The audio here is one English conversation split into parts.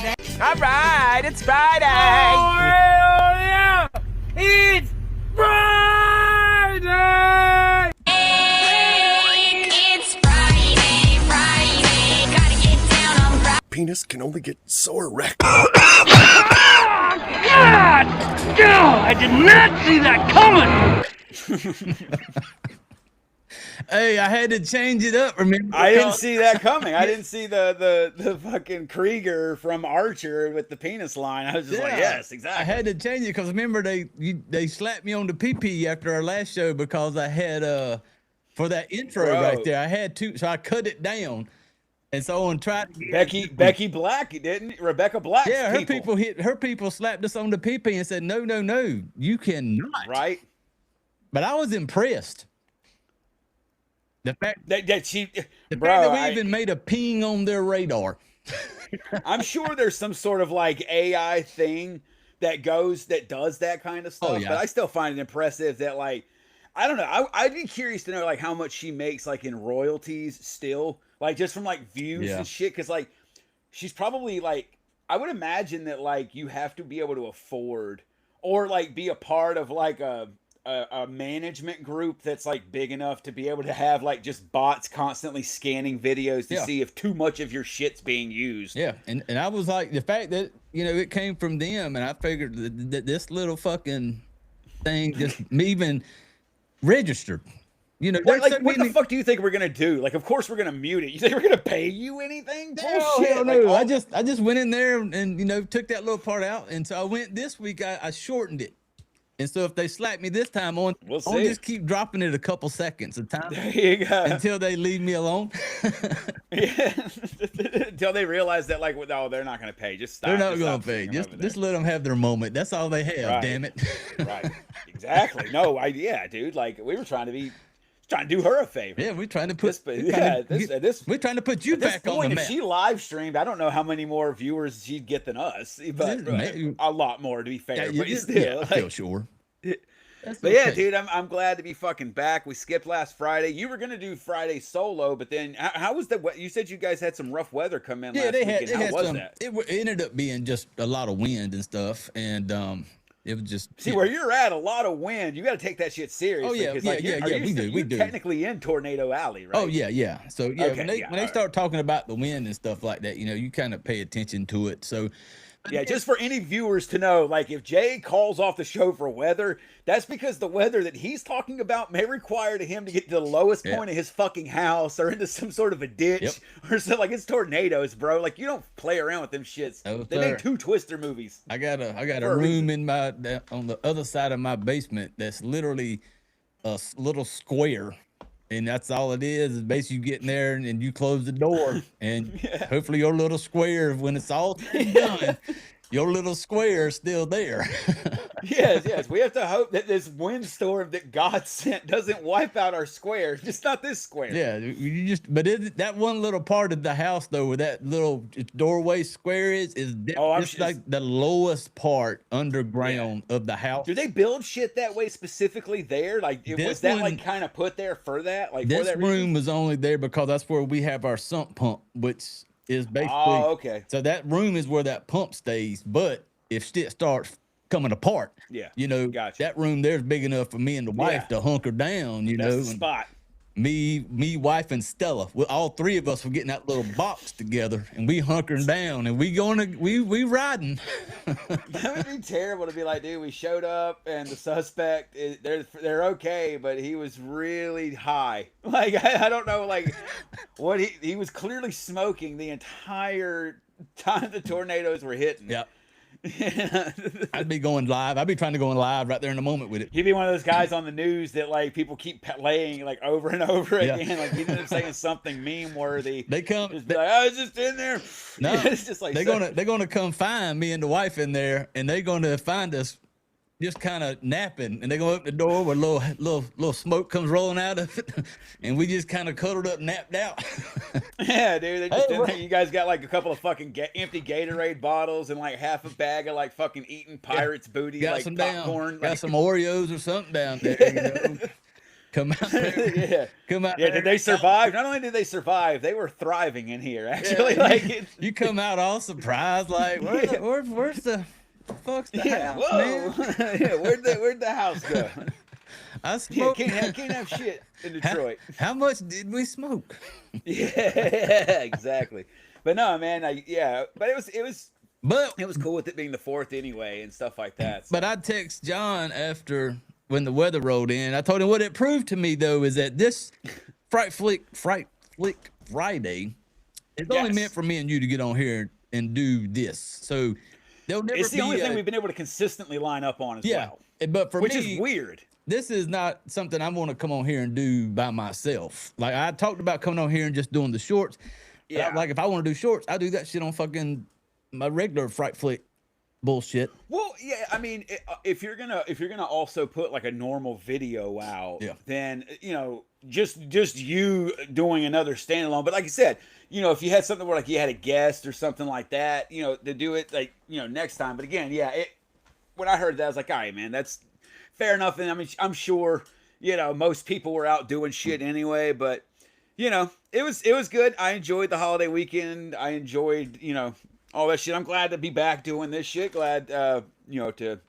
All right, it's Friday. Oh, hell yeah! It's Friday! It's Friday, Friday. Gotta get down on Friday. Penis can only get so erect. God! God! I did not see that coming! Hey, I had to change it up. Remember? I didn't see that coming. I didn't see the fucking Krieger from Archer with the penis line. I was just like, yes, exactly. I had to change it because remember they slapped me on the pee after our last show because I had for that intro right there. I had to, so I cut it down, and so on tried to Becky Black, didn't Rebecca Black? Yeah, her people slapped us on the pee and said no, you cannot. Right. But I was impressed. The fact that we even made a ping on their radar. I'm sure there's some sort of like AI thing that does that kind of stuff. Oh, yeah. But I still find it impressive that, like, I don't know. I'd be curious to know like how much she makes like in royalties still, like just from like views and shit. Cause like she's probably like, I would imagine that like you have to be able to afford or like be a part of like a management group that's like big enough to be able to have like just bots constantly scanning videos to see if too much of your shit's being used. Yeah, and I was like, the fact that it came from them, and I figured that this little fucking thing just even registered. Like, what the fuck do you think we're gonna do? Like, of course we're gonna mute it. You think we're gonna pay you anything? Bullshit. Hell no. I just went in there and took that little part out, and so I went this week. I shortened it. And so if they slap me this time I'll just keep dropping it a couple seconds a time. There you go. Until they leave me alone. Until they realize that, like, no, they're not going to pay. Just stop. They're not going to pay. Just let them have their moment. That's all they have, damn it. Right. Exactly. No, dude. Like, we were trying to do her a favor. Yeah, we're trying to put we're trying to put you back on the map. If she live streamed, I don't know how many more viewers she'd get than us, but a lot more to be fair. But still, I feel sure. But yeah, dude, I'm glad to be fucking back. We skipped last Friday. You were gonna do Friday solo, but then how was the? You said you guys had some rough weather come in last weekend. How was that? It ended up being just a lot of wind and stuff, and it was just where you're at, a lot of wind. You got to take that shit seriously. Oh yeah, we do. Technically in Tornado Alley, right? Oh yeah. So when they start talking about the wind and stuff like that, you kind of pay attention to it. So. Yeah, just for any viewers to know, like if Jay calls off the show for weather, that's because the weather that he's talking about may require to him to get to the lowest point of his fucking house or into some sort of a ditch or something. Like it's tornadoes, bro. Like you don't play around with them shits. They made 2 Twister movies. I got a room in on the other side of my basement that's literally a little square. And that's all it is basically you get in there and you close the door and hopefully your little square, when it's all done, your little square is still there. Yes. We have to hope that this windstorm that God sent doesn't wipe out our square. Just not this square. Yeah, that one little part of the house though, where that little doorway square is like the lowest part underground of the house. Do they build shit that way specifically there? Like, was that like kind of put there for that? Like, this for that room was only there because that's where we have our sump pump, which is basically so that room is where that pump stays. But if shit starts coming apart, that room there's big enough for me and the wife to hunker down. That's the spot. Me, wife, and Stella. All 3 of us were getting that little box together, and we hunkering down, and we riding. That would be terrible to be like, dude. We showed up, and the suspect they're okay, but he was really high. Like I don't know, like what he was clearly smoking the entire time the tornadoes were hitting. Yep. I'd be going live. I'd be trying to go live right there in the moment with it. He'd be one of those guys on the news that like people keep playing like over and over again. Like he ended up saying something meme worthy. They come just be like, I was just in there. No, it's just like they're gonna come find me and the wife in there, and they're gonna find us just kind of napping, and they go up the door where little smoke comes rolling out of it, and we just kind of cuddled up, napped out. Yeah, dude. They just in there. You guys got like a couple of fucking empty Gatorade bottles and like half a bag of like fucking eating pirates booty, got like some popcorn. Got some Oreos or something down there. Come out there. Yeah. Come out Yeah, there. did they survive? Not only did they survive, they were thriving in here, actually. Yeah, Like you come out all surprised, like, where's the fuck's the yeah, house, whoa. man? Yeah, where'd the house go? I Yeah, smoked. can't have shit in Detroit. How much did we smoke? Yeah, exactly. But no, man, but it was But cool with it being the 4th anyway and stuff like that. So. But I text John after when the weather rolled in. I told him what it proved to me though is that this Fright Flick Friday is only meant for me and you to get on here and do this. So there'll never it's the be only thing we've been able to consistently line up on as well. But for which me, is weird. This is not something I want to come on here and do by myself. Like I talked about coming on here and just doing the shorts. Yeah. Like if I want to do shorts, I do that shit on fucking my regular Fright Flick bullshit. Well, yeah, I mean, if you're gonna also put like a normal video out, then just you doing another standalone. But like I said, if you had something where like you had a guest or something like that, to do it like next time. But again, when I heard that, I was like, all right, man, that's fair enough. And I mean, I'm sure most people were out doing shit anyway, but it was good. I enjoyed the holiday weekend. I enjoyed all that shit. I'm glad to be back doing this shit. Glad, to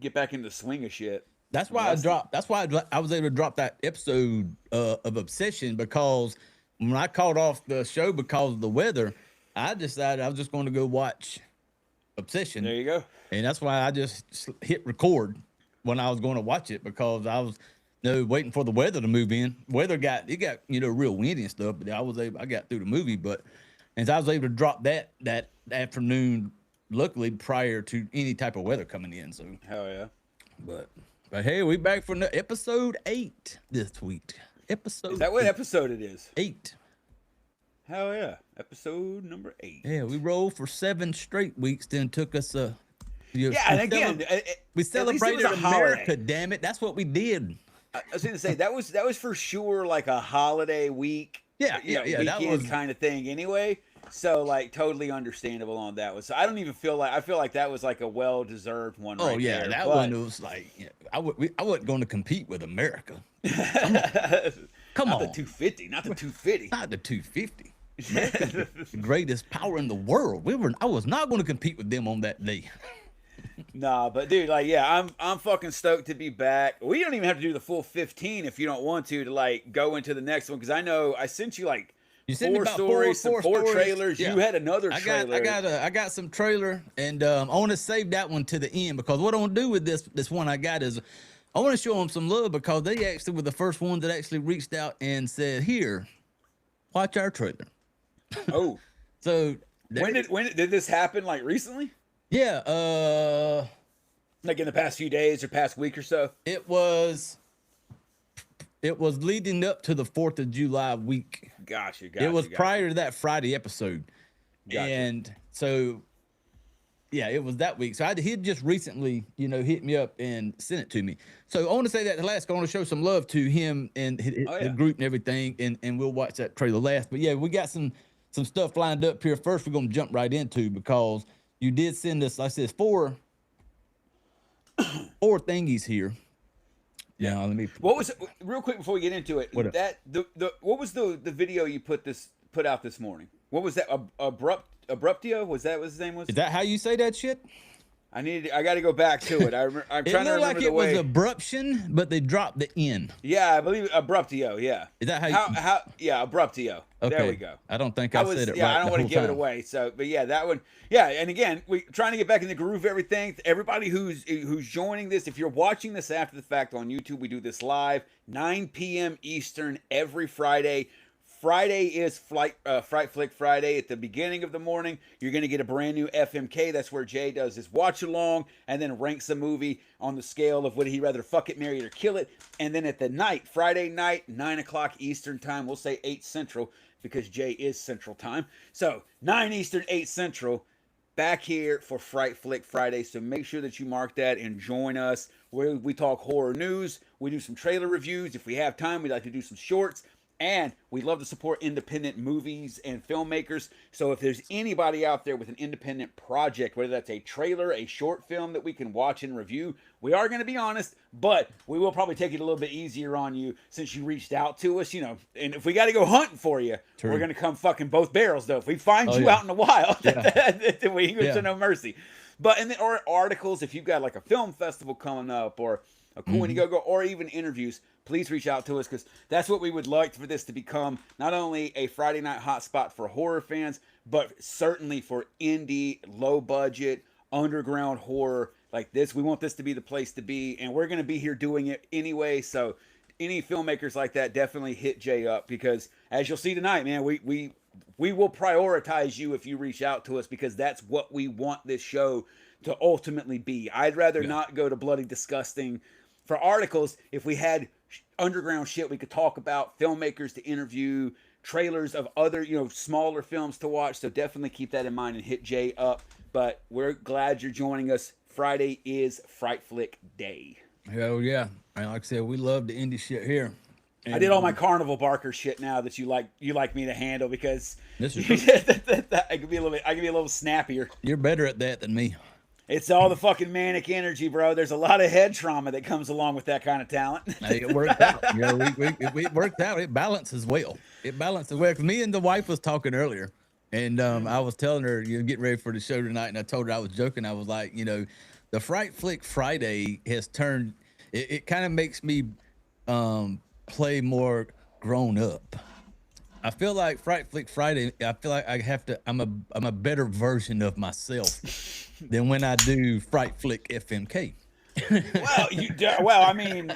get back into the swing of shit. That's why I was able to drop that episode of Obsession, because when I called off the show because of the weather, I decided I was just going to go watch Obsession. There you go. And that's why I just hit record when I was going to watch it, because I was waiting for the weather to move in. Weather got real windy and stuff, but I got through the movie, and I was able to drop that afternoon, luckily prior to any type of weather coming in. So hell yeah. But hey, we back for episode 8 this week. Is that what episode it is? 8. Hell yeah. Episode number 8. Yeah, we rolled for 7 straight weeks, then took us a and again, we celebrated America, damn it. That's what we did. I was going to say that was for sure like a holiday week. Yeah, weekend that was kind of thing anyway. So like totally understandable on that one. So I don't even feel like that was like a well-deserved one. Oh right yeah, there. that one was like I wasn't going to compete with America. Come on. Not the 250, not the 250. Not the 250. The greatest power in the world. I was not going to compete with them on that day. Nah, but dude, like, yeah, I'm fucking stoked to be back. We don't even have to do the full 15 if you don't want to like go into the next one, because I know I sent you like four stories, four trailers. Yeah. You had another trailer. I got some trailer, and I want to save that one to the end, because what I want to do with this one I got is I want to show them some love, because they actually were the first ones that actually reached out and said, "Here, watch our trailer." Oh, so when did this happen? Like recently? Yeah, like in the past few days or past week or so. It was leading up to the 4th of July week. Gotcha. It was prior to that Friday episode. Gotcha. And so, yeah, it was that week. So he'd just recently, hit me up and sent it to me. So I want to say that last. I want to show some love to him and the group and everything, and we'll watch that trailer last. But yeah, we got some stuff lined up here. First, we're going to jump right into, because you did send us, like I said, four thingies here. Yeah, let me. What was it, real quick before we get into it? What was the video you put out this morning? What was that? Abruptio? Was that what his name was? Is that how you say that shit? I got to go back to it. I'm trying to remember like the way. It was abruption, but they dropped the N. Yeah, I believe Abruptio. Yeah. Is that how? Yeah, Abruptio. Okay. There we go. I don't think I said it right. Yeah, I don't want to give it away. So, but yeah, that one. Yeah, and again, we trying to get back in the groove of everything. Everybody who's joining this, if you're watching this after the fact on YouTube, we do this live 9 p.m. Eastern every Friday. Friday is Fright Flick Friday. At the beginning of the morning, you're going to get a brand new FMK. That's where Jay does his watch along and then ranks a movie on the scale of would he rather fuck it, marry it, or kill it. And then at the night, Friday night, 9 o'clock Eastern time, we'll say 8 Central because Jay is Central time. So 9 Eastern, 8 Central, back here for Fright Flick Friday. So make sure that you mark that and join us. We talk horror news. We do some trailer reviews. If we have time, we like to do some shorts. And we love to support independent movies and filmmakers. So if there's anybody out there with an independent project, whether that's a trailer, a short film that we can watch and review, we are going to be honest, but we will probably take it a little bit easier on you since you reached out to us, you know. And if we got to go hunting for you, we're going to come fucking both barrels, though. If we find you out in the wild, we give to no mercy. But or articles, if you've got like a film festival coming up or a cool Indiegogo, or even interviews, please reach out to us, because that's what we would like for this to become. Not only a Friday night hotspot for horror fans, but certainly for indie, low budget, underground horror like this. We want this to be the place to be, and we're going to be here doing it anyway. So any filmmakers like that, definitely hit Jay up, because as you'll see tonight, man, we will prioritize you if you reach out to us, because that's what we want this show to ultimately be. I'd rather not go to Bloody Disgusting for articles if we had underground shit we could talk about, filmmakers to interview, trailers of other, you know, smaller films to watch. So definitely keep that in mind and hit Jay up. But we're glad you're joining us. Friday is Fright Flick Day. Hell yeah. And like I said, we love the indie shit here. And I did all my Carnival Barker shit now that you like me to handle, because this is I could be a little snappier. You're better at that than me. It's all the fucking manic energy, bro. There's a lot of head trauma that comes along with that kind of talent. Hey, it worked out. You know, it worked out. It balances well. It balances well. 'Cause me and the wife was talking earlier, and I was telling her, you know, getting ready for the show tonight, and I told her I was joking. I was like, you know, the Fright Flick Friday has turned. It kind of makes me play more grown up. I feel like Fright Flick Friday, I feel like I'm a better version of myself than when I do Fright Flick FMK. I mean,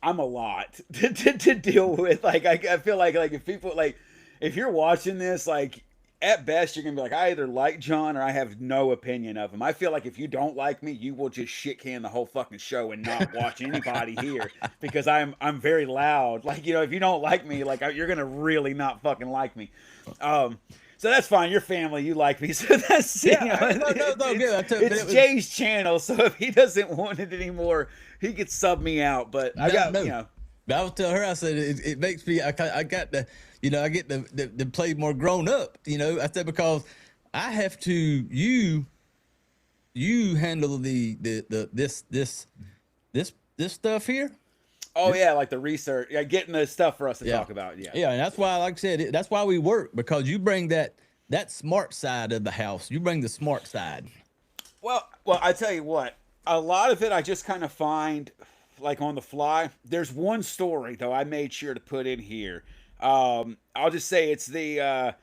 I'm a lot to deal with. Like, I feel like if people, like, if you're watching this, like, at best, you're going to be like, I either like John or I have no opinion of him. I feel like if you don't like me, you will just shit can the whole fucking show and not watch anybody here, because I'm very loud. Like, you know, if you don't like me, like, you're going to really not fucking like me. So that's fine. You're family. You like me. So that's, it's Jay's channel. So if he doesn't want it anymore, he could sub me out. But you know. I was telling her, I said, it makes me, I got the, you know, I get to play more grown up, you know. I said, because I have to, you handle this stuff here. Oh yeah, like the research, getting the stuff for us to talk about. Yeah, and that's why, like I said, that's why we work, because you bring that smart side of the house. You bring the smart side. Well, I tell you what, a lot of it I just kind of find like on the fly. There's one story though I made sure to put in here. I'll just say it's the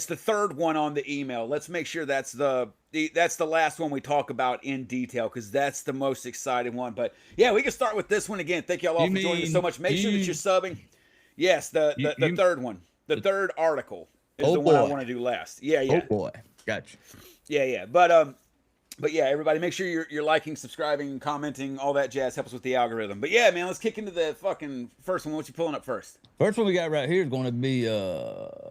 third one on the email. Let's make sure that's the last one we talk about in detail, because that's the most exciting one. But yeah, we can start with this one again. Thank y'all all for joining us so much. Make sure that you're subbing. Yes, the third one, the third article is the one I want to do last. Yeah. Oh boy, gotcha. Yeah. But yeah, everybody, make sure you're liking, subscribing, commenting, all that jazz. Helps with the algorithm. But yeah, man, let's kick into the fucking first one. What you pulling up first? First one we got right here is going to be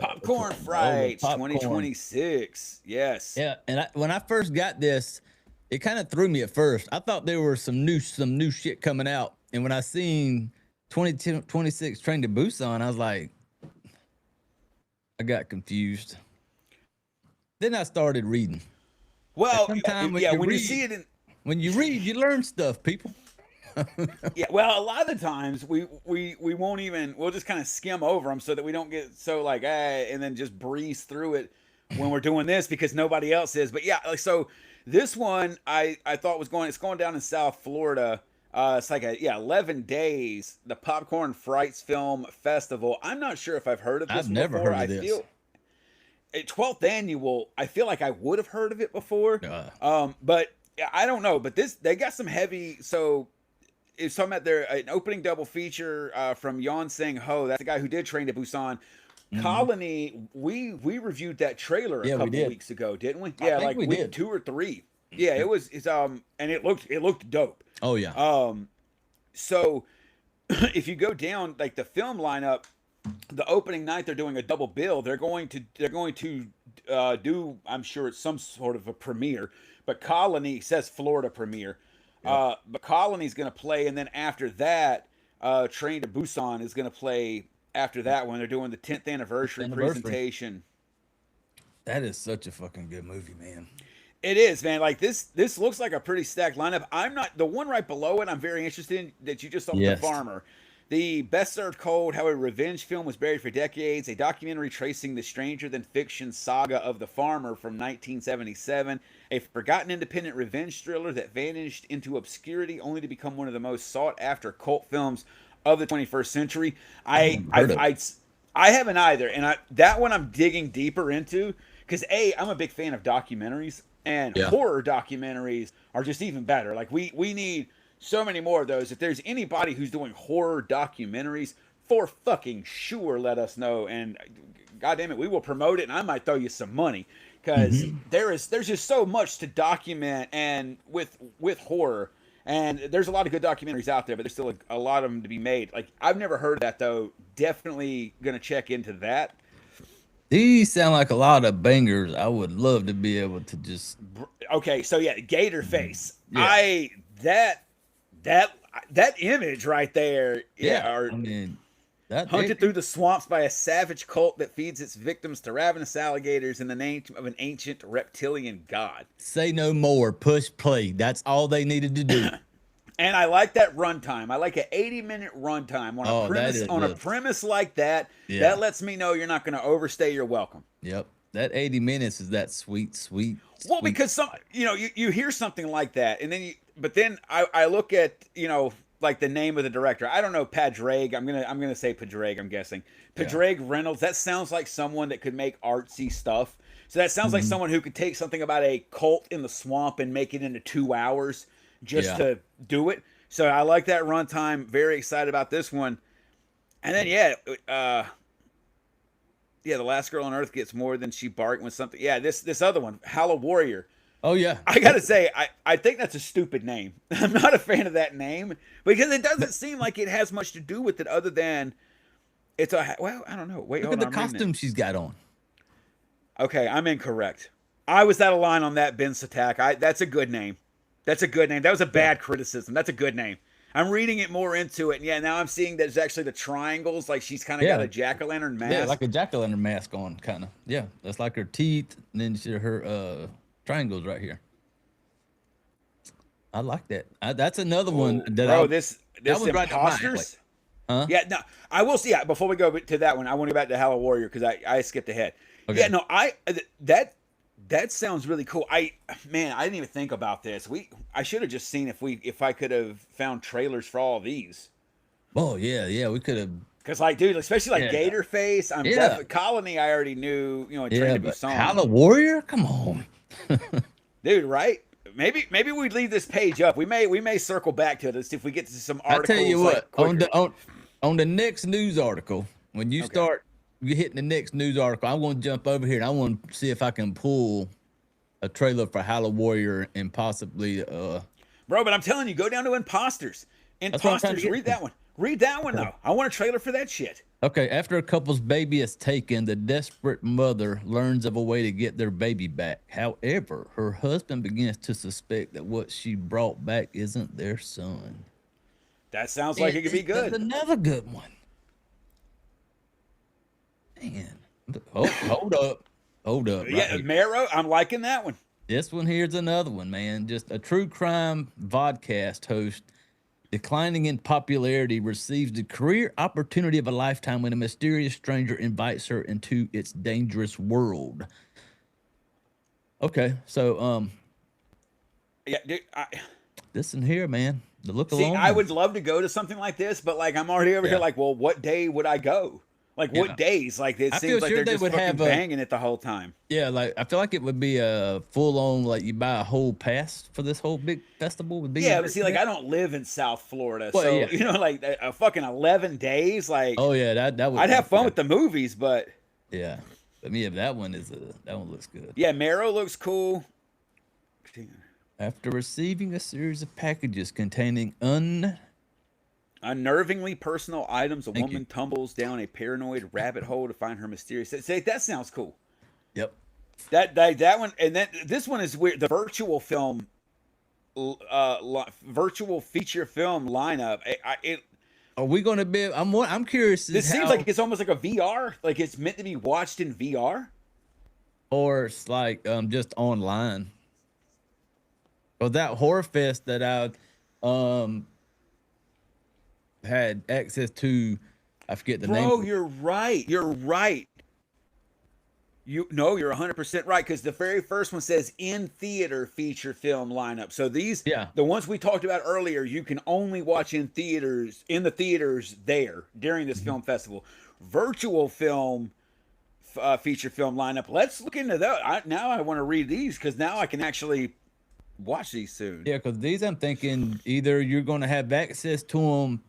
Popcorn Fright 2026. Yes. Yeah, and when I first got this, it kind of threw me at first. I thought there was some new shit coming out, and when I seen 2026 Train to Busan, I was like, I got confused. Then I started reading. Well, when you see it when you read, you learn stuff, people. Yeah, well, a lot of the times we won't even, we'll just kind of skim over them so that we don't get so like, and then just breeze through it when we're doing this, because nobody else is. But yeah, like, so this one I thought it's going down in South Florida. It's like 11 days, the Popcorn Frights Film Festival. I'm not sure if I've heard of this I've never before. heard of this. 12th annual, I feel like I would have heard of it before. But I don't know. But they got some heavy, so it's talking about an opening double feature from Yeon Sang-ho. That's the guy who did Train to Busan. Mm-hmm. Colony, we reviewed that trailer a couple weeks ago, didn't we? Yeah, like we did 2 or 3. Yeah, and it looked dope. Oh yeah. So if you go down like the film lineup, the opening night they're doing a double bill. They're going to do, I'm sure it's some sort of a premiere, but Colony says Florida premiere. But Colony's going to play, and then after that, Train to Busan is going to play after that when they're doing the 10th anniversary presentation. That is such a fucking good movie, man. It is, man. Like this looks like a pretty stacked lineup. I'm not the one right below it. I'm very interested in that you just saw The Farmer. The Best Served Cold, how a revenge film was buried for decades, a documentary tracing the stranger-than-fiction saga of The Farmer from 1977, a forgotten independent revenge thriller that vanished into obscurity only to become one of the most sought-after cult films of the 21st century. I haven't either, and that one I'm digging deeper into, because I'm a big fan of documentaries, and horror documentaries are just even better. Like, we need so many more of those. If there's anybody who's doing horror documentaries, for fucking sure let us know. And goddamn it, we will promote it, and I might throw you some money, because there's just so much to document and with horror. And there's a lot of good documentaries out there, but there's still a lot of them to be made. Like, I've never heard of that though. Definitely gonna check into that. These sound like a lot of bangers. I would love to be able to just. Okay, so yeah, Gator Face. Yeah. That image right there. I mean, hunted through the swamps by a savage cult that feeds its victims to ravenous alligators in the name of an ancient reptilian god. Say no more. Push play. That's all they needed to do. And I like that runtime. I like an 80-minute runtime on a premise like that. Yeah. That lets me know you're not going to overstay your welcome. Yep. That 80 minutes is that sweet. Well, because you hear something like that, and then I look at like the name of the director. I don't know, Padraig. I'm gonna say Padraig. I'm guessing Padraig Reynolds. That sounds like someone that could make artsy stuff. So that sounds like someone who could take something about a cult in the swamp and make it into 2 hours just to do it. So I like that runtime. Very excited about this one. And then the last girl on earth gets more than she barked when something. Yeah, this other one, Hollow Warrior. Oh yeah. I gotta say, I think that's a stupid name. I'm not a fan of that name because it doesn't seem like it has much to do with it other than it's I don't know. Wait, look at the costume she's got on. Okay, I'm incorrect. I was out of line on that, Ben Satak. That's a good name. That's a good name. That was a bad criticism. That's a good name. I'm reading it more into it, and now I'm seeing there's actually the triangles. Like she's kind of got a jack-o'-lantern mask. Yeah, like a jack-o'-lantern mask on, kind of. Yeah, that's like her teeth, and then her triangles right here. I like that. That's another one. This Imposters. Huh? Yeah, no, I will see. Before we go to that one, I want to go back to Hollow Warrior because I skipped ahead. Okay. Yeah, no, that sounds really cool. I didn't even think about this. I should have just seen if I could have found trailers for all of these. Oh yeah, we could have. Because dude, especially Gator Face, Colony. I already knew, Train to Busan. Hollow Warrior, come on, dude. Right? Maybe we'd leave this page up. We may circle back to it and see if we get to some articles. I tell you what, on the next news article, when you start hitting the next news article, I'm going to jump over here and I want to see if I can pull a trailer for Hollow Warrior and possibly Bro, but I'm telling you, go down to Imposters. Read that one. Read that one though. I want a trailer for that shit. Okay, after a couple's baby is taken, the desperate mother learns of a way to get their baby back. However, her husband begins to suspect that what she brought back isn't their son. That sounds like it could be good. That's another good one. Man, hold up. Yeah, Marrow, I'm liking that one. This one here's another one, man. Just a true crime vodcast host, declining in popularity, receives the career opportunity of a lifetime when a mysterious stranger invites her into its dangerous world. Okay, so yeah, dude, this in here, man. The look alone. I would love to go to something like this, but I'm already over here. Well, what day would I go? What days? It seems like they're just fucking banging it the whole time. Yeah, I feel like it would be a full-on, you buy a whole pass for this whole big festival. Would be but see, I don't live in South Florida, so, a fucking 11 days, Oh, yeah, that would... I'd have fun with the movies, but... Yeah, but that one looks good. Yeah, Marrow looks cool. After receiving a series of packages containing unnervingly personal items, a woman tumbles down a paranoid rabbit hole to find her mysterious... Say, that sounds cool. Yep. That one, and then this one is weird. The virtual film virtual feature film lineup. Are we going to be? I'm curious. This seems like it's almost like a VR. Like it's meant to be watched in VR, or it's like just online. Well, that horror fest that I had access to, I forget the name. Bro, you're right. You're right. You're 100% right, because the very first one says in theater feature film lineup. So these, the ones we talked about earlier, you can only watch in the theaters there during this film festival. Virtual film feature film lineup. Let's look into that. Now I want to read these, because now I can actually watch these soon. Yeah, because these I'm thinking either you're going to have access to them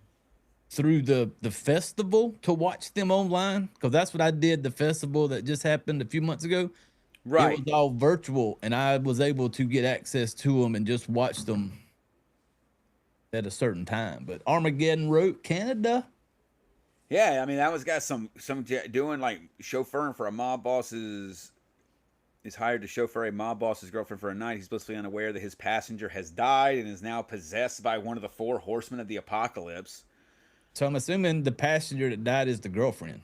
through the festival to watch them online, because that's what I did. The festival that just happened a few months ago, right? It was all virtual, and I was able to get access to them and just watch them at a certain time. But Armageddon wrote Canada. Yeah, I mean that was got some doing like chauffeuring for a mob boss's. Is hired to chauffeur a mob boss's girlfriend for a night. He's blissfully unaware that his passenger has died and is now possessed by one of the 4 horsemen of the apocalypse. So I'm assuming the passenger that died is the girlfriend.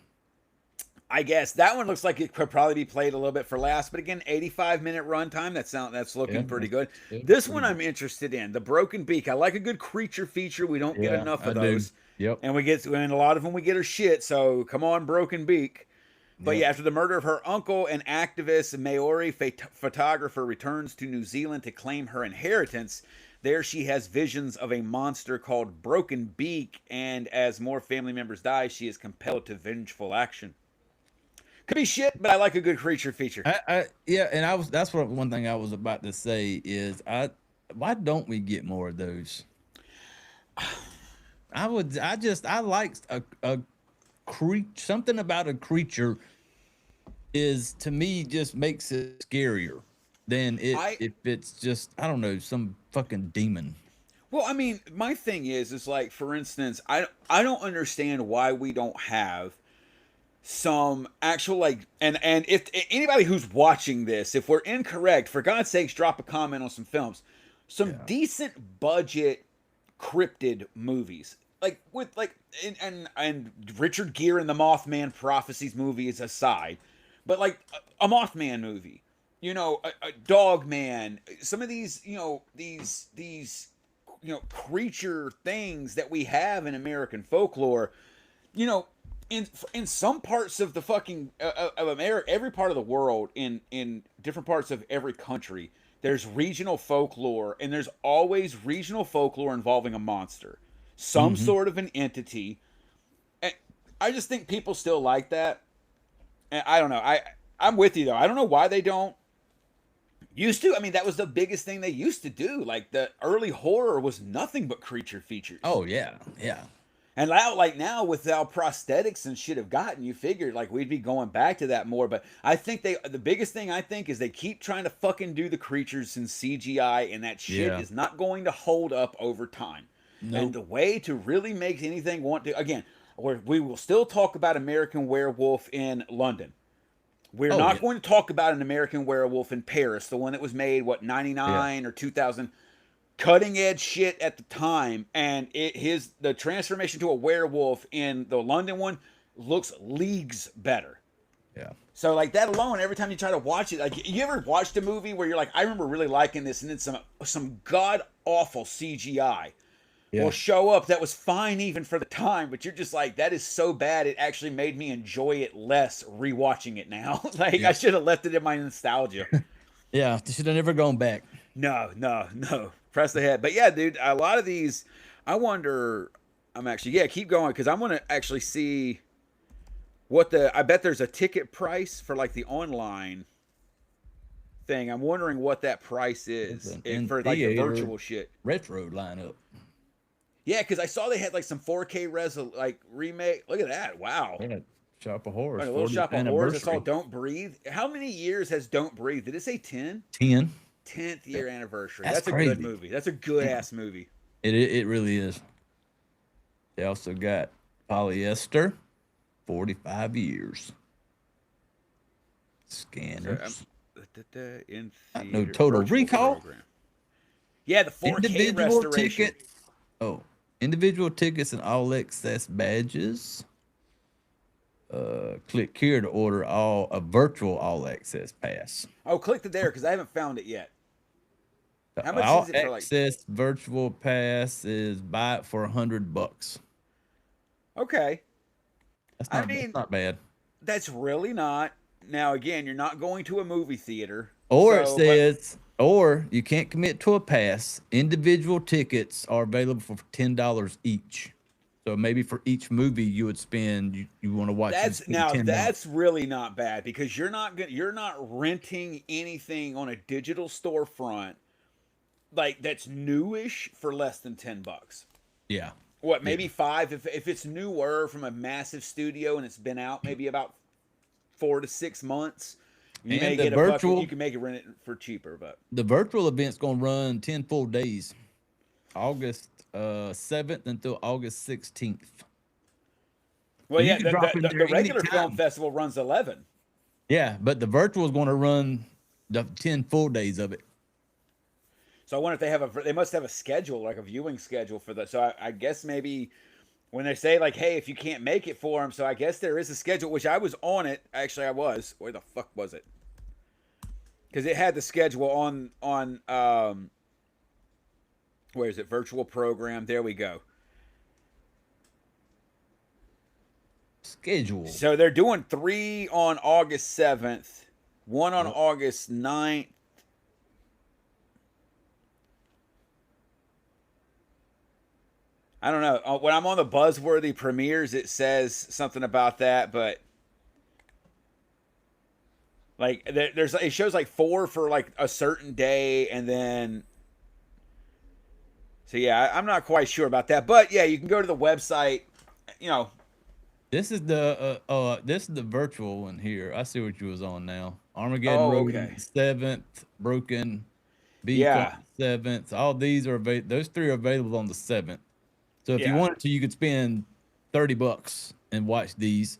I guess that one looks like it could probably be played a little bit for last, but again, 85-minute runtime. That's looking pretty good. This one I'm interested in. The Broken Beak. I like a good creature feature. We don't get enough of those. Yep. And a lot of them we get her shit. So come on, Broken Beak. But yeah, after the murder of her uncle, an activist, Maori photographer, returns to New Zealand to claim her inheritance. There she has visions of a monster called Broken Beak, and as more family members die, she is compelled to vengeful action. Could be shit, but I like a good creature feature. Yeah, and that's what one thing I was about to say is why don't we get more of those? I like a something about a creature is, to me, just makes it scarier than if it's just, I don't know, some fucking demon. Well, I mean, my thing is like, for instance, I don't understand why we don't have some actual, like, and if anybody who's watching this, if we're incorrect, for God's sakes, drop a comment on some films, some decent budget cryptid movies. Like with and Richard Gere and the Mothman Prophecies movie is aside, but like a Mothman movie, a Dog Man, some of these, these creature things that we have in American folklore, in some parts of the fucking of America, every part of the world, in different parts of every country, there's regional folklore, and there's always regional folklore involving a monster. Some sort of an entity. And I just think people still like that. And I don't know. I'm with you, though. I don't know why they don't. Used to. I mean, that was the biggest thing they used to do. Like, the early horror was nothing but creature features. Oh, yeah. Yeah. And now with how prosthetics and shit have gotten, you figured, like, we'd be going back to that more. But I think the biggest thing I think is they keep trying to fucking do the creatures in CGI, and that shit is not going to hold up over time. Nope. And the way to really make anything want to, again, we will still talk about American Werewolf in London. We're not going to talk about an American Werewolf in Paris, the one that was made, 99 or 2000. Cutting edge shit at the time. And the transformation to a werewolf in the London one looks leagues better. Yeah. So like that alone, every time you try to watch it, like, you ever watched a movie where you're like, I remember really liking this, and then some god awful CGI will show up that was fine even for the time, but you're just like, that is so bad it actually made me enjoy it less rewatching it now. I should have left it in my nostalgia. Yeah, should have never gone back. No. Press ahead. But yeah, dude, a lot of these, I wonder, keep going, because I want to actually see I bet there's a ticket price for like the online thing. I'm wondering what that price is for like the virtual shit. Retro lineup. Yeah, because I saw they had like some 4K remake. Look at that! Wow. Yeah, Shop of Horrors. Right, a little Shop of Horrors. It's all Don't Breathe. How many years has Don't Breathe? Did it say 10? 10. 10th year anniversary. That's a crazy. Good movie. That's a good ass movie. It really is. They also got Polyester, 45 years. Scanners. In no Total Recall. program. Yeah, the 4K Individual restoration. tickets. Oh, individual tickets and all access badges. Click here to order a virtual all access pass. Oh, click to there because I haven't found it yet. The How much all is it for like? access virtual pass is buy it for $100. Okay. That's not bad. That's really not. Now, again, you're not going to a movie theater. Or it says, or you can't commit to a pass. Individual tickets are available for $10 each. So maybe for each movie you would spend, you want to watch. That's really not bad because you're not renting anything on a digital storefront like that's newish for less than $10. Yeah. What, maybe $5 if it's newer from a massive studio and it's been out maybe about 4 to 6 months. You may get you can make it rent it for cheaper, but the virtual event's gonna run 10 full days. August 7th until August 16th. Well, yeah, the regular film festival runs 11. Yeah, but the virtual is going to run the 10 full days of it. So I wonder if they must have a schedule, like a viewing schedule for that. So I guess maybe when they say like, hey, if you can't make it for them, so I guess there is a schedule, which I was on it. Actually, I was. Where the fuck was it? Because it had the schedule on where is it? Virtual program. There we go. Schedule. So they're doing 3 on August 7th, 1 on August 9th. I don't know. When I'm on the Buzzworthy premieres, it says something about that, but like it shows like 4 for like a certain day, and then so yeah, I'm not quite sure about that, but yeah, you can go to the website. You know, this is the virtual one here. I see what you was on now. Armageddon Road 7th, Broken Beacon 7th. All these are those 3 are available on the 7th. So if you wanted to, you could spend $30 and watch these.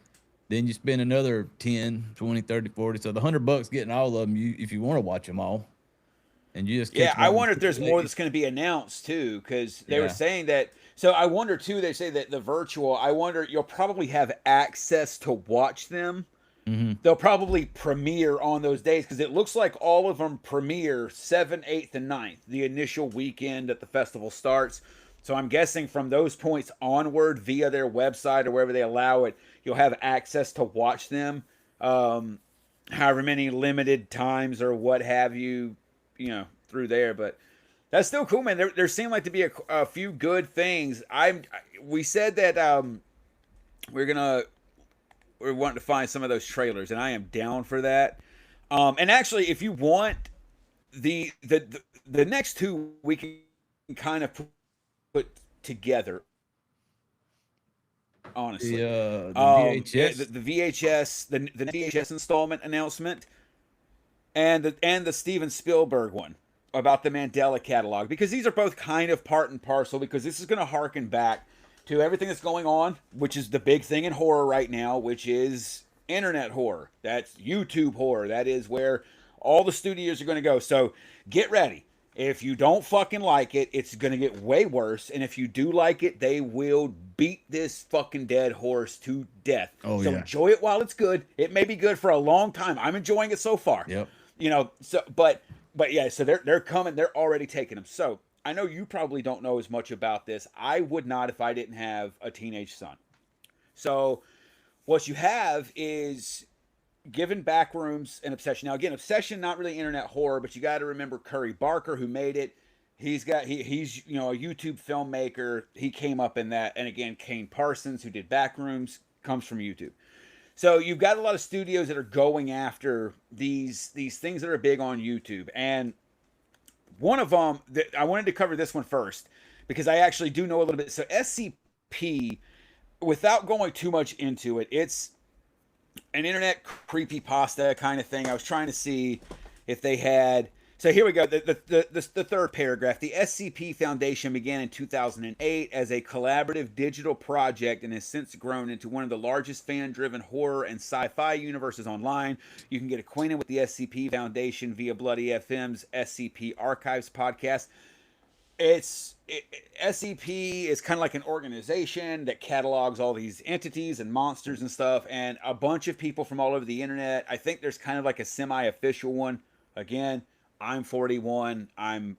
Then you spend another 10, 20, 30, 40. So the $100 getting all of them, if you want to watch them all. And you just I wonder if there's more that's going to be announced too, because they were saying that. So I wonder too. They say that the virtual. I wonder you'll probably have access to watch them. Mm-hmm. They'll probably premiere on those days because it looks like all of them premiere 7th, 8th, and 9th, the initial weekend that the festival starts. So I'm guessing from those points onward, via their website or wherever they allow it, you'll have access to watch them, however many limited times or what have you, through there. But that's still cool, man. There seem like to be a few good things. We said that we're wanting to find some of those trailers, and I am down for that. And actually, if you want the next 2, we can kind of put together, honestly. The VHS, the VHS, the VHS installment announcement, and the Steven Spielberg one about the Mandela catalog, because these are both kind of part and parcel, because this is going to harken back to everything that's going on, which is the big thing in horror right now, which is internet horror. That's YouTube horror. That is where all the studios are going to go. So get ready. If you don't fucking like it, it's going to get way worse. And if you do like it, they will beat this fucking dead horse to death. So enjoy it while it's good. It may be good for a long time. I'm enjoying it so far. Yep. So but yeah, so they're coming. They're already taking them. So I know you probably don't know as much about this. I would not if I didn't have a teenage son. So what you have is given Backrooms and Obsession. Now, again, Obsession, not really internet horror, but you got to remember Curry Barker, who made it. He's a YouTube filmmaker. He came up in that. And again, Kane Parsons, who did Backrooms, comes from YouTube. So you've got a lot of studios that are going after these things that are big on YouTube. And one of them, I wanted to cover this one first because I actually do know a little bit. So SCP, without going too much into it, it's an internet creepypasta kind of thing. I was trying to see if they had. So here we go. The third paragraph. The SCP Foundation began in 2008 as a collaborative digital project and has since grown into one of the largest fan-driven horror and sci-fi universes online. You can get acquainted with the SCP Foundation via Bloody FM's SCP Archives podcast. SCP is kind of like an organization that catalogs all these entities and monsters and stuff, and a bunch of people from all over the internet. I think there's kind of like a semi-official one. Again, I'm 41. I've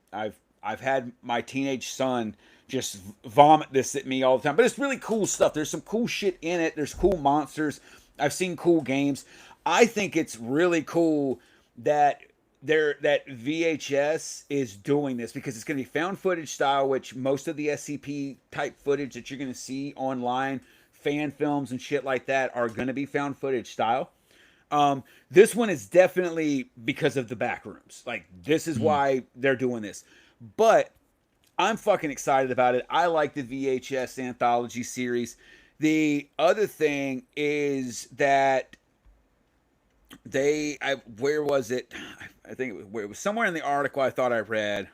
had my teenage son just vomit this at me all the time, but it's really cool stuff. There's some cool shit in it. There's cool monsters. I've seen cool games. I think it's really cool that that VHS is doing this, because it's going to be found footage style, which most of the SCP type footage that you're going to see online, fan films and shit like that, are going to be found footage style. This one is definitely because of the back rooms. Like, this is why they're doing this. But I'm fucking excited about it. I like the VHS anthology series. The other thing is that where was it? I think it was somewhere in the article I thought I read.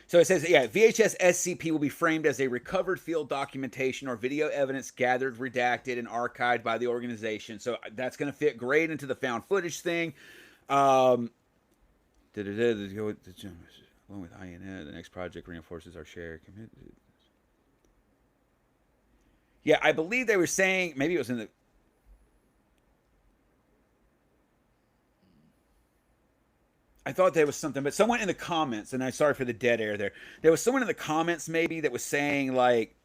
So it says, yeah, VHS SCP will be framed as a recovered field documentation or video evidence gathered, redacted, and archived by the organization. So that's going to fit great into the found footage thing. Along with INN, the next project reinforces our shared commitment. Yeah, I believe they were saying, maybe it was in the... I thought there was something, but someone in the comments, and I'm sorry for the dead air there. There was someone in the comments maybe that was saying like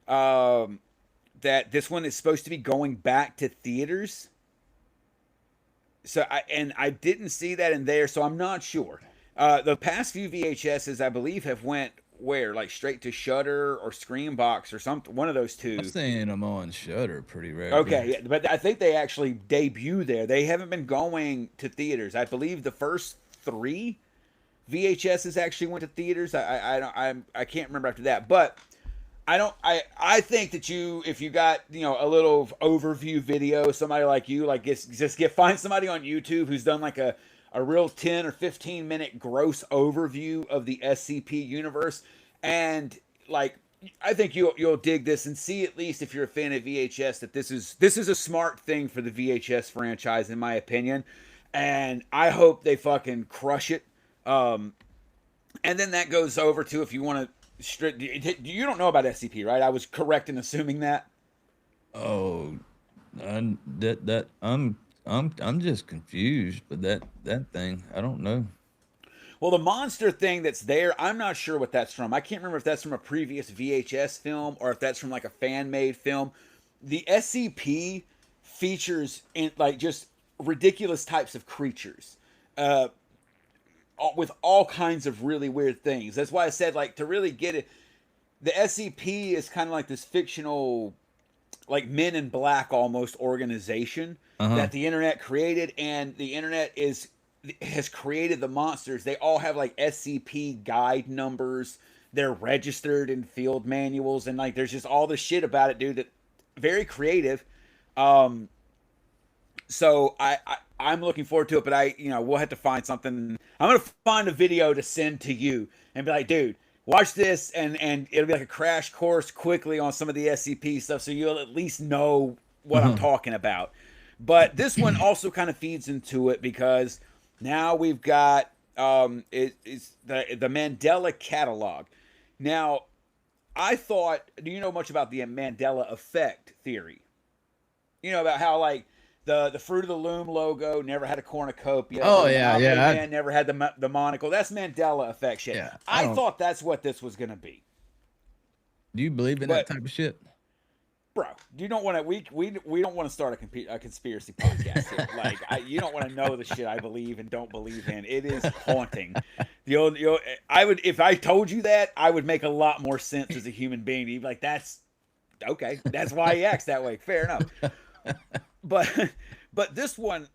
that this one is supposed to be going back to theaters. So I didn't see that in there, so I'm not sure. The past few VHSs, I believe, have went where, like straight to Shudder or Screambox or something, one of those two. I'm seeing them on Shudder pretty rarely. Okay, yeah, but I think they actually debut there. They haven't been going to theaters. I believe the first 3 VHSs actually went to theaters. I can't remember after that, but I think that if you got, a little overview video, somebody like you, like find somebody on YouTube who's done like a real 10 or 15 minute gross overview of the SCP universe, and like I think you'll dig this and see, at least if you're a fan of VHS, that this is a smart thing for the VHS franchise, in my opinion. And I hope they fucking crush it. And then that goes over to, if you want to, you don't know about SCP, right? I was correct in assuming that. Oh, I'm just confused. But that thing, I don't know. Well, the monster thing that's there, I'm not sure what that's from. I can't remember if that's from a previous VHS film or if that's from like a fan-made film. The SCP features in like just ridiculous types of creatures, with all kinds of really weird things. That's why I said, like, to really get it, the SCP is kind of like this fictional, like Men in Black almost organization that the internet created, and the internet has created the monsters. They all have like SCP guide numbers. They're registered in field manuals, and like there's just all this shit about it, dude. That very creative. So I'm looking forward to it, but we'll have to find something. I'm gonna find a video to send to you and be like, dude, watch this, and it'll be like a crash course quickly on some of the SCP stuff, so you'll at least know what I'm talking about. But this one also kind of feeds into it, because now we've got it's the Mandela catalog. Now, I thought, do you know much about the Mandela effect theory? You know about how like the Fruit of the Loom logo never had a cornucopia. Oh yeah, yeah. Man never had the monocle. That's Mandela effect shit. Yeah, I thought that's what this was gonna be. Do you believe in that type of shit? Bro, you don't want to. We don't want to start a conspiracy podcast here. Like, you don't want to know the shit I believe and don't believe in. It is haunting. I would, if I told you that, I would make a lot more sense as a human being. You'd be like, that's okay. That's why he acts that way. Fair enough. But this one,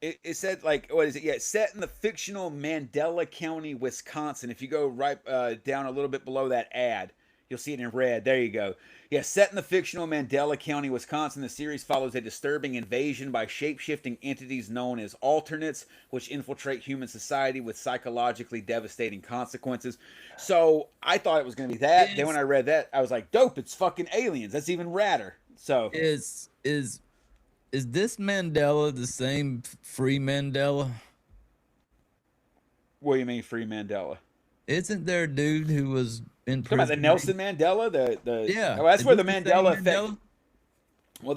it said, like, what is it? Yeah, it's set in the fictional Mandela County, Wisconsin. If you go right down a little bit below that ad, you'll see it in red. There you go. Yeah, set in the fictional Mandela County, Wisconsin, the series follows a disturbing invasion by shape-shifting entities known as alternates, which infiltrate human society with psychologically devastating consequences. So I thought it was going to be that. Then when I read that, I was like, dope, it's fucking aliens. That's even radder. So Is this Mandela the same Free Mandela? what do you mean, Free Mandela? Isn't there a dude who was in Talking about the prison? Nelson Mandela, yeah, oh, that's where the did you say Mandela effect. Mandela? Well,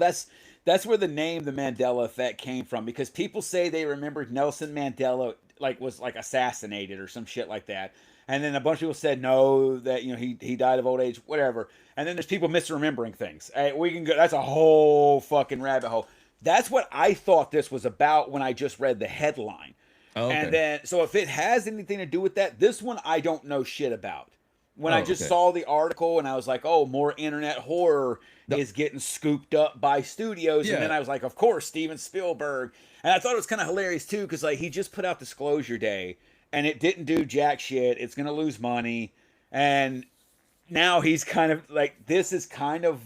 that's where the name the Mandela effect came from, because people say they remembered Nelson Mandela was assassinated or some shit like that. And then a bunch of people said no, that he died of old age, whatever. And then there's people misremembering things. We can go. That's a whole fucking rabbit hole. That's what I thought this was about when I just read the headline. Oh, okay. And then, so if it has anything to do with that, this one I don't know shit about. When I just okay. saw the article and I was like, oh, more internet horror is getting scooped up by studios. Yeah. And then I was like, of course, Steven Spielberg. And I thought it was kind of hilarious too, because he just put out Disclosure Day and it didn't do jack shit. It's going to lose money. And now he's kind of this is kind of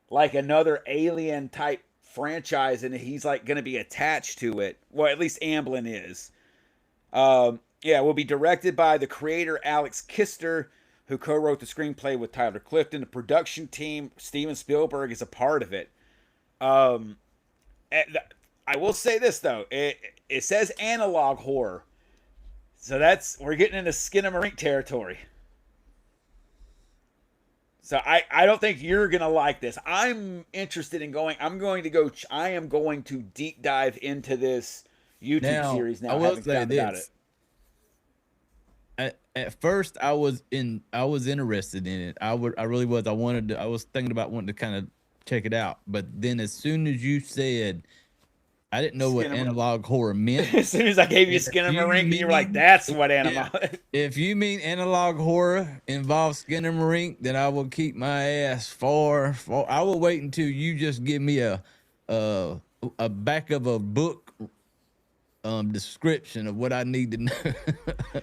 like another Alien type franchise, and he's going to be attached to it. Well, at least Amblin is. Will be directed by the creator Alex Kister, who co-wrote the screenplay with Tyler Clifton. The production team, Steven Spielberg, is a part of it. I will say this though, it says analog horror, so we're getting into Skinamarink territory. So I don't think you're gonna like this. I'm interested in going. I am going to deep dive into this YouTube series now. I will say this. At first, I was interested in it. I really was. I was thinking about wanting to kind of check it out. But then, as soon as you said, I didn't know what analog horror meant. As soon as I gave you Skinamarink, you were like, "That's what analog." Yeah. If you mean analog horror involves Skinamarink, then I will keep my ass far. I will wait until you just give me a back of a book description of what I need to know.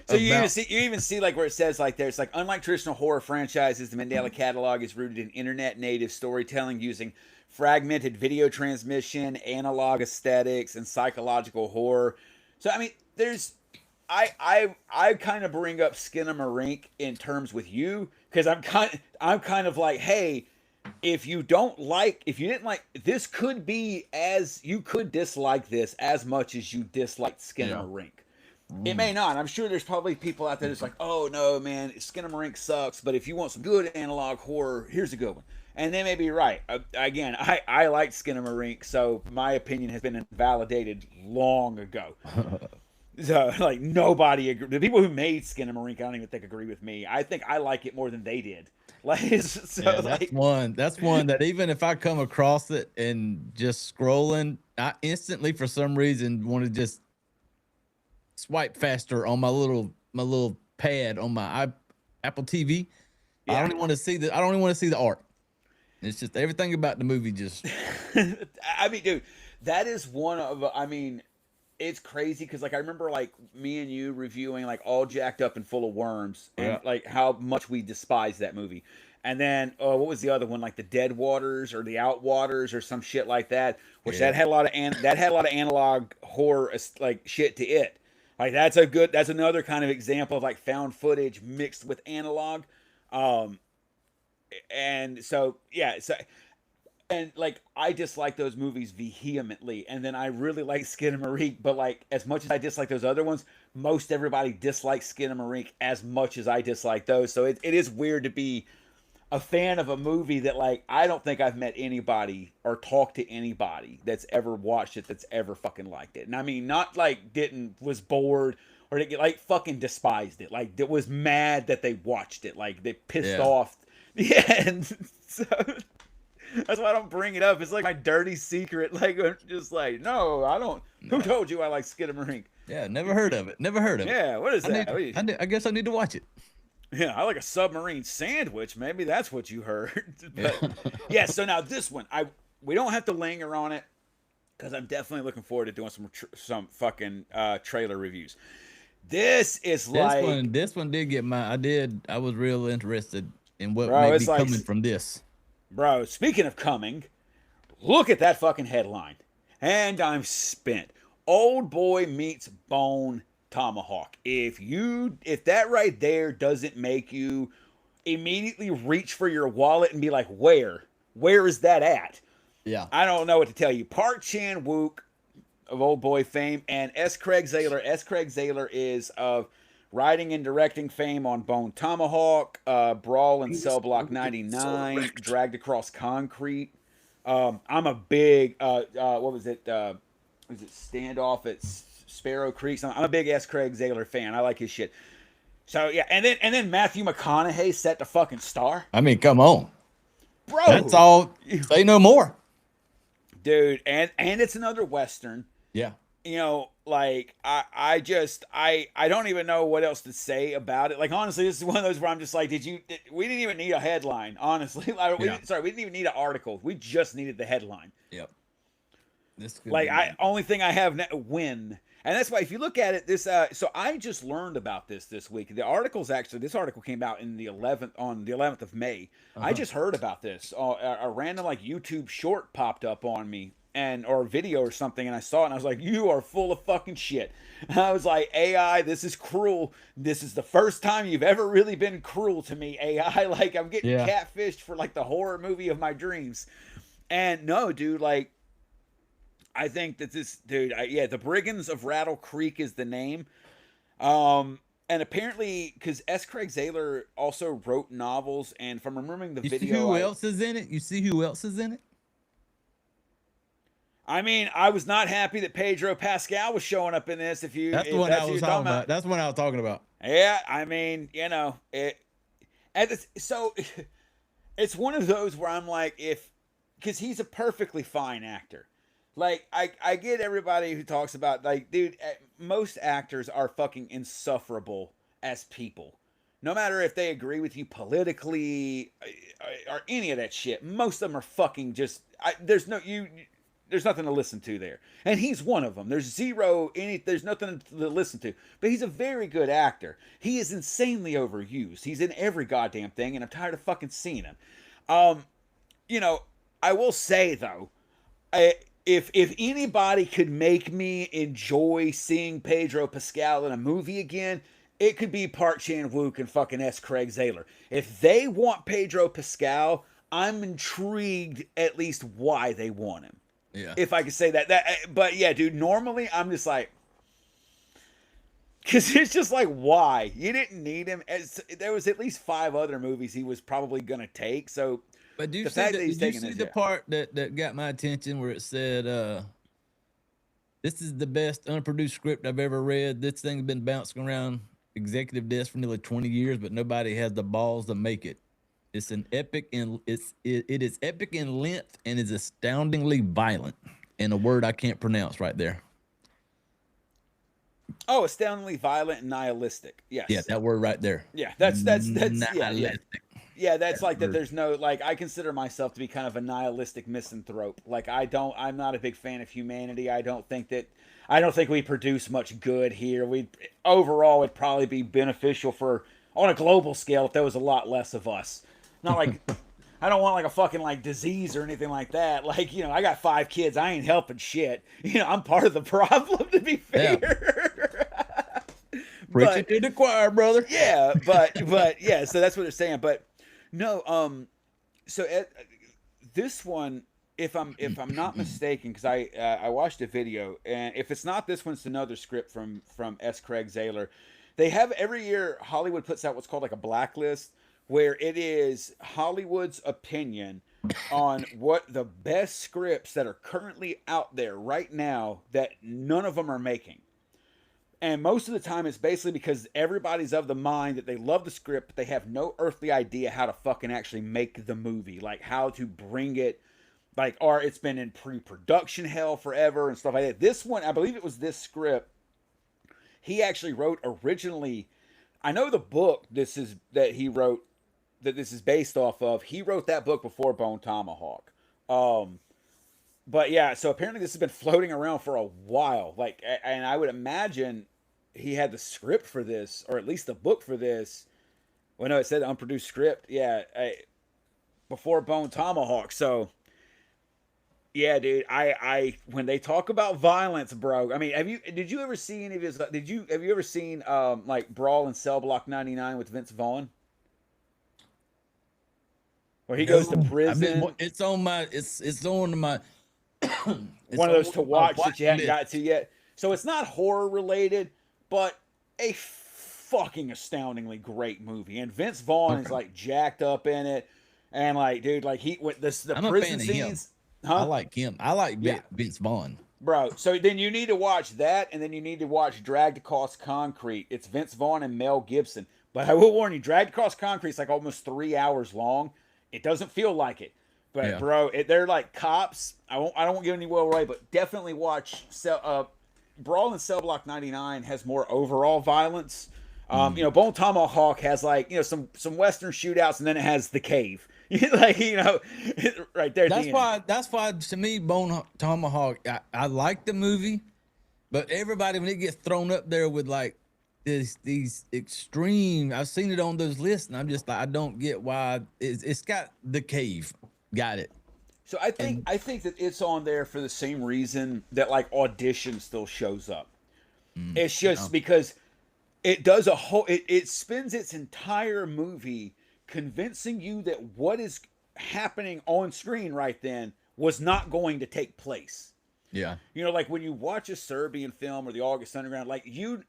So you even see where it says there's unlike traditional horror franchises, the Mandela catalog is rooted in internet native storytelling using fragmented video transmission, analog aesthetics, and psychological horror. So I mean, I kind of bring up Skinamarink in terms with you because I'm kind of like, hey, if you didn't like this, could be you could dislike this as much as you disliked Skinamarink. Yeah. It may not. I'm sure there's probably people out there that's like, oh no, man, Skinamarink sucks. But if you want some good analog horror, here's a good one. And they may be right. Again, I like Skinamarink, so my opinion has been invalidated long ago. So nobody agree. The people who made Skinamarink, I don't even think agree with me. I think I like it more than they did. That's one that even if I come across it and just scrolling, I instantly for some reason want to just swipe faster on my little pad on my Apple TV. Yeah. I don't even want to see the art. It's just everything about the movie just. I mean, dude, that is one of. I mean, it's crazy because I remember me and you reviewing All Jacked Up and Full of Worms and how much we despise that movie. And then what was the other one, the Dead Waters or the Outwaters or some shit like that, which that had a lot of analog horror shit to it. That's another kind of example of found footage mixed with analog. And so I dislike those movies vehemently, and then I really like Skinamarink, but as much as I dislike those other ones, most everybody dislikes Skinamarink as much as I dislike those. So it is weird to be a fan of a movie that I don't think I've met anybody or talked to anybody that's ever watched it that's ever fucking liked it. And I mean, not was bored or they fucking despised it. That was mad that they watched it. They pissed off. Yeah, and so that's why I don't bring it up. It's my dirty secret. I'm just no, I don't. No. Who told you I like Skinamarink? Yeah, never heard of it. Yeah, what is that? I guess I need to watch it. Yeah, I like a submarine sandwich. Maybe that's what you heard. But, yeah, so now this one, we don't have to linger on it because I'm definitely looking forward to doing some fucking trailer reviews. This one did get I was real interested in what may be coming from this. Bro, speaking of coming, look at that fucking headline. And I'm spent. Old boy meets bone tomahawk. If that right there doesn't make you immediately reach for your wallet and be like, where is that at? Yeah. I don't know what to tell you. Park Chan-wook of Old Boy fame and S. Craig Zahler. S. Craig Zahler is of Writing and directing fame on Bone Tomahawk, Brawl in Cell Block 99, Dragged Across Concrete. I'm a big, what was it? Was it Standoff at Sparrow Creek? I'm a big S. Craig Zahler fan. I like his shit. So yeah, and then Matthew McConaughey set the fucking star. I mean, come on, bro. That's all. Say no more, dude. And it's another Western. Yeah. You know, like I don't even know what else to say about it. Like honestly, this is one of those where I'm just like, we didn't even need a headline. Honestly, we didn't even need an article. We just needed the headline. Yep. This like only thing I have now, win. And that's why if you look at it, this so I just learned about this week. The article's actually, this article came out in the 11th of May. I just heard about this. A random like YouTube short popped up on me or video or something, and I saw it and I was like, you are full of fucking shit. And I was like, AI, this is cruel. This is the first time you've ever really been cruel to me, AI. Like I'm getting catfished for like the horror movie of my dreams. And no, dude, like I think that this dude, The Brigands of Rattle Creek is the name. And apparently, because S. Craig Zahler also wrote novels, and from remembering the video, see who else is in it? You see who else is in it? I mean, I was not happy that Pedro Pascal was showing up in this. That's the one I was talking about. That's the one I was talking about. Yeah, I mean, you know, so it's one of those where I'm like, because he's a perfectly fine actor. Like, I get everybody who talks about, like, dude, most actors are fucking insufferable as people. No matter if they agree with you politically or any of that shit, most of them are fucking just, there's nothing to listen to there. And he's one of them. There's nothing to listen to. But he's a very good actor. He is insanely overused. He's in every goddamn thing, and I'm tired of fucking seeing him. You know, I will say, though, if anybody could make me enjoy seeing Pedro Pascal in a movie again, it could be Park Chan-wook and fucking S. Craig Zahler. If they want Pedro Pascal, I'm intrigued at least why they want him. Yeah. If I could say that. But yeah, dude, normally I'm just like, because it's just like, why? You didn't need him. There was at least 5 other movies he was probably going to take. So, but did you see the part that got my attention where it said, this is the best unproduced script I've ever read. This thing's been bouncing around executive desk for nearly 20 years, but nobody has the balls to make it. It's an epic and it is epic in length and is astoundingly violent. And a word I can't pronounce right there. Oh, astoundingly violent and nihilistic. Yes. Yeah, that word right there. Yeah, that's nihilistic. Yeah, that's like that. There's no, like, I consider myself to be kind of a nihilistic misanthrope. Like, I'm not a big fan of humanity. I don't think we produce much good here. Overall, it'd probably be beneficial on a global scale if there was a lot less of us. Not like, I don't want like a fucking like disease or anything like that. Like, you know, I got 5 kids. I ain't helping shit. You know, I'm part of the problem, to be fair. Yeah. Preach it to the choir, brother. Yeah, but yeah, so that's what they're saying. But no, so this one, if I'm not mistaken, because I watched a video, and if it's not this one, it's another script from S. Craig Zahler. They have every year, Hollywood puts out what's called like a blacklist, where it is Hollywood's opinion on what the best scripts that are currently out there right now that none of them are making. And most of the time it's basically because everybody's of the mind that they love the script, but they have no earthly idea how to fucking actually make the movie. Like how to bring it, like, or it's been in pre-production hell forever and stuff like that. This one, I believe it was this script, he actually wrote originally. I know the book this is based off of. He wrote that book before Bone Tomahawk. But yeah, so apparently this has been floating around for a while. Like, and I would imagine he had the script for this, or at least the book for this. Well, no, it said unproduced script. Yeah, before Bone Tomahawk. So, yeah, dude, I when they talk about violence, bro. I mean, did you ever see any of his? Have you ever seen like Brawl in Cell Block 99 with Vince Vaughn? Where he goes to prison. I mean, it's on my. One of those to watch that you haven't got to yet. So it's not horror related, but a fucking astoundingly great movie. And Vince Vaughn is like jacked up in it. And like, dude, like the I'm prison a fan scenes. of him. I like him. I like Yeah. Vince Vaughn. Bro, so then you need to watch that, and then you need to watch Dragged Across Concrete. It's Vince Vaughn and Mel Gibson. But I will warn you, Dragged Across Concrete is like almost 3 hours long. It doesn't feel like it. But, Yeah. bro, they're like cops. I don't give any well away, but definitely watch Brawl in Cell Block 99 has more overall violence. You know, Bone Tomahawk has like, you know, some Western shootouts, and then it has the cave. Like, you know, right there. That's why to me, Bone Tomahawk, I like the movie, but everybody, when it gets thrown up there with like these extreme, I've seen it on those lists, and I'm just like, I don't get why it's got the cave. Got it. So I think that it's on there for the same reason that like Audition still shows up. It's just because it does it spends its entire movie convincing you that what is happening on screen right then was not going to take place. Yeah. You know, like when you watch a Serbian film or the August Underground, like you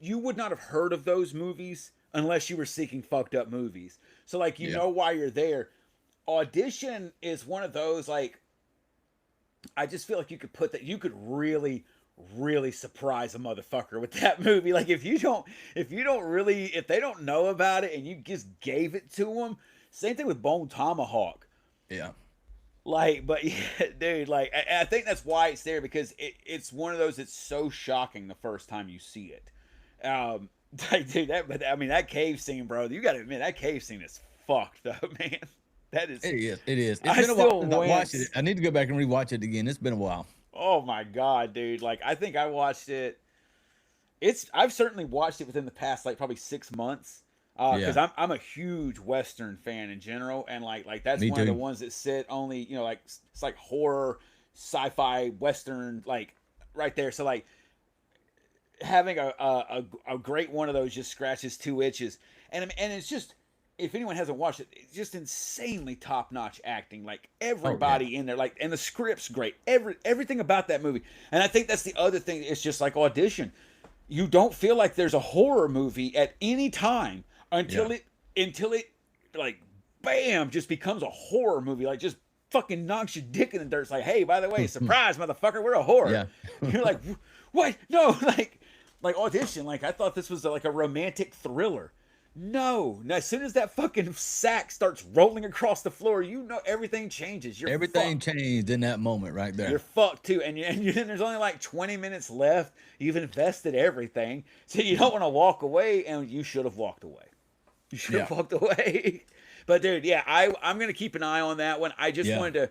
would not have heard of those movies unless you were seeking fucked up movies. So like you know why you're there. Audition is one of those, like, I just feel like you could really surprise a motherfucker with that movie. Like if they don't know about it and you just gave it to them. Same thing with Bone Tomahawk. Yeah. Like, but yeah, dude, like I think that's why it's there, because it's one of those that's so shocking the first time you see it. Like, dude, that cave scene, bro. You got to admit that cave scene is fucked up, man. That is. It is. It's been a while since I watched it. I need to go back and rewatch it again. It's been a while. Oh my god, dude! Like I think I watched it. I've certainly watched it within the past like probably 6 months. Because I'm a huge Western fan in general, and like that's Me one of too. the ones that sit only, you know, like it's like horror, sci-fi, Western, like right there. So like having a great one of those just scratches 2 itches, and it's just, if anyone hasn't watched it, it's just insanely top-notch acting. Like everybody in there, like, and the script's great. Everything about that movie, and I think that's the other thing. It's just like Audition. You don't feel like there's a horror movie at any time until it like bam just becomes a horror movie. Like just fucking knocks your dick in the dirt. It's like, hey, by the way, surprise, motherfucker, we're a horror. Yeah. You're like, what? No, like Audition. Like I thought this was like a romantic thriller. No, as soon as that fucking sack starts rolling across the floor, you know everything changes. Everything changed in that moment right there. You're fucked too, and there's only like 20 minutes left. You've invested everything, so you don't want to walk away, and you should have walked away. You should have walked away. But dude, yeah, I'm gonna keep an eye on that one. I just wanted to,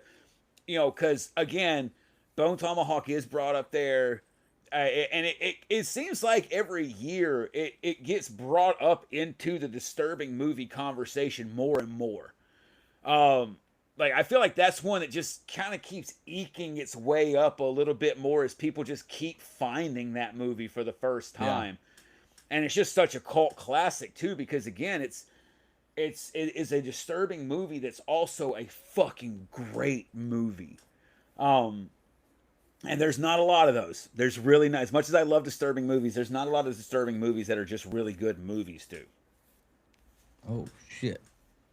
you know, because again, Bone Tomahawk is brought up there. And it seems like every year it gets brought up into the disturbing movie conversation more and more. Like I feel like that's one that just kind of keeps eking its way up a little bit more as people just keep finding that movie for the first time. And it's just such a cult classic too, because again, it is a disturbing movie that's also a fucking great movie. And there's not a lot of those. There's really not. As much as I love disturbing movies, there's not a lot of disturbing movies that are just really good movies too. Oh shit!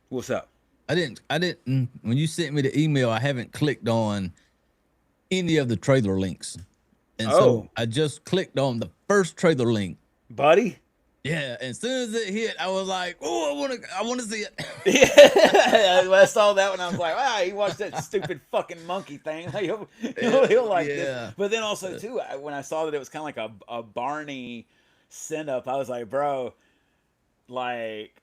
What's up? I didn't. When you sent me the email, I haven't clicked on any of the trailer links, and so I just clicked on the first trailer link. Buddy. Yeah, and as soon as it hit, I was like, "Oh, I want to see it." Yeah, when I saw that one, I was like, "Wow, he watched that stupid fucking monkey thing. Like, he'll like this." But then also too, when I saw that it was kind of like a Barney send up, I was like, "Bro, like,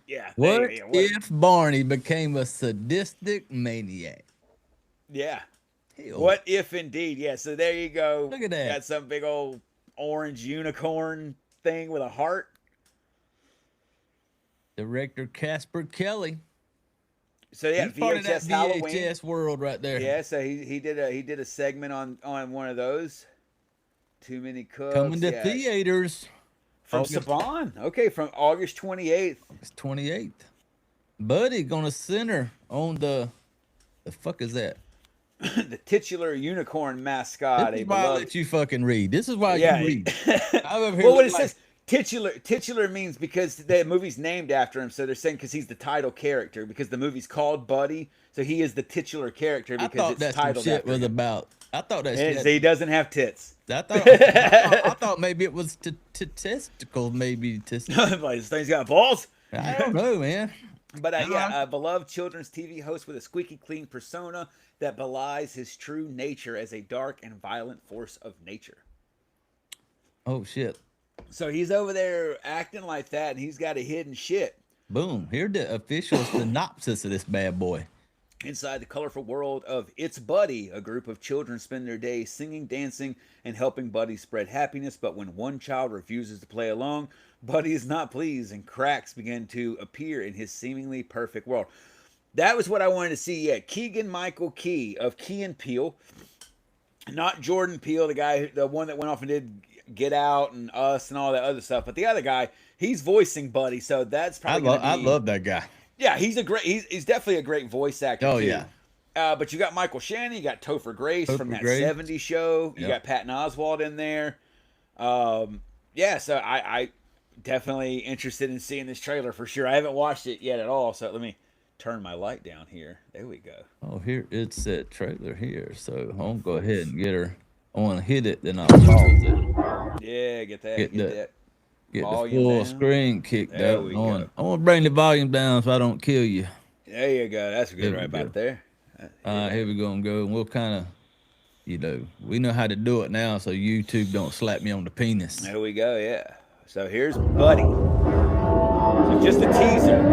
yeah." What if Barney became a sadistic maniac? Yeah. Hell. What if indeed? Yeah. So there you go. Look at that. Got some big old orange unicorn thing with a heart. Director Casper Kelly. So yeah, he's part of that Halloween. VHS world right there. Yeah, so he did a segment on one of those. Too Many Cooks. Coming to theaters from August, Saban. Okay, from August 28th. August 28th. Buddy gonna center on the fuck is that? The titular unicorn mascot. This is why I let you fucking read. This is why you read. Well, what it says, Titular means because the movie's named after him, so they're saying because he's the title character, because the movie's called Buddy, so he is the titular character because it's titled shit after was him. about. I thought that And shit. he doesn't have tits. I thought maybe it was testicles, maybe testicles. Like, this thing's got balls. I don't know, man. But a beloved children's TV host with a squeaky clean persona that belies his true nature as a dark and violent force of nature. Oh shit. So he's over there acting like that, and he's got a hidden shit. Boom. Here's the official synopsis of this bad boy. Inside the colorful world of It's Buddy, a group of children spend their days singing, dancing, and helping Buddy spread happiness. But when one child refuses to play along, Buddy is not pleased, and cracks begin to appear in his seemingly perfect world. That was what I wanted to see. Yeah, Keegan-Michael Key of Key and Peele. Not Jordan Peele, the one that went off and did Get Out and Us and all that other stuff. But the other guy, he's voicing Buddy, so that's probably I love that guy. Yeah, he's definitely a great voice actor. Oh, too. yeah. But you got Michael Shannon, you got Topher Grace from that 70s show. You got Patton Oswalt in there. Yeah, so I definitely interested in seeing this trailer for sure. I haven't watched it yet at all, so let me turn my light down here. There we go. Oh, here it's that trailer here. So I'll go ahead and get her. I want to hit it, then I'll pause it. Yeah, get that. Get the full down. screen kicked There out. we I go. want to bring the volume down so I don't kill you. There you go. That's good right about there. All right, here we go. And we'll kind of, we know how to do it now, so YouTube don't slap me on the penis. There we go, yeah. So here's Buddy. So just a teaser.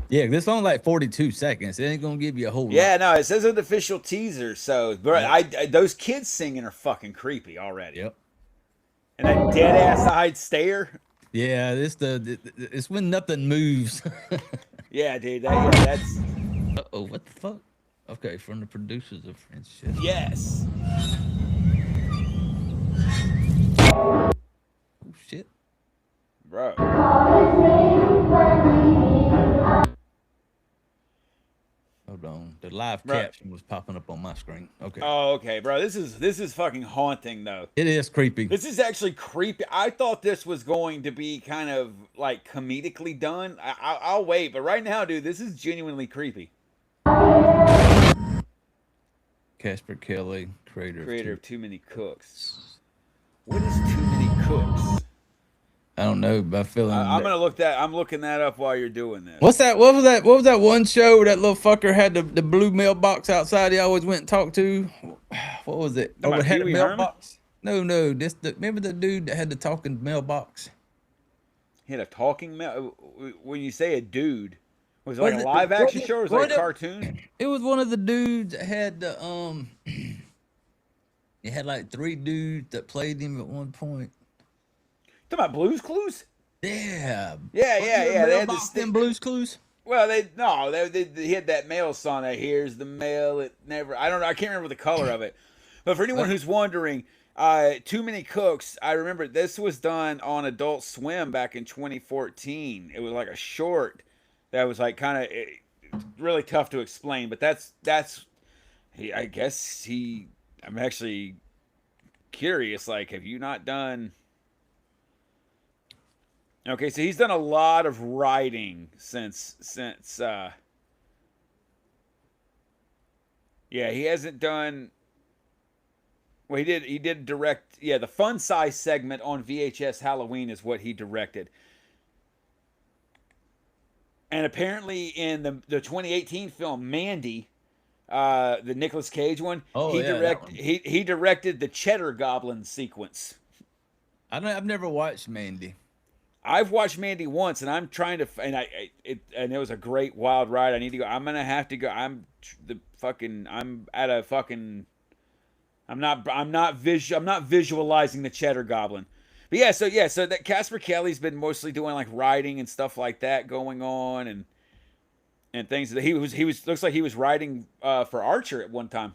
Yeah, this only like 42 seconds. It ain't gonna give you a whole lot. Yeah, no, it says an official teaser. So, bro, those kids singing are fucking creepy already. Yep. And that dead ass eyed stare. Yeah, it's when nothing moves. Yeah, dude. That's. Uh-oh, what the fuck? Okay, from the producers of Friendship. Yes. Oh shit. Bro. Hold on. The live caption was popping up on my screen. Okay. Oh, okay, bro. This is fucking haunting though. It is creepy. This is actually creepy. I thought this was going to be kind of like comedically done. I'll wait, but right now, dude, this is genuinely creepy. Casper Kelly, creator of Too Many Cooks. What is Too Many Cooks? I don't know, but I feel I'm looking that up while you're doing this. What's that? What was that one show where that little fucker had the blue mailbox outside he always went and talked to? What was it? Oh, it had a mailbox. No. Remember the dude that had the talking mailbox? He had a talking mail. When you say a dude, was it like a live action show or was it like a cartoon? It was one of the dudes that had the He had like 3 dudes that played him at one point. Talking about Blue's Clues? Yeah. Yeah. They had the Blue's Clues. Well, they had that mail song that here's the mail. It never. I don't know. I can't remember the color of it. But for anyone who's wondering, Too Many Cooks. I remember this was done on Adult Swim back in 2014. It was like a short that was like kind of really tough to explain. But that's. I guess I'm actually curious. Like, have you not done? Okay, so he's done a lot of writing since he hasn't done. Well, he did direct. Yeah, the Fun Size segment on VHS Halloween is what he directed. And apparently in the 2018 film Mandy, the Nicolas Cage one, he directed the Cheddar Goblin sequence. I've never watched Mandy. I've watched Mandy once, and I'm trying to, and it was a great wild ride. I need to go. I'm gonna have to go. I'm not visualizing the Cheddar Goblin. But so that Casper Kelly's been mostly doing like writing and stuff like that going on, and things that he was looks like he was writing for Archer at one time.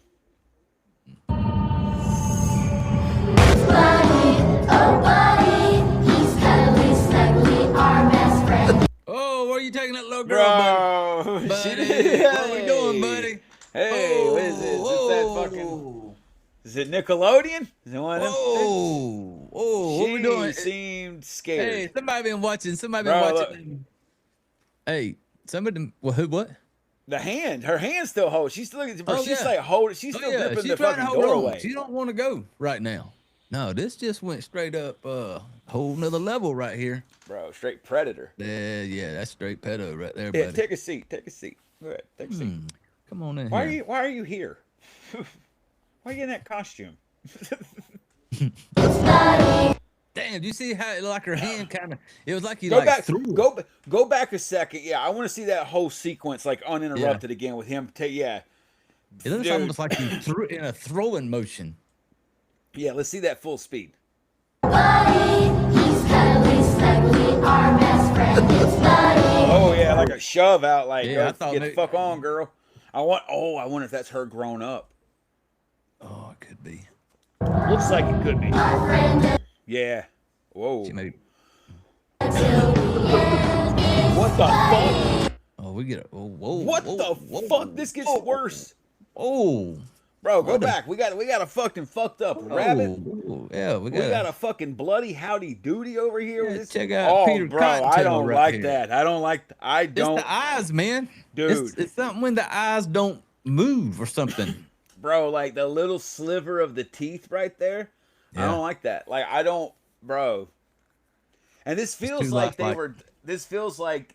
Oh, where are you taking that little girl, bro? Buddy, what are we doing, buddy? Hey, what is it? Is that fucking? Is it Nickelodeon? Is it one of them? Whoa, what we doing? Seemed scared. Hey, somebody been watching. Somebody been watching. Hey, somebody. Well, who? What? The hand. Her hand still holds. She's still. She's like holding. She's still gripping She's the trying fucking to hold doorway. on. She don't want to go right now. No, this just went straight up whole nother level right here. Bro, straight predator. Yeah, that's straight pedo right there, Yeah, buddy. take a seat. Take a seat. Go ahead. Take a seat. Come on in Why here. Why are you here? Why are you in that costume? Damn, do you see how it like her hand kind of? It was like he Go like back. threw it. Go back a second. Yeah, I want to see that whole sequence like uninterrupted again with him. Yeah. It looks almost like he threw it in a throwing motion. Yeah, let's see that full speed. Oh yeah, like a shove out, like Yeah, I thought get the fuck on, girl. I wonder if that's her grown up. Oh, it could be. Looks like it could be. Yeah. Whoa. She may. What the fuck? Oh, we get. Whoa. What the fuck? This gets worse. Oh. Bro, go back. We got a fucking fucked up rabbit. Oh, yeah, we We got a fucking bloody howdy doody over here. Yeah, check out Peter bro, Cottontail I don't right like here. that. I don't like. I don't. It's the eyes, man. Dude. It's something when the eyes don't move or something. Bro, like the little sliver of the teeth right there. I Yeah. don't like that. Like I don't, bro. And this feels like they were. This feels like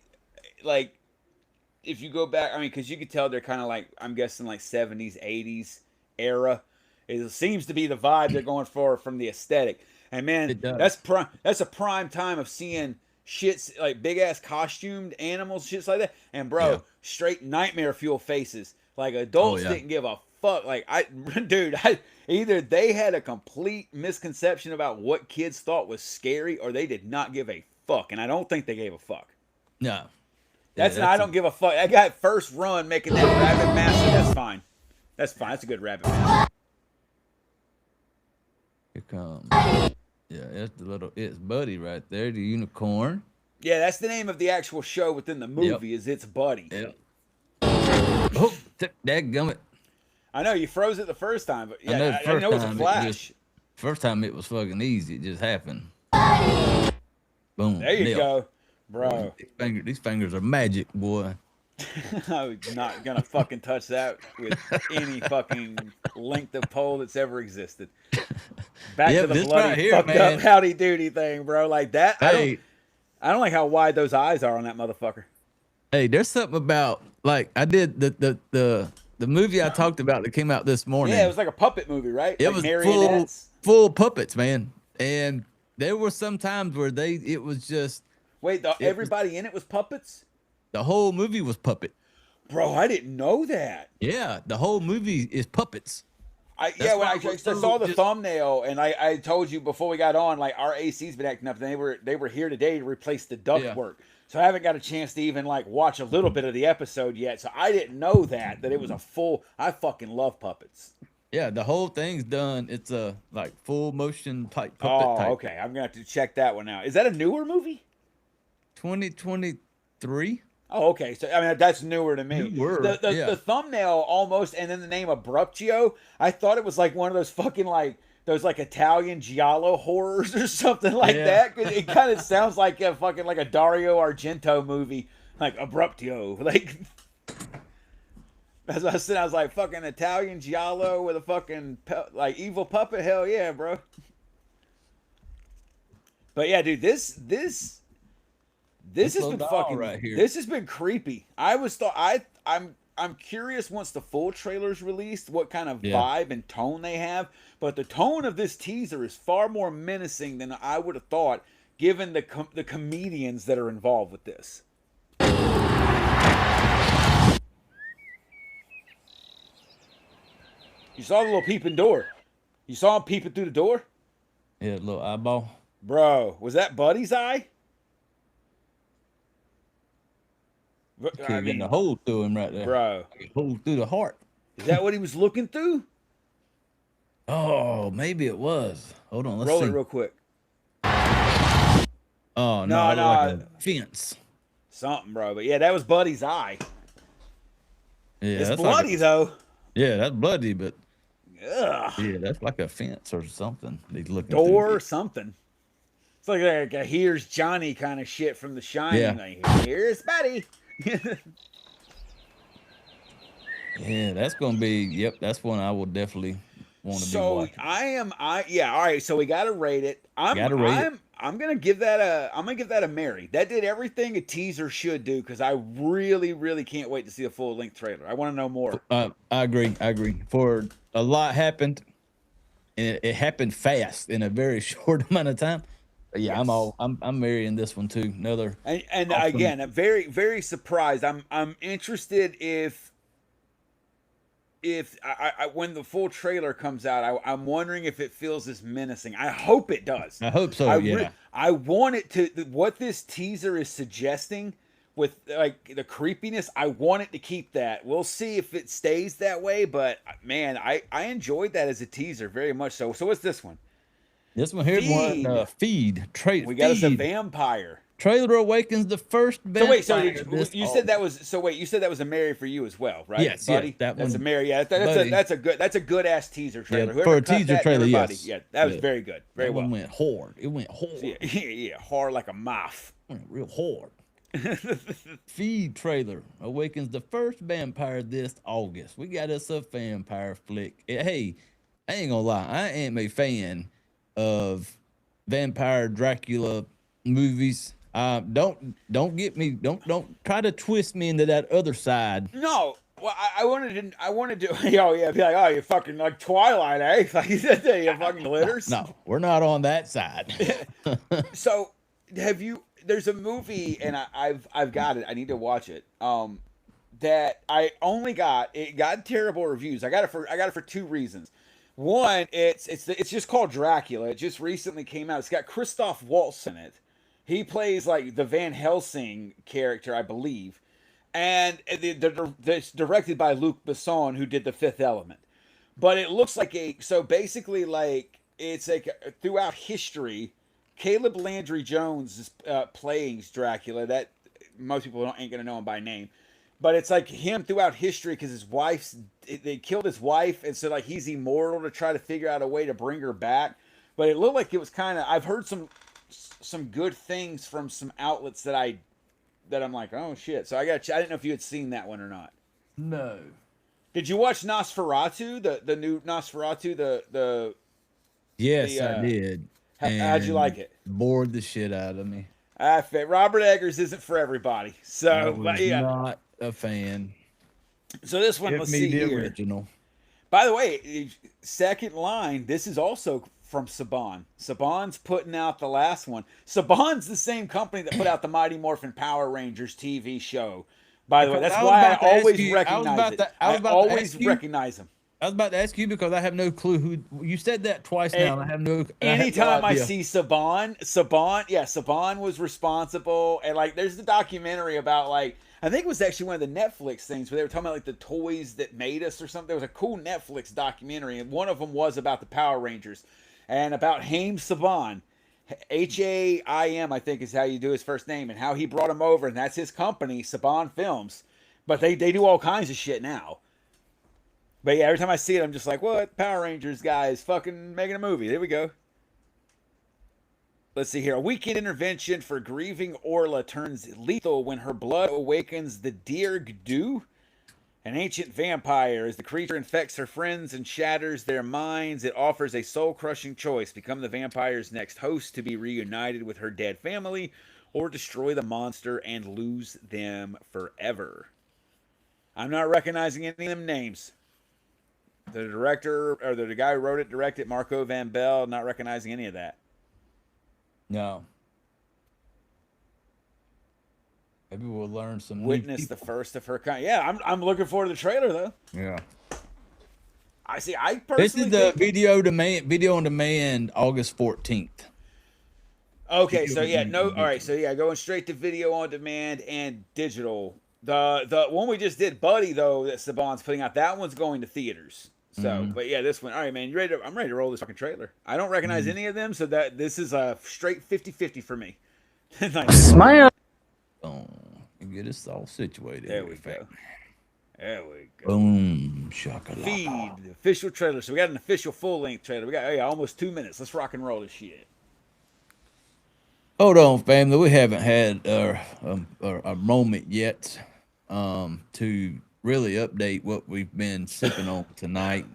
if you go back. I mean, because you could tell they're kind of like, I'm guessing like 70s, 80s era. It seems to be the vibe they're going for from the aesthetic. And man, that's a prime time of seeing shits like big ass costumed animals, shits like that. And bro, straight nightmare fuel faces. Like adults didn't give a fuck. Like either they had a complete misconception about what kids thought was scary, or they did not give a fuck. And I don't think they gave a fuck. No. That's I don't give a fuck. That guy first run making that rabbit mask. That's fine. That's fine. That's a good rabbit mask. Here comes. Yeah, it's Buddy right there, the unicorn. Yeah, that's the name of the actual show within the movie. Is It's Buddy. Yep. Oh, dadgummit. I know you froze it the first time, but yeah, I know it's a flash. First time it was fucking easy. It just happened. Boom. There you go, bro. These fingers are magic, boy. I'm not gonna fucking touch that with any fucking length of pole that's ever existed. Back to the bloody right here, fucked up howdy doody thing, bro. Like that. Hey, I don't like how wide those eyes are on that motherfucker. Hey, there's something about like I did the movie I talked about that came out this morning. Yeah, it was like a puppet movie, right? It like was full puppets, man. And there were some times where it was just everybody in it was puppets. The whole movie was puppet. Bro, I didn't know that. Yeah, the whole movie is puppets. When I saw the thumbnail, and I told you before we got on, like our AC's been acting up. And they were here today to replace the ductwork. So I haven't got a chance to even like watch a little bit of the episode yet. So I didn't know that it was a full. I fucking love puppets. Yeah, the whole thing's done. It's a like full motion type puppet type. Okay. I'm gonna have to check that one out. Is that a newer movie? 2023. Oh, okay. So I mean, that's newer to me. The thumbnail almost, and then the name Abruptio. I thought it was like one of those fucking like those like Italian giallo horrors or something like that. It kind of sounds like a fucking like a Dario Argento movie, like Abruptio. Like as I said, I was like fucking Italian giallo with a fucking like evil puppet. Hell yeah, bro. But yeah, dude, this has been fucking right here. This has been creepy. I'm curious once the full trailer's released what kind of vibe and tone they have. But the tone of this teaser is far more menacing than I would have thought, given the comedians that are involved with this. You saw the little peeping door. You saw him peeping through the door? Yeah, little eyeball. Bro, was that Buddy's eye? Getting a hole through him right there. Bro. A hole through the heart. Is that what he was looking through? Oh, maybe it was. Hold on, let's roll see. it real quick. Oh, no. Like a fence. Something, bro. But yeah, that was Buddy's eye. Yeah, it's bloody, though. Yeah, that's bloody, but ugh. Yeah, that's like a fence or something. He's looking Door through. or something. It's like a here's Johnny kind of shit from The Shining. Yeah. Like, here's Betty. Yeah, that's gonna be. Yep, that's one I will definitely want to be So watching. yeah, all right. So we gotta rate it. I'm gonna give that a Mary. That did everything a teaser should do because I really, really can't wait to see a full length trailer. I want to know more. I agree. I agree. For a lot happened, and it happened fast in a very short amount of time. But yeah, Yes. I'm marrying this one too. Another And awesome- again, I'm very, very surprised. I'm interested if I when the full trailer comes out, I'm wondering if it feels as menacing. I hope it does. I hope so. Yeah. I want it to. What this teaser is suggesting with like the creepiness, I want it to keep that. We'll see if it stays that way. But man, I enjoyed that as a teaser very much. So what's this one? This one here's one feed trailer. We got us a vampire. Trailer awakens the first vampire. So wait, you said that was a Mary for you as well, right? Yes, buddy. That's a one. Mary. Yeah, that's a good ass teaser trailer. Yeah, for a teaser trailer, yes. Yeah, that was very good. Very that well. One went hard. It went hard. Yeah, hard like a moth. Went real hard. Feed trailer awakens the first vampire this August. We got us a vampire flick. Hey, I ain't gonna lie, I am a fan of vampire Dracula movies. Don't get me. Don't try to twist me into that other side. No. Well, I wanted to. Oh yeah, be like, oh, you fucking like Twilight, eh? Like you fucking glitters. No, we're not on that side. So, have you? There's a movie, and I've got it. I need to watch it. That I only got. It got terrible reviews. I got it for two reasons. One, it's just called Dracula. It just recently came out. It's got Christoph Waltz in it. He plays like the Van Helsing character, I believe. And it's directed by Luc Besson, who did The Fifth Element. But it looks like so basically like it's like throughout history, Caleb Landry Jones is playing Dracula. That most people ain't gonna know him by name. But it's like him throughout history because they killed his wife, and so like he's immortal to try to figure out a way to bring her back. But it looked like it was kind of. I've heard some good things from some outlets that I'm like, oh shit. So I didn't know if you had seen that one or not. No. Did you watch Nosferatu, the new Nosferatu, the Yes, I did. How'd you like it? Bored the shit out of me. Robert Eggers isn't for everybody. So I was yeah. not a fan. So this one, let's see the here. original. By the way, second line, this is also from Saban. Saban's putting out the last one. Saban's the same company that put out the Mighty Morphin Power Rangers TV show. By the way, that's why I always recognize it. I always recognize him. I was about to ask you because I have no clue who you said that twice now. And I have no. Anytime I see Saban, Saban was responsible, and like, there's the documentary about like. I think it was actually one of the Netflix things where they were talking about like the toys that made us or something. There was a cool Netflix documentary, and one of them was about the Power Rangers and about Haim Saban. Haim, I think is how you do his first name, and how he brought him over, and that's his company, Saban Films. But they do all kinds of shit now. But yeah, every time I see it, I'm just like, what? Power Rangers guy is fucking making a movie. There we go. Let's see here. A weekend intervention for grieving Orla turns lethal when her blood awakens the Dirgdu, an ancient vampire. As the creature infects her friends and shatters their minds, it offers a soul-crushing choice. Become the vampire's next host to be reunited with her dead family, or destroy the monster and lose them forever. I'm not recognizing any of them names. The director, or the guy who wrote it, directed, Marco Van Bell, not recognizing any of that. No. Maybe we'll learn some. Witness the first of her kind. Yeah, I'm looking forward to the trailer though. Yeah. I see. I personally. This is the video on demand, August 14th. Okay, so yeah, all right, so yeah, going straight to video on demand and digital. The one we just did, Buddy, though, that Saban's putting out, that one's going to theaters. So, but yeah, this one, all right, man, I'm ready to roll this fucking trailer. I don't recognize any of them, so that this is a straight 50-50 for me. Smile. Oh, and get us all situated. There we go. There we go. Boom, shakalaka. Feed the official trailer. So we got an official full-length trailer. We got almost 2 minutes. Let's rock and roll this shit. Hold on, family. We haven't had a moment yet to really update what we've been sipping on tonight.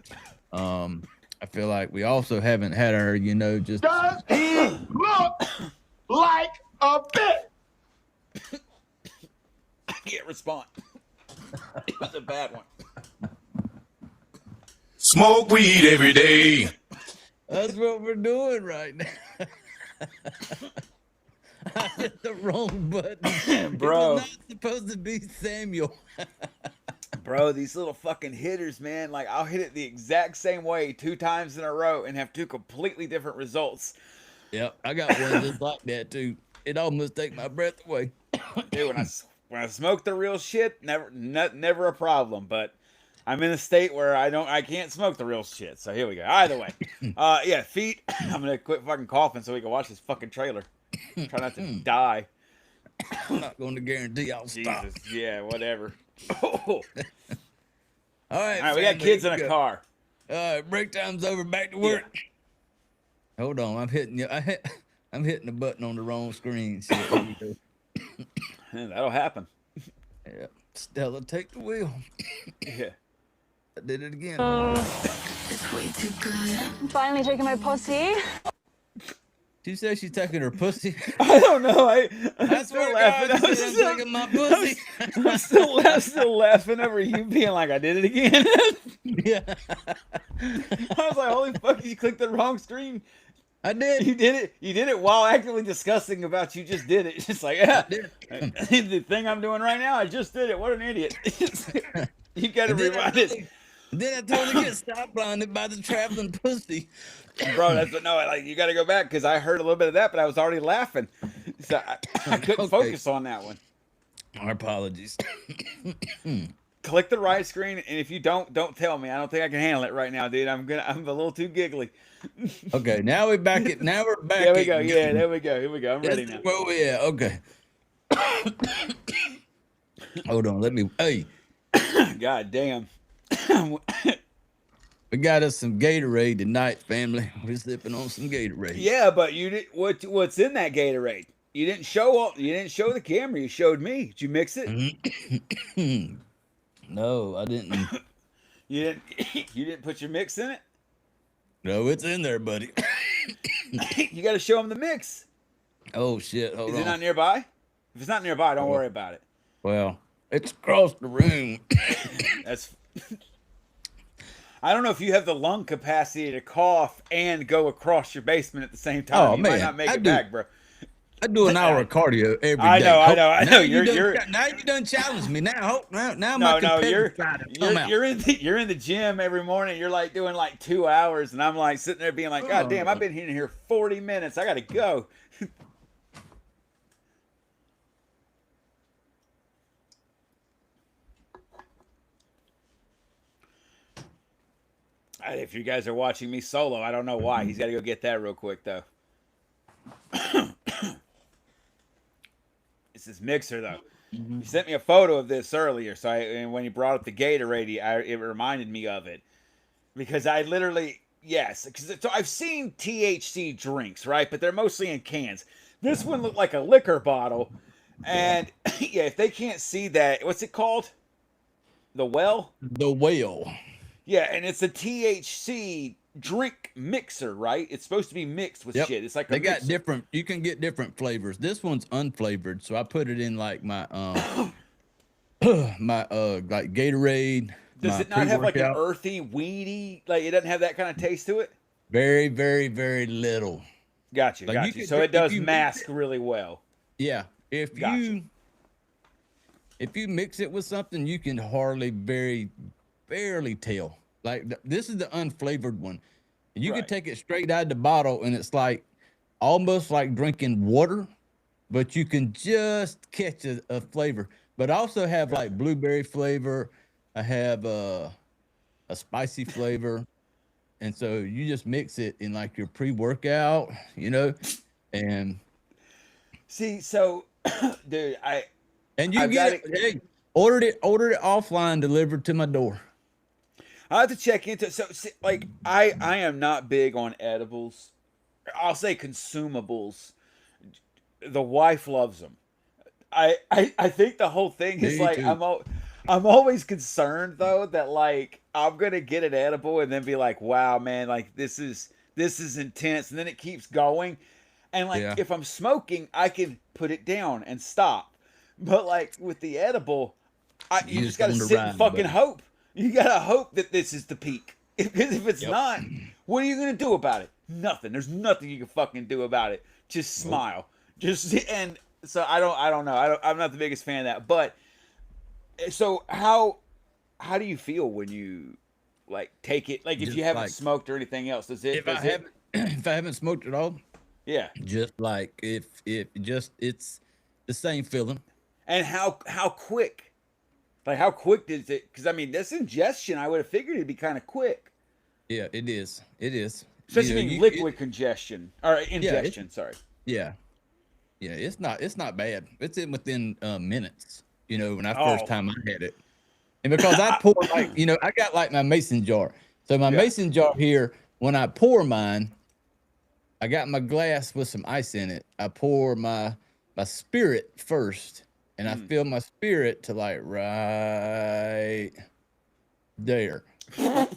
I feel like we also haven't had our, just. Does he look like a bitch? I can't respond. It was a bad one. Smoke weed every day. That's what we're doing right now. I hit the wrong button. Bro. It was not supposed to be Samuel. Bro, these little fucking hitters, man. Like, I'll hit it the exact same way 2 times in a row and have 2 completely different results. Yep, I got one just like that, too. It almost take my breath away. Dude, when I smoke the real shit, never a problem. But I'm in a state where I can't smoke the real shit. So here we go. Either way, yeah, feet. I'm gonna quit fucking coughing so we can watch this fucking trailer. Try not to die. I'm not going to guarantee I'll stop. Jesus, yeah, whatever. All right, we got kids in a car. Break time's over. Back to work. Yeah. Hold on, I'm hitting you. I'm hitting the button on the wrong screen. Shit, there you go. That'll happen. Yeah, Stella, take the wheel. Yeah. I did it again. It's way too good. I'm finally taking my pussy. She said she's taking her pussy. I don't know. I'm That's still what laughing. God said, I'm taking my pussy. I'm still laughing over you being like, I did it again. Yeah. I was like, holy fuck, you clicked the wrong screen. I did. You did it while actively discussing about you just did it. It's like, yeah, the thing I'm doing right now, I just did it. What an idiot. You gotta rewind it. Then I totally get stop blinded by the traveling pussy. Bro, like you gotta go back because I heard a little bit of that, but I was already laughing. So I couldn't focus on that one. Our apologies. Click the right screen, and if you don't tell me. I don't think I can handle it right now, dude. I'm a little too giggly. Okay, now we're back. Now we're back. There we go. Yeah, there we go. Here we go. I'm ready now. Where we at? Okay. Hold on. Let me. Hey. God damn. We got us some Gatorade tonight, family. We're sipping on some Gatorade. Yeah, but you did what's in that Gatorade? You didn't show the camera. You showed me. Did you mix it? No, I didn't. You didn't put your mix in it? No, it's in there, buddy. You got to show them the mix. Oh shit! Hold on. Is it not nearby? If it's not nearby, don't worry about it. Well, it's across the room. That's. I don't know if you have the lung capacity to cough and go across your basement at the same time. Oh, you man, might not make I it do. back, bro. I do an hour of cardio every day. I know. Now You're now you done challenged me. Now my no, competitive side has come out. you're in the gym every morning. You're like doing like 2 hours, and I'm like sitting there being like, God damn, I've been in here 40 minutes. I gotta go. If you guys are watching me solo, I don't know why. He's got to go get that real quick, though. It's this mixer, though. You sent me a photo of this earlier, so and when you brought up the Gatorade, it reminded me of it. Because I literally, so I've seen THC drinks, right? But they're mostly in cans. This one looked like a liquor bottle. And, yeah, if they can't see that, what's it called? The well? The whale. Yeah, and it's a THC drink mixer, right? It's supposed to be mixed with shit. It's like they got different. You can get different flavors. This one's unflavored, so I put it in like my my like Gatorade. Does it not have like an earthy, weedy? Like it doesn't have that kind of taste to it. Very, very, very little. Got you. So it does mask really well. Yeah, if you mix it with something, you can hardly barely tell. Like this is the unflavored one. You can take it straight out of the bottle and it's like almost like drinking water, but you can just catch a flavor. But I also have like blueberry flavor. I have a spicy flavor. And so you just mix it in like your pre-workout, and see, so dude, you get it. Hey, Ordered it offline, delivered to my door. I have to check into. So, like, I am not big on edibles. I'll say consumables. The wife loves them. I think the whole thing is like I'm always concerned though that like I'm gonna get an edible and then be like, wow, man, like this is intense, and then it keeps going. And like if I'm smoking, I can put it down and stop. But like with the edible, you just gotta sit and fucking hope. You gotta hope that this is the peak. Because if it's not, what are you gonna do about it? Nothing. There's nothing you can fucking do about it. Just smile. And so I don't know. I'm not the biggest fan of that. But so how do you feel when you like take it? Like if you haven't smoked or anything else, if I haven't smoked at all, yeah, just like if it's the same feeling. And how quick? Like how quick is it? Because I mean, this ingestion, I would have figured it'd be kind of quick. Yeah, it is. It is. Especially liquid congestion or ingestion. Sorry. Yeah. Yeah, it's not bad. It's in within minutes. You know, when I first time I had it, and because I pour like I got like my mason jar. So my mason jar here, when I pour mine, I got my glass with some ice in it. I pour my spirit first, and I fill my spirit to like right there.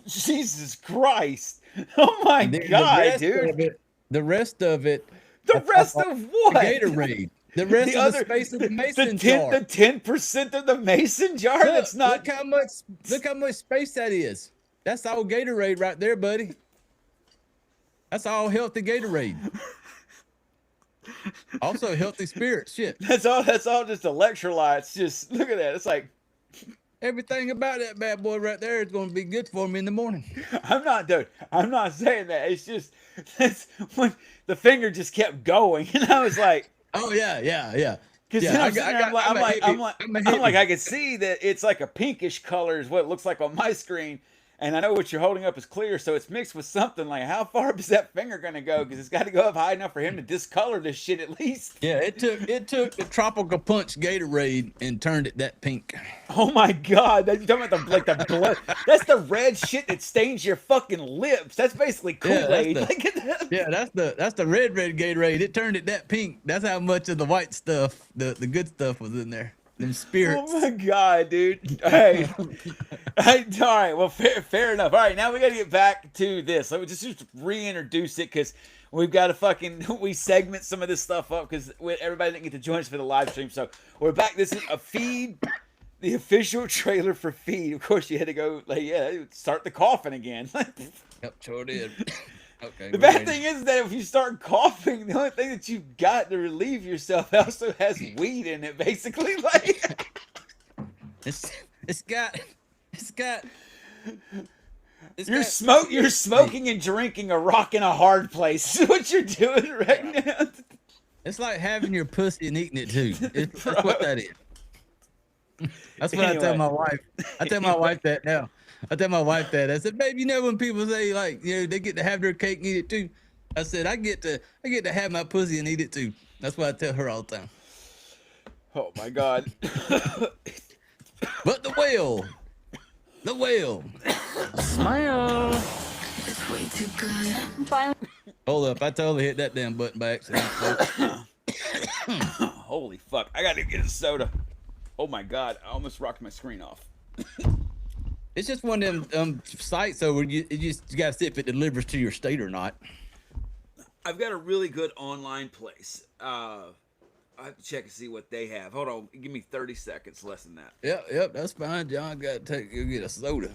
Jesus Christ! Oh my God, dude! The rest of it. The rest of what? The Gatorade. The rest of the space of the mason jar. The 10% of the mason jar. That's not. Look how much space that is. That's all Gatorade right there, buddy. That's all healthy Gatorade. Also healthy spirit. Shit. That's all just electrolytes. Just look at that. It's like everything about that bad boy right there is going to be good for me in the morning. I'm not saying that. It's just that's when the finger just kept going, and I was like, "Oh yeah." Because I'm like, I can see that it's like a pinkish color is what it looks like on my screen, and I know what you're holding up is clear, so it's mixed with something. Like, how far up is that finger gonna go? Because it's got to go up high enough for him to discolor this shit at least. Yeah, it took the tropical punch Gatorade and turned it that pink. Oh my God! You're talking about the blood. That's the red shit that stains your fucking lips. That's basically Kool-Aid. That's the red Gatorade. It turned it that pink. That's how much of the white stuff, the good stuff, was in there. Them spirits. Oh my God, dude. Hey. All right. Well, fair enough. All right. Now we got to get back to this. Let me just reintroduce it because we've got to we segment some of this stuff up because everybody didn't get to join us for the live stream. So we're back. This is a feed, the official trailer for Feed. Of course, you had to go, start the coughing again. Yep, sure did. Okay. The bad thing is that if you start coughing, the only thing that you've got to relieve yourself also has weed in it, basically. Like you're smoking and drinking a rock in a hard place. Is what you're doing right now. It's like having your pussy and eating it too. That's what that is. That's what I tell my wife. I tell my wife that now. I tell my wife that. I said, babe, when people say like, they get to have their cake and eat it too. I said, I get to have my pussy and eat it too. That's what I tell her all the time. Oh my God. But the whale. Smile. It's way too good. Finally. Hold up, I totally hit that damn button by accident. Holy fuck! I gotta get a soda. Oh my God! I almost rocked my screen off. It's just one of them sites where you gotta see if it delivers to your state or not. I've got a really good online place. I have to check and see what they have. Hold on, give me 30 seconds, less than that. Yep, that's fine. John got to go get a soda,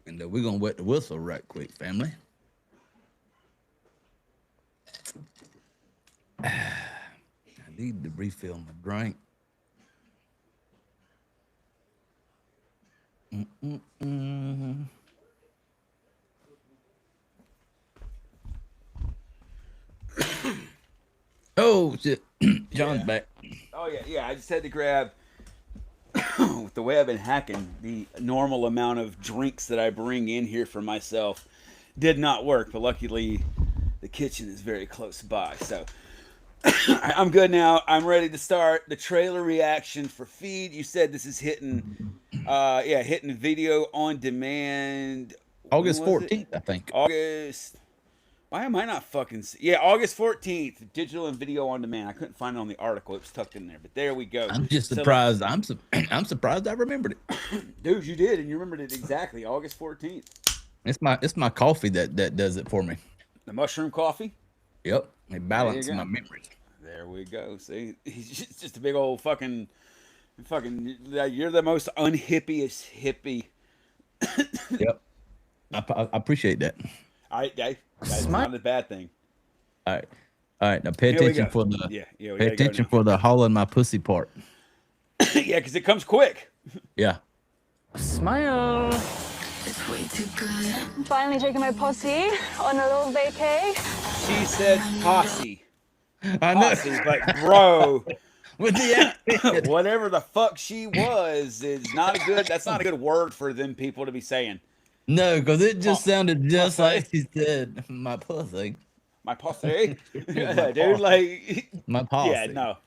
and we're gonna wet the whistle right quick, family. I need to refill my drink. Oh shit, John's back. Oh yeah. I just had to grab. With the way I've been hacking, the normal amount of drinks that I bring in here for myself did not work. But luckily, the kitchen is very close by. So I'm good now. I'm ready to start the trailer reaction for Feed. You said this is hitting, hitting video on demand. August 14th, I think. August. Why am I not fucking? Yeah, August 14th, digital and video on demand. I couldn't find it on the article; it was tucked in there. But there we go. I'm just surprised. I'm surprised I remembered it. Dude, you did, and you remembered it exactly. August 14th. It's my coffee that does it for me. The mushroom coffee. Yep, it balances my memories. There we go. See, he's just a big old fucking. You're the most unhippiest hippie. Yep, I appreciate that. All right, Dave. That's not a bad thing. All right. Now pay attention for the pay attention for the hauling my pussy part. Yeah, because it comes quick. Yeah. Smile. It's way too good. I'm finally taking my posse on a little vacay. She said posse. I know. Posse, but bro, With the accent. whatever the fuck she was is not a good. That's not a good word for them people to be saying. No, because it just sounded just like she said, my pussy. My posse, yeah, dude. Like My posse. yeah, no,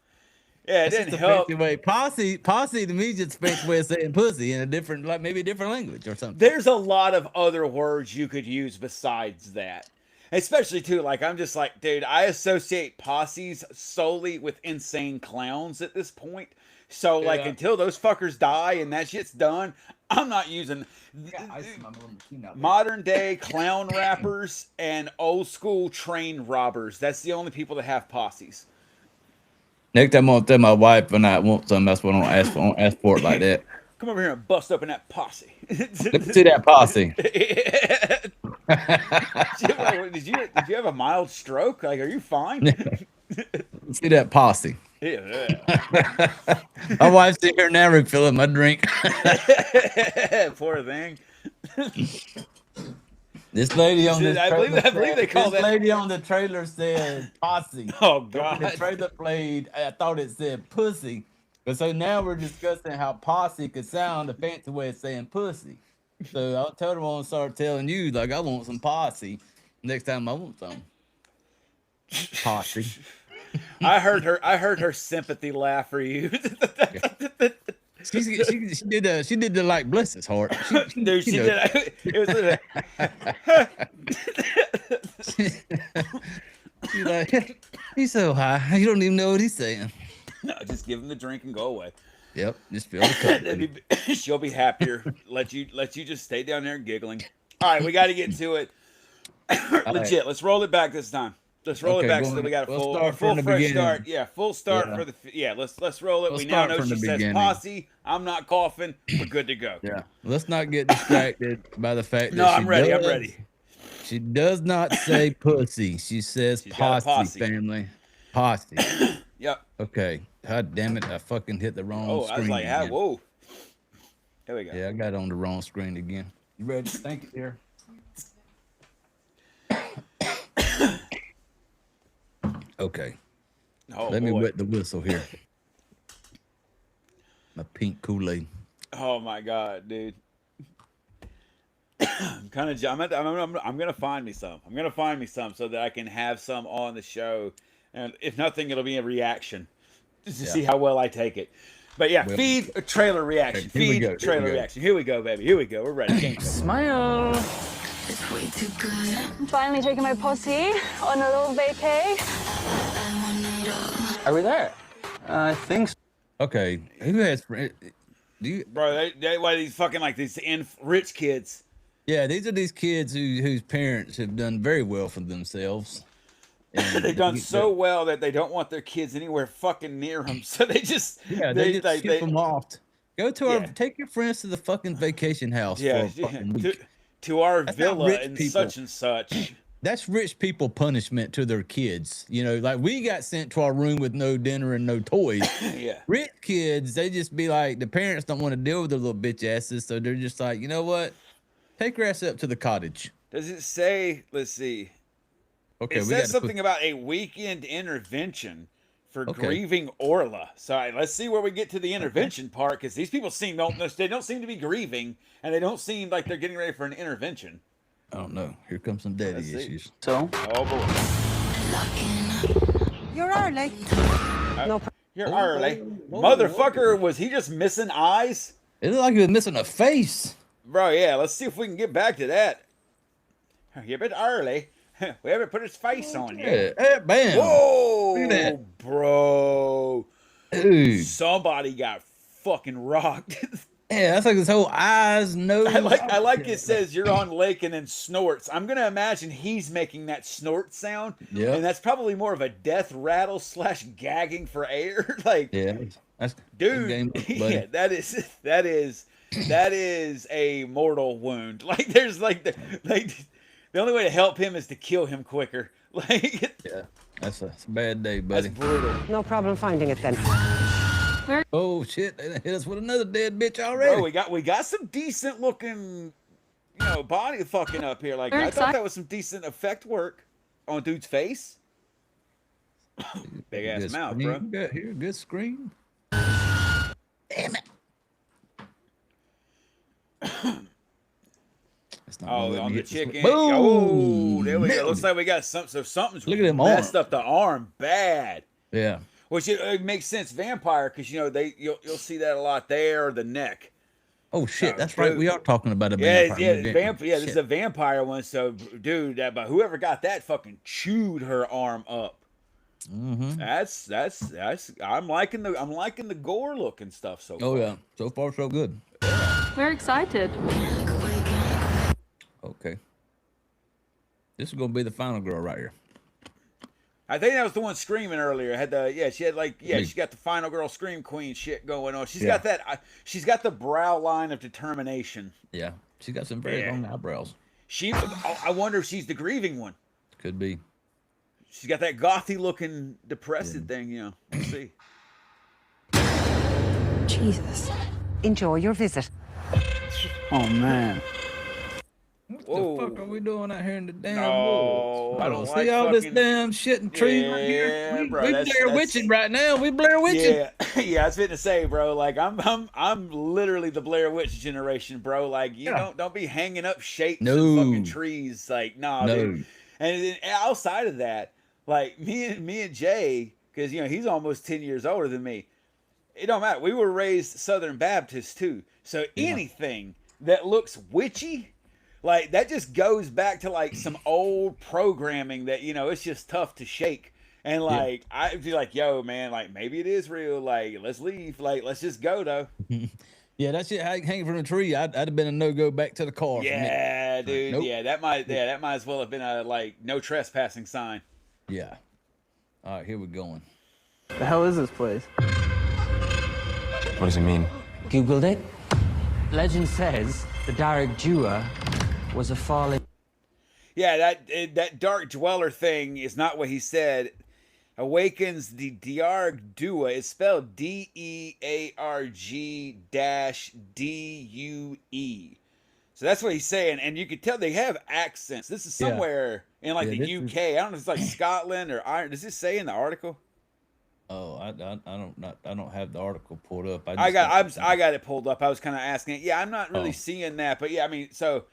yeah, it It's didn't just a help. fancy way. Posse to me just a fancy way of saying pussy in a different, like maybe a different language or something. There's a lot of other words you could use besides that. Especially too, like I'm just like, dude, I associate posses solely with insane clowns at this point. So like until those fuckers die and that shit's done, I'm not using modern day clown rappers and old school train robbers. That's the only people that have posses. Next time I'm gonna tell my wife when I want something, that's what I don't ask for it like that. Come over here and bust open that posse. Let me see that posse. Did you have a mild stroke? Like, are you fine? See that posse. Yeah. My wife's sitting here now refilling my drink. Poor thing. This lady on this I believe they call this that. lady on the trailer said posse. Oh When God. the trailer played, I thought it said pussy. But so now we're discussing how posse could sound a fancy way of saying pussy. So I'll tell her I'm gonna start telling you like I want some posse next time I want some. Posse. I heard her sympathy laugh for you. She did the like bless his heart. Dude, she know. did. It was. She's like, he's so high, you don't even know what he's saying. No, just give him the drink and go away. Yep, just fill the cup. She'll be happier. Let you just stay down there giggling. All right, we got to get to it. Legit. Right. Let's roll it back this time. Let's roll it back so that we got a full fresh start. Yeah, full start for the. Yeah, let's roll it. We now know she says posse. I'm not coughing. We're good to go. Yeah. Let's not get distracted by the fact No, that I'm ready. I'm ready. She does not say pussy. She says posse, family. Posse. Yep. Okay. God damn it. I fucking hit the wrong screen. I was like, again. whoa. There we go. Yeah, I got on the wrong screen again. You ready? Thank you, dear. Okay. Oh, Let me wet the whistle here. My pink Kool-Aid. Oh my God, dude. I'm gonna find me some. I'm gonna find me some so that I can have some on the show, and if nothing, it'll be a reaction just to see how well I take it. But yeah, feed a trailer reaction. Feed trailer reaction. Here we go, baby. Here we go. We're ready. Smile. It's way too good. I'm finally taking my posse on a little vacay. Are we there? I think so. Okay. Who has do you Bro, they why these fucking like these rich kids. Yeah, these are these kids whose parents have done very well for themselves. And They've done so well that they don't want their kids anywhere fucking near them. So they just they ship them off. Go to take your friends to the fucking vacation house for a fucking week. To our villa and such and such. That's rich people punishment to their kids. You know, like we got sent to our room with no dinner and no toys. Yeah. Rich kids, they just be like, the parents don't want to deal with their little bitch asses. So they're just like, you know what? Take your ass up to the cottage. Does it say, let's see. Okay. It says something about a weekend intervention for grieving Orla. So let's see where we get to the intervention part, because these people they don't seem to be grieving, and they don't seem like they're getting ready for an intervention. I don't know. Here comes some daddy issues. So? Oh boy. You're early. You're early. Motherfucker, was he just missing eyes? It looked like he was missing a face. Bro, yeah, let's see if we can get back to that. You're a bit early. We haven't put his face on yet. Yeah, bam. Whoa, Look at that. bro. Dude. Somebody got fucking rocked. Yeah, that's like his whole eyes, nose. I like it says you're on lake and then snorts. I'm gonna imagine he's making that snort sound. Yeah. And that's probably more of a death rattle / gagging for air. Like, yeah, that's dude, game, yeah, that is a mortal wound. Like, there's the only way to help him is to kill him quicker. Like, yeah, that's a bad day, buddy. That's brutal. No problem finding it then. Oh shit! They hit us with another dead bitch already. Bro, we got some decent looking, body fucking up here. Like, I thought that was some decent effect work on dude's face. Big ass mouth, bro. Got here, good screen. Damn it! On the chicken. Boom! Oh, there we go. Looks like we got something. So something's Look at them messed arms. up the arm bad. Yeah. Which it makes sense, vampire, because you'll see that a lot there, or the neck. Oh shit, that's right. We are talking about a vampire. This is a vampire one. So, dude, but whoever got that fucking chewed her arm up. Mm-hmm. That's. I'm liking the gore looking stuff so far. Oh yeah, so far so good. Very excited. Okay. This is gonna be the final girl right here. I think that was the one screaming earlier. She got the final girl scream queen shit going on. She's got that. She's got the brow line of determination. Yeah, she's got some very long eyebrows. I wonder if she's the grieving one. Could be. She's got that gothy looking depressed thing. We'll see. Jesus. Enjoy your visit. Oh man. What the fuck are we doing out here in the damn woods? I don't see all this damn shit and trees right here. We Blair Witching right now. We Blair Witching. Yeah, I was fitting to say, bro. Like, I'm literally the Blair Witch generation, bro. Like, don't be hanging up shapes in fucking trees. Like, nah, dude. And then outside of that, like me and Jay, because he's almost 10 years older than me. It don't matter. We were raised Southern Baptist too, so anything that looks witchy. Like, that just goes back to, like, some old programming that, it's just tough to shake. And, like, I'd be like, yo, man, like, maybe it is real. Like, let's leave. Like, let's just go, though. Yeah, that shit hanging from a tree, I'd have been a no-go back to the car. Yeah, dude. Nope. Yeah, that might as well have been a, like, no trespassing sign. Yeah. All right, here we're going. The hell is this place? What does it mean? Googled it. Legend says the Dark Dua was a fallen. Yeah, that dark dweller thing is not what he said. Awakens the Diarg Dua. It's spelled DEARG-DUE. So that's what he's saying, and you can tell they have accents. This is somewhere in like the UK. I don't know if it's like Scotland or Ireland. Does it say in the article? Oh, I don't have the article pulled up. I got it pulled up. I was kind of asking it. Yeah, I'm not really seeing that, but yeah, I mean, so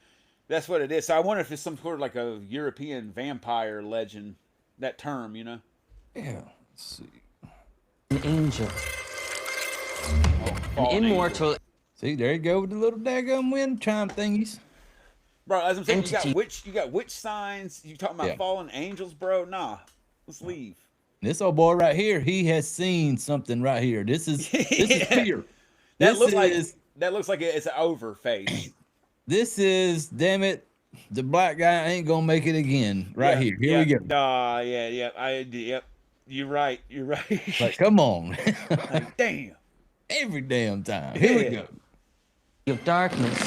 that's what it is. So I wonder if it's some sort of like a European vampire legend. That term, Yeah. Let's see. An angel. An immortal. Angel. See, there you go with the little daggum wind chime thingies. Bro, as I'm saying, you got witch signs. You talking about fallen angels, bro? Nah, let's leave. This old boy right here, he has seen something right here. This is fear. That looks like it's an over face. This is, damn it, the black guy ain't gonna make it again. Here we go. Yep. You're right. Like, come on. Like, damn. Every damn time. Here we go. Of darkness.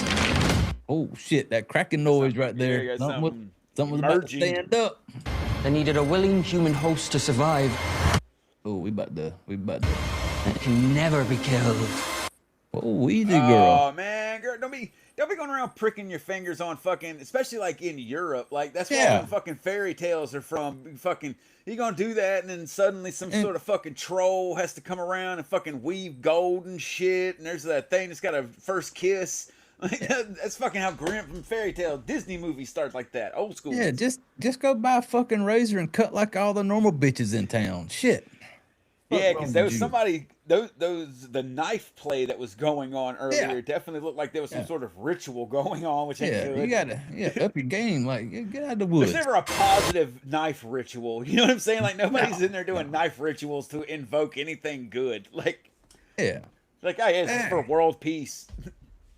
Oh shit! That cracking noise right there. Something was about to stand up. They needed a willing human host to survive. Oh, we about to. It can never be killed. Oh, easy, girl. Oh man, girl, don't be going around pricking your fingers on fucking, especially like in Europe. Like, that's where all the fucking fairy tales are from. Fucking, you gonna do that, and then suddenly some sort of fucking troll has to come around and fucking weave gold and shit. And there's that thing that's got a first kiss. That's fucking how Grimm from Fairy Tale Disney movies start like that. Old school. Yeah, just go buy a fucking razor and cut like all the normal bitches in town. Shit. Yeah, because there was somebody, the knife play that was going on earlier definitely looked like there was some sort of ritual going on, which ain't good. You gotta up your game. Like, get out of the woods. There's never a positive knife ritual. You know what I'm saying? Like, nobody's in there doing knife rituals to invoke anything good. Like, like, oh, yeah, this is for world peace.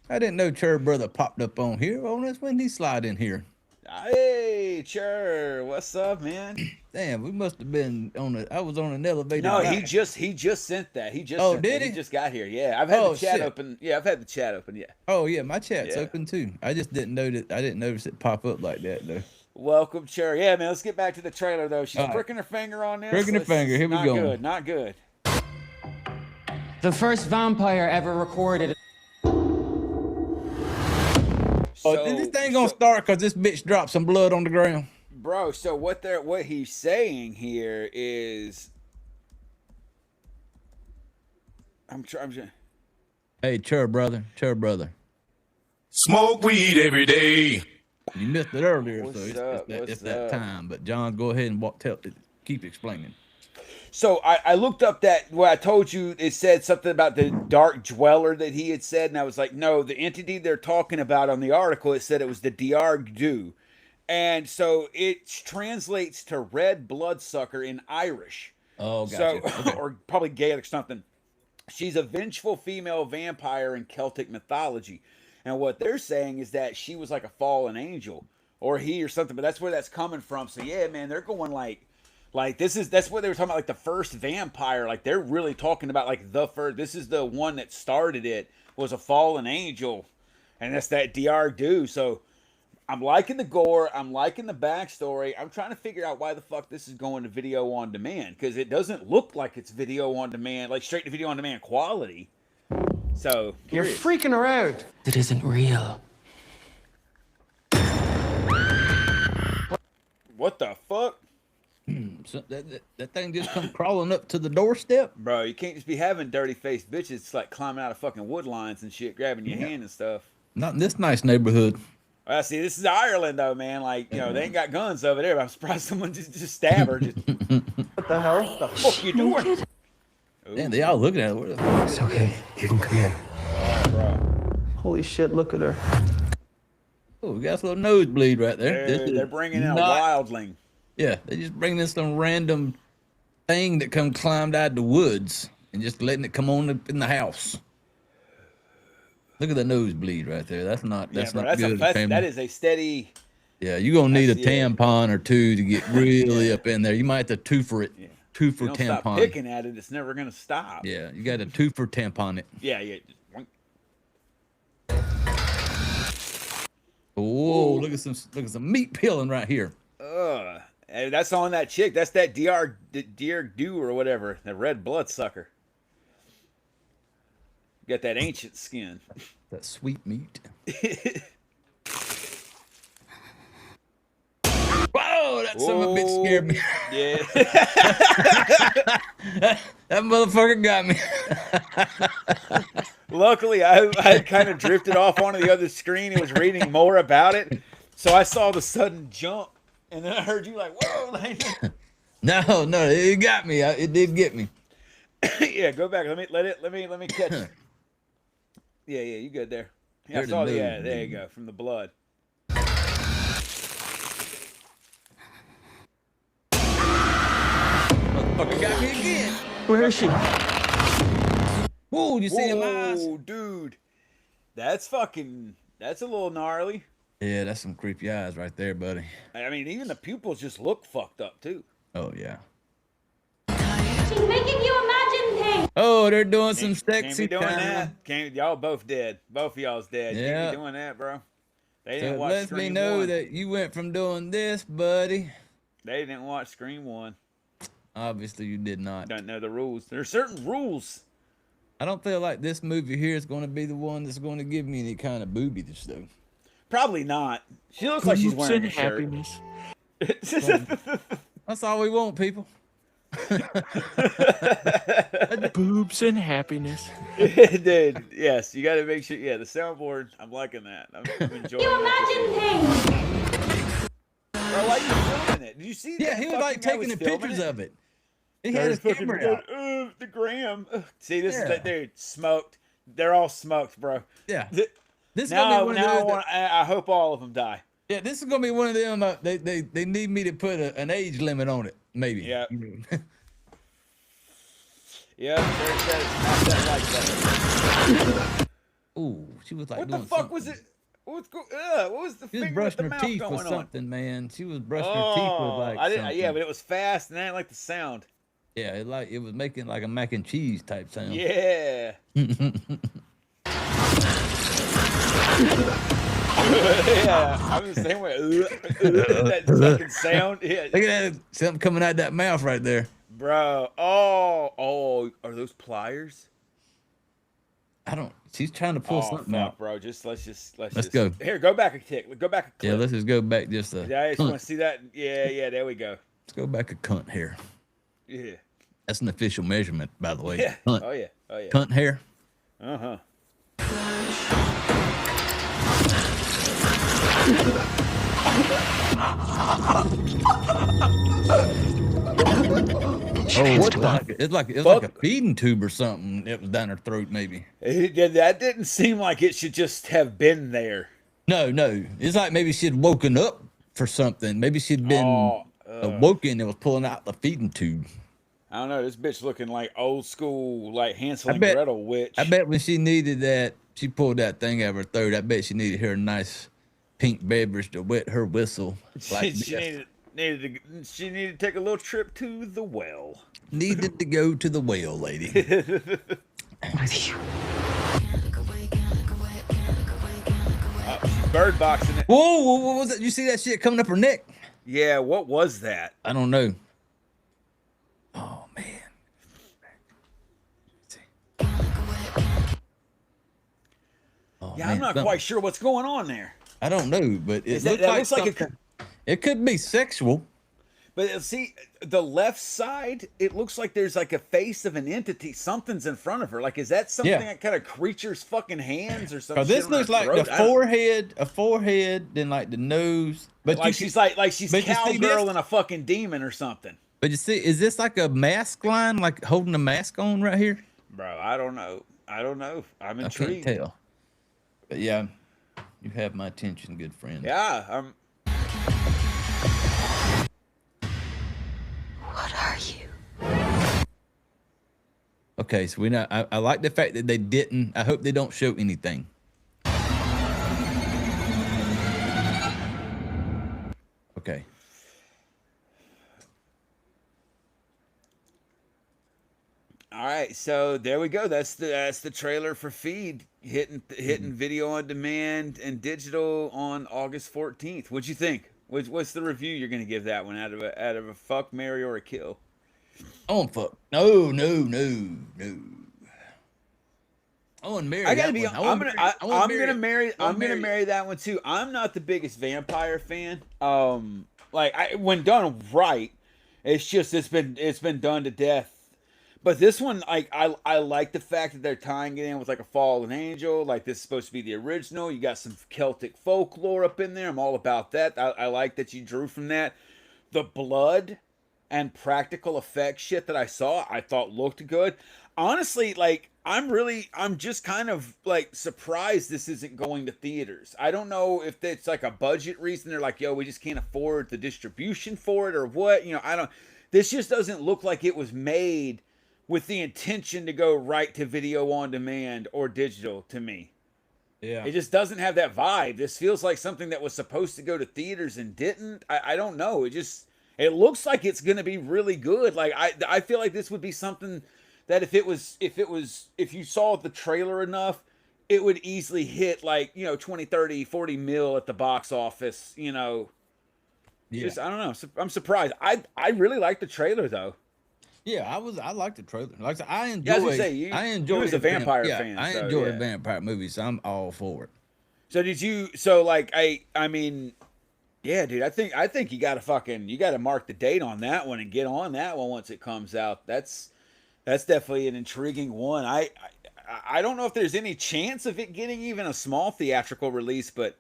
I didn't know Chur Brother popped up on here. Oh, that's when he slide in here. Hey, Chur, what's up, man? Damn, we must have been I was on an elevator. No, back. he just sent that. He just sent that. He just got here. Yeah, I've had the chat open. Yeah, I've had the chat open. Yeah. Oh yeah, my chat's open too. I just didn't know that. I didn't notice it pop up like that though. Welcome, Chur. Yeah, man. Let's get back to the trailer though. She's pricking her finger on this. Pricking her finger. Here we go. Not good. Not good. The first vampire ever recorded. This thing gonna start because this bitch dropped some blood on the ground. Bro, so what he's saying here is, I'm trying. Hey, Chur brother. Smoke weed every day. You missed it earlier, What's so it's that time. But John, go ahead and keep explaining. So I looked up what I told you. It said something about the dark dweller that he had said, and I was like, no, the entity they're talking about on the article, it said it was the Diargdu. And so it translates to red bloodsucker in Irish. Oh, gotcha. So, okay. Or probably Gaelic something. She's a vengeful female vampire in Celtic mythology. And what they're saying is that she was like a fallen angel or he or something, but that's where that's coming from. So yeah, man, they're going like that's what they were talking about, like the first vampire. Like they're really talking about like the first. This is the one that started it, was a fallen angel, and that's that Diargdu. So I'm liking the gore. I'm liking the backstory. I'm trying to figure out why the fuck this is going to video on demand, because it doesn't look like it's video on demand, like straight to video on demand quality. So You're freaking her out. It isn't real. What the fuck? So that thing just come crawling up to the doorstep, bro. You can't just be having dirty faced bitches. It's like climbing out of fucking wood lines and shit, grabbing your hand and stuff. Not in this nice neighborhood. Well, see, this is Ireland though, man. Like, you know, they ain't got guns over there. I'm surprised someone just stab her. What the hell? What the fuck you doing? Man, they all looking at it. Where the fuck? It's okay. You can come in. Oh, bro. Holy shit! Look at her. Oh, we got a little nosebleed right there. They're bringing in a wildling. Yeah, they just bringing in some random thing that climbed out of the woods and just letting it come on in the house. Look at the nosebleed right there. That's not good. That is a steady. Yeah, you're gonna need a tampon or two to get really up in there. You might have to two for it. Yeah. Two for tampon. Stop picking at it, it's never gonna stop. Yeah, you got a two for tampon it. Yeah. Oh, look at some meat peeling right here. And that's on that chick. That's that Diargdu or whatever, the red bloodsucker. Got that ancient skin. That sweet meat. Whoa, that son of a bitch scared me. Yeah. That motherfucker got me. Luckily, I kind of drifted off onto the other screen and was reading more about it. So I saw the sudden jump, and then I heard you like, whoa. No, it got me. It did get me. Yeah, go back. Let me catch it. Yeah, you good there. Yeah, there you go, from the blood. Motherfucker got me again. Where is she? Whoa, you see him eyes? Oh, dude. That's a little gnarly. Yeah, that's some creepy eyes right there, buddy. I mean, even the pupils just look fucked up, too. Oh, yeah. She's making you imagine things. Oh, they're doing some sexy Can't be doing that. Y'all both dead. Both of y'all's dead. Yeah. Can't be doing that, bro. They didn't watch let Scream me know 1. that you went from doing this, buddy. They didn't watch Scream 1. Obviously, you did not. Don't know the rules. There are certain rules. I don't feel like this movie here is going to be the one that's going to give me any kind of boobies, though. Probably not. She looks like she's wearing a shirt. That's all we want, people. Boobs and happiness. Dude, yes, you got to make sure. Yeah, the soundboard. I'm liking that. I'm enjoying it. Bro, like you filming it? Did you see? Yeah, he was like taking the pictures of it. He had his camera out. The gram. See, this is dude smoked. They're all smoked, bro. Yeah. This now I hope all of them die. Yeah, this is gonna be one of them. They need me to put an age limit on it, maybe. Yeah. Yeah. Like ooh, she was like, what the fuck was it? What was the? She was brushing her teeth with something, man. She was brushing her teeth with like. Something. Yeah, but it was fast, and I didn't like the sound. Yeah, it was making like a mac and cheese type sound. Yeah. Yeah, I'm the same way. That fucking sound. Yeah. Look at that, something coming out that mouth right there, bro. Oh, are those pliers? I don't. She's trying to pull something out, bro. Let's go. Here, go back a tick. Go back a clip. Yeah, let's just go back just a. Yeah, I just want to see that. Yeah, there we go. Let's go back a cunt hair. Yeah. That's an official measurement, by the way. Yeah. Cunt. Oh yeah. Cunt hair. Uh-huh. Oh, what it's like a feeding tube or something that was down her throat, maybe. That didn't seem like it should just have been there. No. It's like maybe she'd woken up for something. Maybe she'd been awoken and was pulling out the feeding tube. I don't know. This bitch looking like old school, like Hansel and Gretel witch. I bet when she needed that, she pulled that thing out of her throat. I bet she needed her nice pink beverage to wet her whistle. Like she needed to take a little trip to the well. Needed to go to the well, lady. Bird boxing it. Whoa, what was that? You see that shit coming up her neck? Yeah, what was that? I don't know. Oh, man. Yeah, I'm not quite sure what's going on there. I don't know, but it looks like it could be sexual. But see, the left side, it looks like there's like a face of an entity. Something's in front of her. Like, is that something that kind of creature's fucking hands or something? This looks like the forehead, then like the nose. But like she's cowgirling a fucking demon or something. But you see, is this like a mask line, like holding a mask on right here? Bro, I don't know. I'm intrigued. I can't tell. But yeah, you have my attention, good friend. Yeah, What are you? Okay, so I like the fact that they didn't. I hope they don't show anything. Okay. All right, so there we go. That's the trailer for Feed hitting video on demand and digital on August 14th. What'd you think? What's the review you're gonna give that one out of a fuck, marry, or a kill? Oh fuck! No. I want to marry. I gotta be. I'm gonna marry that one too. I'm not the biggest vampire fan. When done right, it's been done to death. But this one, I like the fact that they're tying it in with like a fallen angel. Like, this is supposed to be the original. You got some Celtic folklore up in there. I'm all about that. I like that you drew from that. The blood and practical effects shit that I saw, I thought looked good. Honestly, like, I'm just kind of like surprised this isn't going to theaters. I don't know if it's like a budget reason. They're like, yo, we just can't afford the distribution for it or what. This just doesn't look like it was made with the intention to go right to video on demand or digital to me. Yeah. It just doesn't have that vibe. This feels like something that was supposed to go to theaters and didn't. I don't know. It looks like it's going to be really good. Like, I feel like this would be something that if you saw the trailer enough, it would easily hit like, 20, 30, 40 mil at the box office, Yeah. Just, I don't know. I'm surprised. I really like the trailer though. Yeah, I like the trailer. Like I enjoy. Yeah, I enjoy. You was a vampire fan. I enjoy vampire movies. So I'm all for it. So did you? So like I mean, Yeah, dude. I think you gotta mark the date on that one and get on that one once it comes out. That's definitely an intriguing one. I don't know if there's any chance of it getting even a small theatrical release, but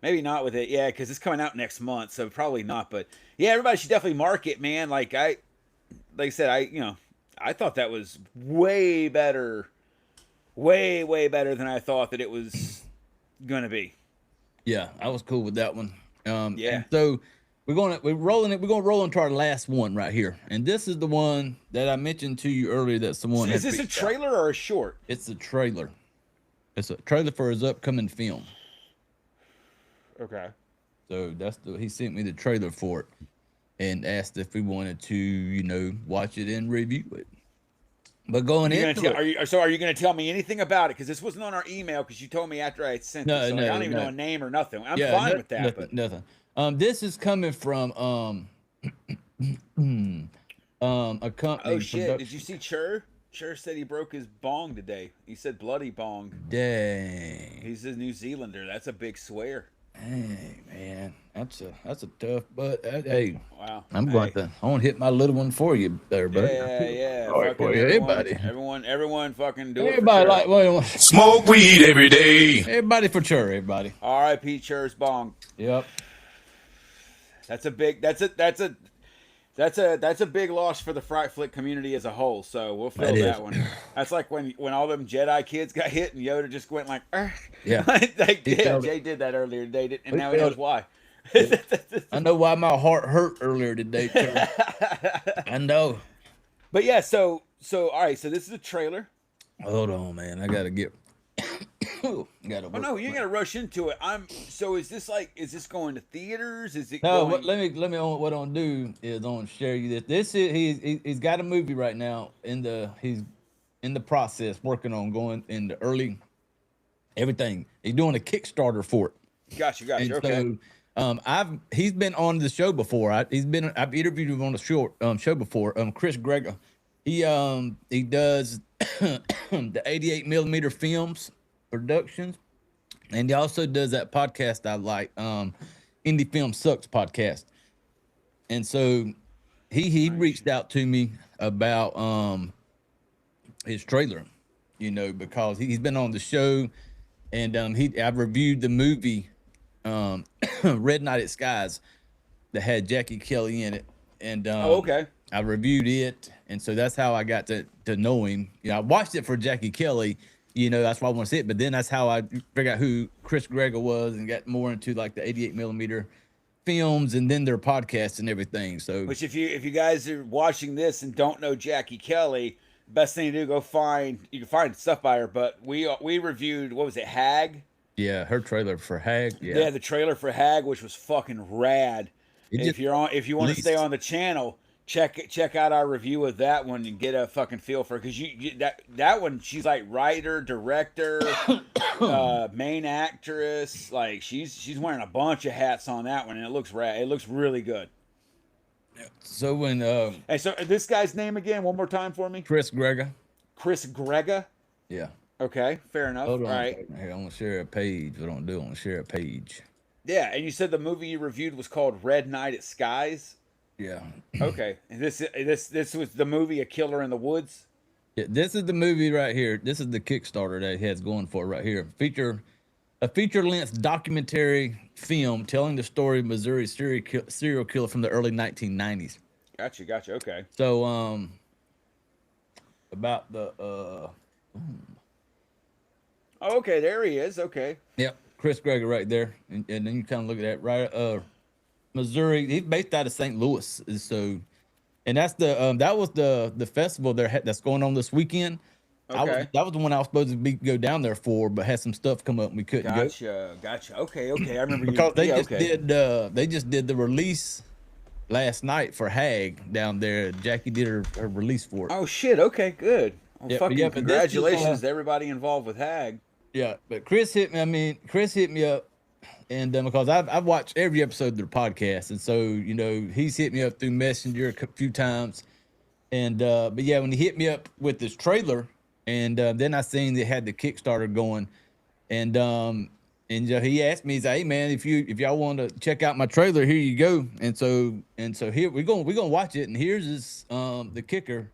maybe not with it. Yeah, because it's coming out next month, so probably not. But yeah, everybody should definitely mark it, man. Like I said, I thought that was way better than I thought that it was gonna be. Yeah, I was cool with that one. Yeah. And so we're gonna roll into our last one right here, and this is the one that I mentioned to you earlier. That someone is this a trailer or a short? It's a trailer. It's a trailer for his upcoming film. Okay. So he sent me the trailer for it, and asked if we wanted to, watch it and review it. But going into it, are you going to tell me anything about it? Because this wasn't on our email. Because you told me after I had sent it. So I don't even know a name or nothing. I'm fine with that. Nothing. This is coming from a company. Oh shit! Did you see Chur? Chur said he broke his bong today. He said bloody bong. Dang. He's a New Zealander. That's a big swear. Hey man, that's a tough. But hey, wow. I want to hit my little one for you there, buddy. Yeah. All right, for you, everybody. Everyone, fucking do everybody it. Everybody smoke weed every day. Everybody for Chur, everybody. R.I.P. Chur's bong. Yep. That's a big loss for the Fright Flick community as a whole. So we'll fill that one. That's like when all them Jedi kids got hit and Yoda just went like, yeah. Jay did that earlier today, and now he knows why. I know why my heart hurt earlier today, Chur. I know. But yeah, so all right, so this is a trailer. Hold on, man. I gotta get. Oh no, you gotta rush into it. So is this going to theaters? Is it? No, going... let me. What I'm gonna do is I'm gonna share you this. This is he's got a movie right now he's in the process working on going into early everything. He's doing a Kickstarter for it. Gotcha. And Okay. So he's been on the show before. I've interviewed him on the show before. Chris Gregor. He does the 88 millimeter films productions, and he also does that podcast I like, Indie Film Sucks podcast. And so he reached out to me about his trailer, because he's been on the show, and I've reviewed the movie Red Night Skies that had Jackie Kelly in it, and okay. I reviewed it, and so that's how I got to know him. I watched it for Jackie Kelly. That's why I want to see it. But then that's how I figured out who Chris Gregor was and got more into like the 88 millimeter films and then their podcasts and everything. So, which if you guys are watching this and don't know Jackie Kelly, best thing to do, you can find stuff by her. But we reviewed, what was it, Hag? Yeah, her trailer for Hag. Yeah, the trailer for Hag, which was fucking rad. If you want to stay on the channel, check out our review of that one and get a fucking feel for it, because that one, she's like writer, director, main actress, like she's wearing a bunch of hats on that one, and it looks rad. It looks really good. So when and so this guy's name again, one more time for me. Chris Gregor. Chris Gregor. Yeah. Okay, fair enough. Hold on. All right. Here, I'm gonna share a page. What I don't do, I'm gonna share a page. Yeah, and you said the movie you reviewed was called Red Night at Skies. Yeah. Okay. And this was the movie A Killer in the Woods? Yeah, this is the movie right here. This is the Kickstarter that he has going for right here. A feature-length documentary film telling the story of Missouri serial killer from the early 1990s. Gotcha. Okay. So about the Oh, okay, there he is. Okay. Yep, Chris Gregor right there. And then you kind of look at that right Missouri. He's based out of St. Louis, so, and that's that was the festival that's going on this weekend. Okay. That was the one I was supposed to go down there for, but had some stuff come up and we couldn't go. Gotcha. Okay. I remember because they just did the release last night for Hag down there. Jackie did her release for it. Oh shit. Okay, good. Well, Yeah, congratulations to everybody involved with Hag. Yeah, but Chris hit me up. And because I've watched every episode of their podcast, and so he's hit me up through Messenger a few times, and but yeah, when he hit me up with this trailer, and then I seen they had the Kickstarter going, and And he asked me, he's like, "Hey man, if y'all want to check out my trailer, here you go." And so here we're gonna watch it. And here's this the kicker,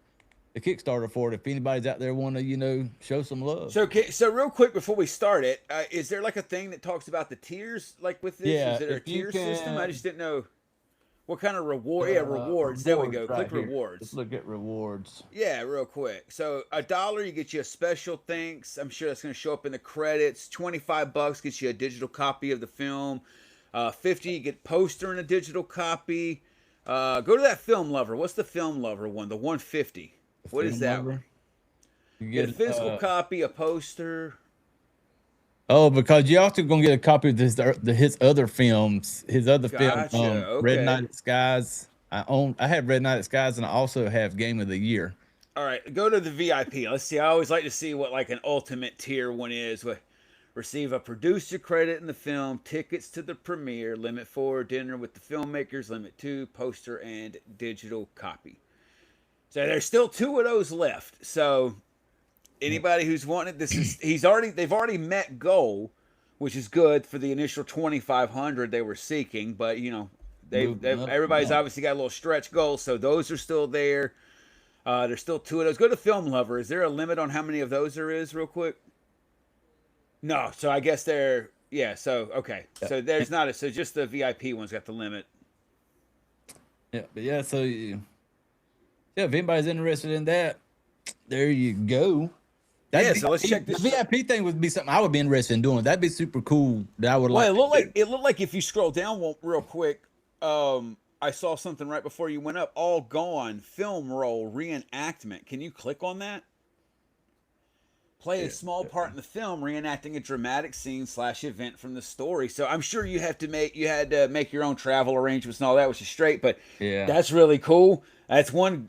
the Kickstarter for it. If anybody's out there want to show some love. So real quick before we start it, is there like a thing that talks about the tiers like with this? Yeah, is it a tier system? I just didn't know. What kind of reward? Yeah, rewards. There we go. Right Click here. rewards. Let's look at rewards. Yeah, real quick. So $1, you get you a special thanks. I'm sure that's going to show up in the credits. $25 gets you a digital copy of the film. 50, you get poster and a digital copy. Go to that Film Lover. What's the Film Lover one? The 150. What is that one? You get a physical copy, a poster. Oh, because you also gonna get a copy of his other films. His other film, okay. Red Night Skies. I have Red Night Skies, and I also have Game of the Year. All right, go to the VIP. Let's see. I always like to see what like an ultimate tier one is. Receive a producer credit in the film, tickets to the premiere, limit 4, dinner with the filmmakers, limit 2, poster and digital copy. So there's still 2 of those left. So anybody who's wanted they've already met goal, which is good for the initial 2,500 they were seeking. But everybody's obviously got a little stretch goal, so those are still there. There's still 2 of those. Go to Film Lover. Is there a limit on how many of those there is, real quick? No. So I guess so okay. Yeah. So there's not so just the VIP ones got the limit. Yeah, but yeah. So if anybody's interested in that, there you go. So let's check this. The VIP thing would be something I would be interested in doing. That'd be super cool. That I would like. It looked like if you scroll down real quick, I saw something right before you went up. All gone film roll reenactment. Can you click on that? Play a small part in the film, reenacting a dramatic scene / event from the story. So I'm sure you had to make your own travel arrangements and all that, which is straight. But that's really cool. That's one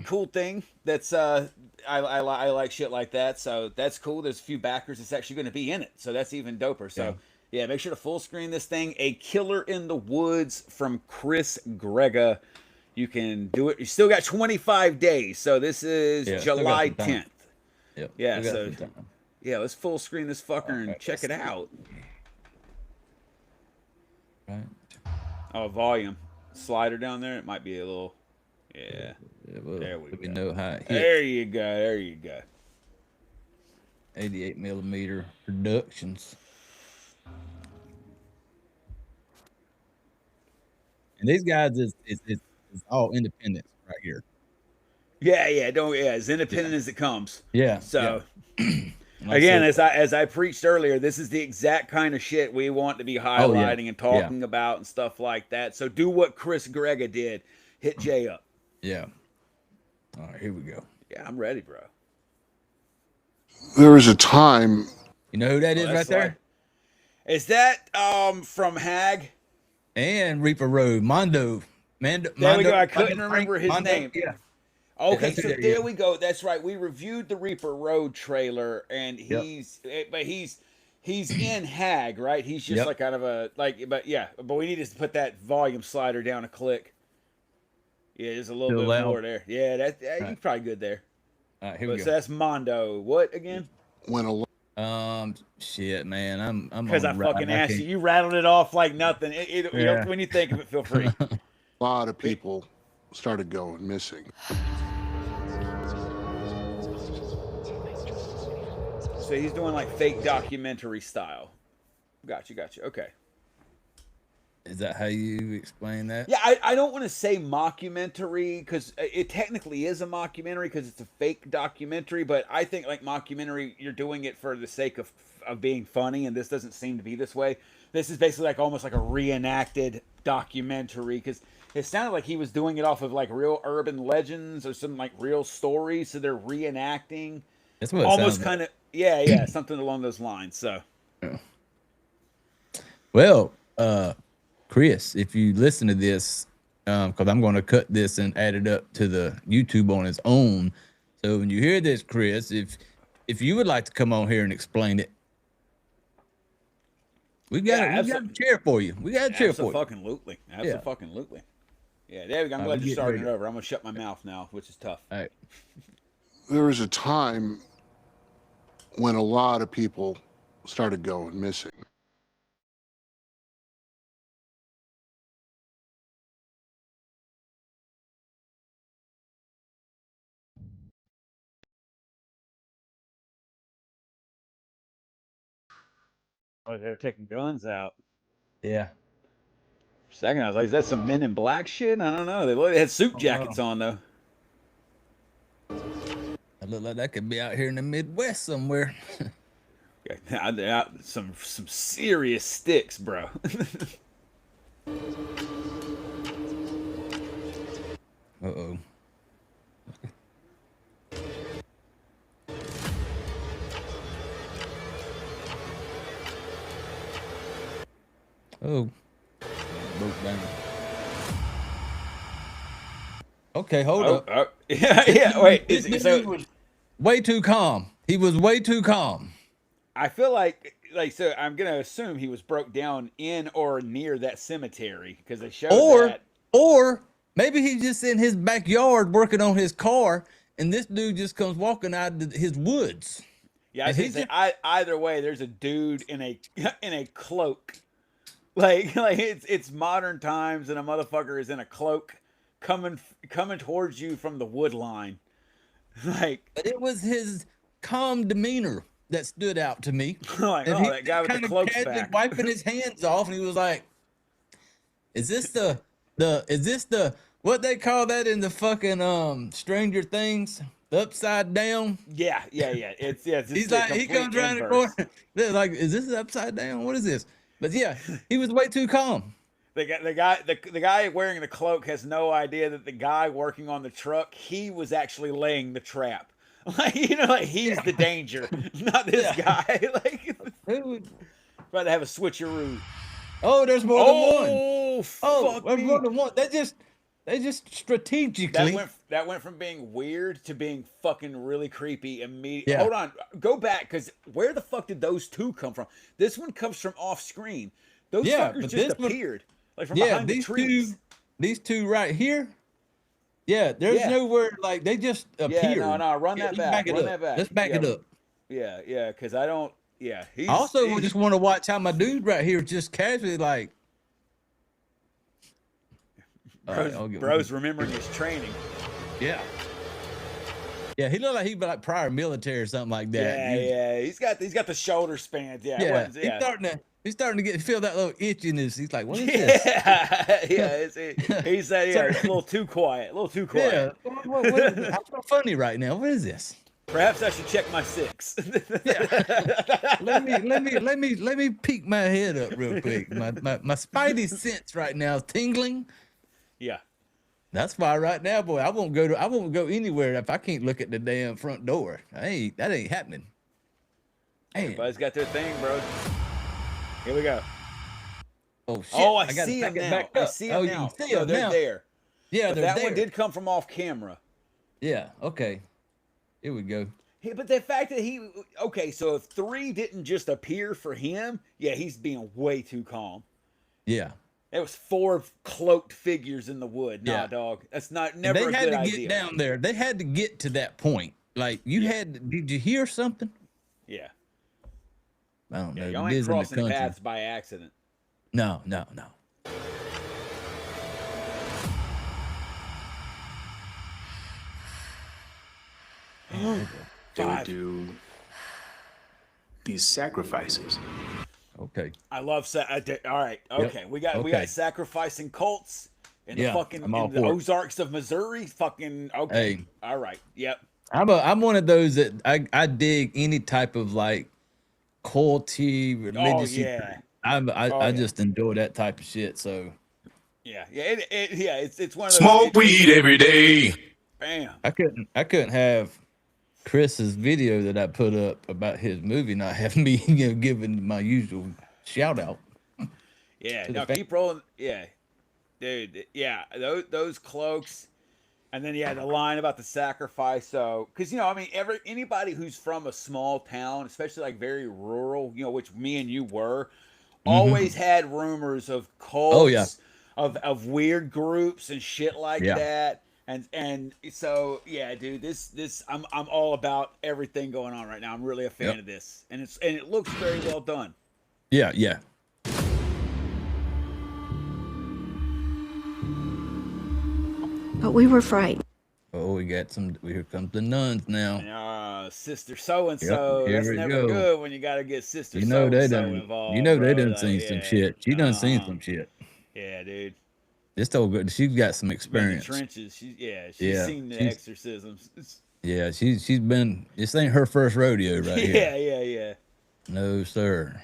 cool thing. That's I like shit like that. So that's cool. There's a few backers that's actually going to be in it. So that's even doper. So yeah, make sure to full screen this thing. A Killer in the Woods from Chris Grega. You can do it. You still got 25 days. So this is July 10th. Yep. Yeah, so let's full screen this fucker and check it out. Right. Oh, volume slider down there. It might be a little. Yeah. There we go. Know how it hits. There you go. There you go. 88mm Productions. And these guys is all independent right here. Yeah, as independent as it comes. Yeah. So again, as I preached earlier, this is the exact kind of shit we want to be highlighting and talking about and stuff like that. So do what Chris Grega did. Hit Jay up. Yeah. All right, here we go. Yeah, I'm ready, bro. There was a time. You know who that is right there? Is that from Hag? And Reaper Road. Mondo. There we go. I couldn't remember his name. Yeah. Okay, so there we go. That's right. We reviewed the Reaper Road trailer, and he's in Hag, right? He's just like kind of but we need to put that volume slider down a click. Yeah, there's a little bit more there. Yeah, you're probably good there. All right, here we go. So that's Mondo. What again? Shit, man, I'm because I fucking asked you. You rattled it off like nothing. When you think of it, feel free. A lot of people started going missing. So he's doing like fake documentary style. Gotcha. Okay. Is that how you explain that? Yeah, I don't want to say mockumentary because it technically is a mockumentary because it's a fake documentary, but I think like mockumentary, you're doing it for the sake of being funny, and this doesn't seem to be this way. This is basically like almost like a reenacted documentary because it sounded like he was doing it off of like real urban legends or some like real stories, so they're reenacting. That's what it almost sounds kind of something along those lines. So, well, Chris, if you listen to this, because I'm going to cut this and add it up to the YouTube on its own. So when you hear this, Chris, if you would like to come on here and explain it, we got a chair for you. We got a chair for you. Absolutely. Yeah, there we go. I'm glad you're starting it over. I'm going to shut my mouth now, which is tough. All right. There was a time when a lot of people started going missing. Oh, they're taking guns out. Yeah. For a second, I was like, is that some Men in Black shit? I don't know. They had suit jackets on, though. It look like that could be out here in the Midwest somewhere. Yeah, some serious sticks, bro. Uh-oh. Oh. Broke down. Okay, hold up. Yeah, wait. He was way too calm. He was way too calm. I feel like so I'm gonna assume he was broke down in or near that cemetery because they showed that. Or maybe he's just in his backyard working on his car, and this dude just comes walking out of his woods. Yeah, either way, there's a dude in a cloak, like it's modern times, and a motherfucker is in a cloak coming towards you from the wood line. Like, but it was his calm demeanor that stood out to me. Like, and that guy with the cloak's back, wiping his hands off, and he was like, "Is this the what they call that in the fucking Stranger Things? The upside down?" Yeah. It's he's like, he comes around the corner. They're like, "Is this upside down? What is this?" But yeah, he was way too calm. The guy wearing the cloak has no idea that the guy working on the truck, he was actually laying the trap. Like, like he's the danger, not this guy. Like, about to have a switcheroo. Oh, there's more than one. Oh, there's more than one. They just strategically. That went from being weird to being fucking really creepy immediately. Yeah. Hold on, go back, because where the fuck did those two come from? This one comes from off screen. Those fuckers just appeared, like from behind the trees. These two right here. Yeah, there's nowhere, like, they just appeared. Yeah, no, run that back. Let's back it up. Yeah, because I don't. Yeah, I also just want to watch how my dude right here just casually like. Bro's remembering his training. Yeah. Yeah, he looked like he'd be like prior military or something like that. Yeah. He's got the shoulder spans. Yeah. He's starting to feel that little itchiness. He's like, what is this? He said, it's a little too quiet. Yeah. I'm so funny right now. What is this? Perhaps I should check my 6. Let me peek my head up real quick. My spidey sense right now is tingling. Yeah. That's why right now, boy, I won't go anywhere if I can't look at the damn front door. That ain't happening. Everybody's got their thing, bro. Here we go. Oh shit! Oh, I see them now. I see them now. You see them they're now. there. Yeah, but that one did come from off camera. Yeah. Okay. Here we go. Hey, but the fact that so if 3 didn't just appear for him, he's being way too calm. Yeah. There was 4 cloaked figures in the wood. Nah, dog. That's never a good idea. They had to get down there. They had to get to that point. Like, did you hear something? Yeah. I don't know. Y'all ain't crossing paths by accident. No. They would do these sacrifices. Okay. I love all right. Okay. We got sacrificing cults in the fucking in the Ozarks of Missouri. Fucking okay. Hey. All right. Yep. I'm one of those that I dig any type of like culty religious. I just enjoy that type of shit. So it's one of those. Smoke weed every day. Bam. I couldn't have Chris's video that I put up about his movie not having me giving my usual shout out. Yeah, no, keep rolling. Yeah, dude. Yeah, those cloaks, and then the line about the sacrifice. So, because anybody who's from a small town, especially like very rural, which me and you were, always had rumors of cults, of weird groups and shit like that. And so dude, this I'm all about everything going on right now. I'm really a fan of this, and it looks very well done. Yeah. But we were frightened. Oh, we got some. Here comes the nuns now. Sister so and so. Yep, That's here we never go. good when you got to get sister You know so they and so done. involved. You know they bro. done Like, seen some shit. She done seen some shit. Yeah, dude. This old girl, she's got some In the experience. trenches. She's seen the exorcisms. Yeah, she's been. This ain't her first rodeo right here. Yeah. No, sir.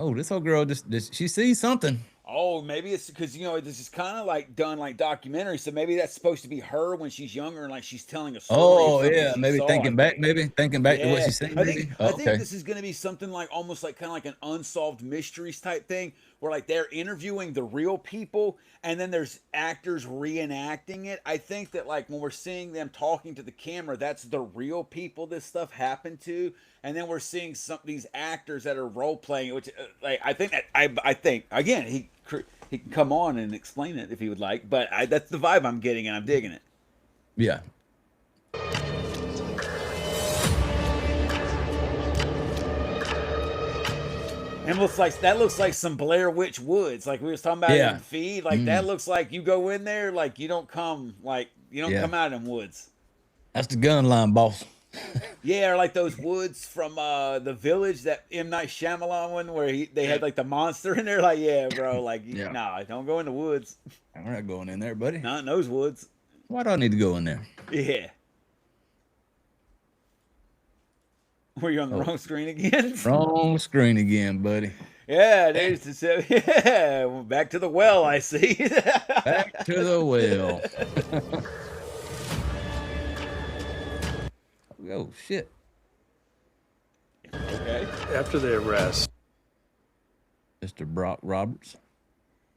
Oh, this old girl just she sees something. Oh, maybe it's because this is kind of like done like documentary, so maybe that's supposed to be her when she's younger and like she's telling a story. Oh of yeah, maybe thinking back to what she's saying. I think this is going to be something like almost like kind of like an unsolved mysteries type thing, where like they're interviewing the real people and then there's actors reenacting it. I think that like when we're seeing them talking to the camera, that's the real people this stuff happened to, and then we're seeing some these actors that are role playing, which like I think that I think again he can come on and explain it if he would like, but that's the vibe I'm getting and I'm digging it. Yeah. And that looks like some Blair Witch Woods, like we was talking about in Feed. Like that looks like you go in there, like you don't come come out in woods. That's the gun line, boss. Yeah, or like those woods from The Village, that M. Night Shyamalan one, where they had like the monster in there. Like, yeah, bro, like nah, don't go in the woods. I'm not going in there, buddy. Not in those woods. Why do I need to go in there? Yeah. Were you on the wrong screen again? Wrong screen again, buddy. Yeah, there's yeah. Back to the well, I see. Back to the well. Oh shit. Okay. After the arrest, Mr. Brock Roberts.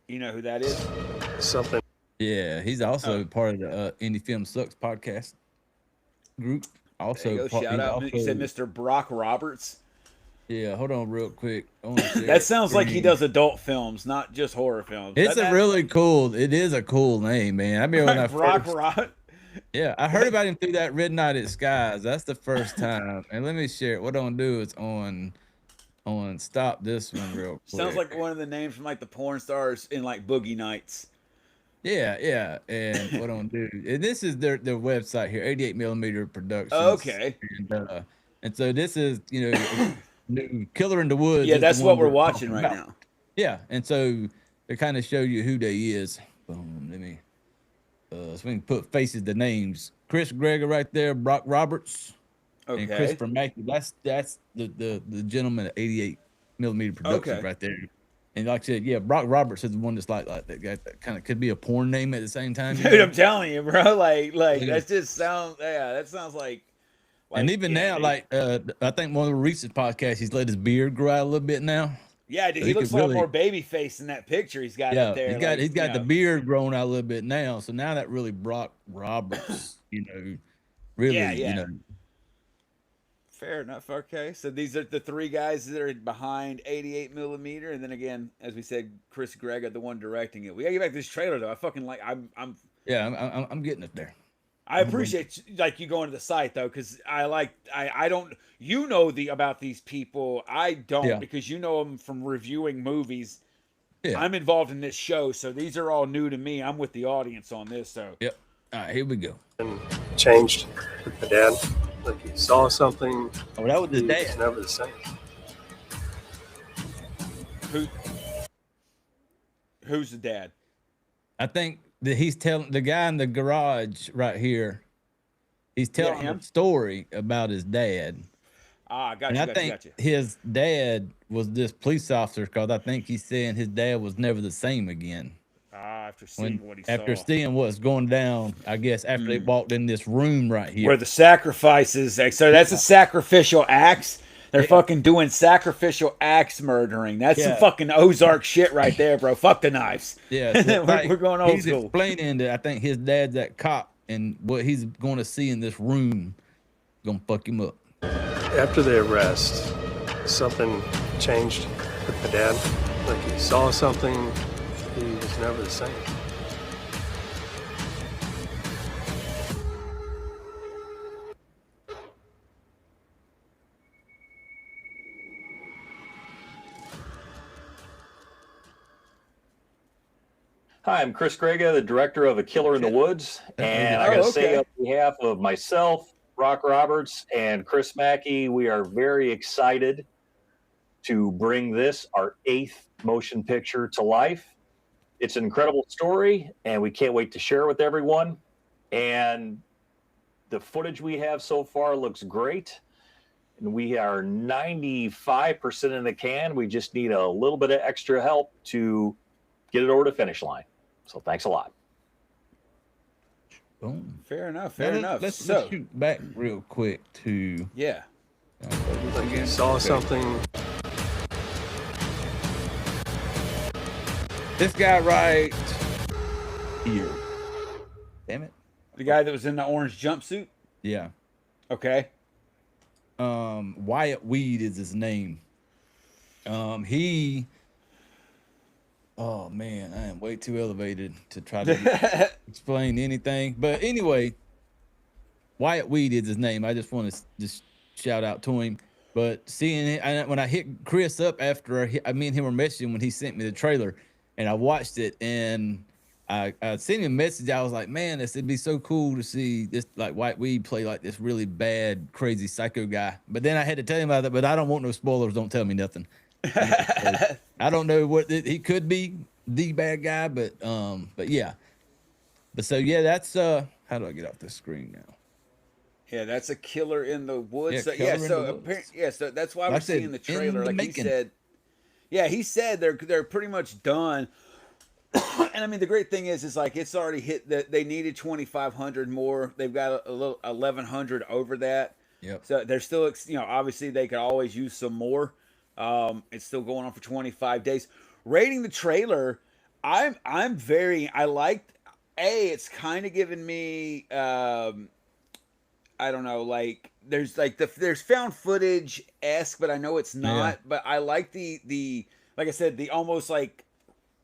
You know who that is? Something. Yeah, he's also part of the Indie Film Sucks podcast group. Also, shout out. You said Mr. Brock Roberts. Yeah, hold on real quick. That sounds like he does adult films, not just horror films. It is a cool name, man. I mean, when Brock Roberts. Yeah, I heard about him through that Red Night at Skies. That's the first time. And let me share it. What I'm gonna do is on stop this one real quick. Sounds like one of the names from like the porn stars in like Boogie Nights. Yeah. And what I'm gonna do, and this is their website here, 88mm Productions. Okay. And so this is new Killer in the Woods. Yeah, that's what we're watching right now. Yeah, and so they kind of show you who they is. Boom. Let me. So we can put faces to names. Chris Greger right there, Brock Roberts, and Christopher Mackey. That's the gentleman at 88mm Productions right there. And like I said, yeah, Brock Roberts is the one that's like that guy that kind of could be a porn name at the same time. Dude, I'm telling you, bro. Like that just sounds. Yeah, that sounds like. And even now, I think one of the recent podcasts, he's let his beard grow out a little bit now. Yeah, dude, he looks a lot more baby face in that picture he's got up there. He's got the beard growing out a little bit now. So now that really Brock Roberts, really. Fair enough. Okay, so these are the three guys that are behind 88mm, and then again, as we said, Chris Greger, the one directing it. We gotta get back to this trailer though. I fucking like. I'm getting it there. I appreciate like you going to the site though, because I don't about these people. I don't because you know them from reviewing movies. Yeah. I'm involved in this show, so these are all new to me. I'm with the audience on this, so. Yep. All right, here we go. And changed with the dad. Like he saw something. Oh, that was his dad. It's never the same. Who's the dad? I think that he's telling the guy in the garage right here. He's telling a story about his dad. Ah, gotcha. And I think his dad was this police officer because I think he's saying his dad was never the same again. After seeing what he After saw. seeing what's going down, I guess after they walked in this room right here. Where the sacrifices, so that's a sacrificial axe. They're fucking doing sacrificial axe murdering. That's some fucking Ozark shit right there, bro. Fuck the knives. Yeah, so we're going old he's school. Explaining that I think his dad's that cop, and what he's going to see in this room gonna fuck him up. After the arrest, something changed with the dad. Like he saw something. He was never the same. Hi, I'm Chris Grega, the director of A Killer in the Woods, and I got to say on behalf of myself, Brock Roberts, and Chris Mackey, we are very excited to bring this, our 8th motion picture, to life. It's an incredible story, and we can't wait to share it with everyone. And the footage we have so far looks great, and we are 95% in the can. We just need a little bit of extra help to get it over the finish line. So thanks a lot. Boom. Fair enough. Fair enough. Let's So shoot back real quick to Like he saw something. this guy right here. Damn it. the guy that was in the orange jumpsuit. Yeah. Okay. Wyatt Weed is his name. Oh man, I am way too elevated to try to explain anything. But anyway, Wyatt Weed is his name. I just want to just shout out to him. But seeing it, when I hit Chris up after me and him were messaging when he sent me the trailer, and I watched it, and I sent him a message. I was like, man, it'd be so cool to see this, like, Wyatt Weed play like this really bad, crazy psycho guy. But then I had to tell him about that. But I don't want no spoilers. Don't tell me nothing. I don't know what he could be, the bad guy, but yeah. But so yeah, that's how do I get off the screen now? Yeah, that's A Killer in the Woods. Yeah, So that's why we're seeing the trailer. Like he said, he said they're pretty much done. And I mean, the great thing is like it's already hit that they needed 2,500 more. They've got a little 1,100 over that. Yep. So they're still, obviously they could always use some more. It's still going on for 25 days. Rating the trailer, I liked. It's kind of giving me, I don't know, like there's found footage-esque, but I know it's not. Yeah. But I like the like I said, the almost like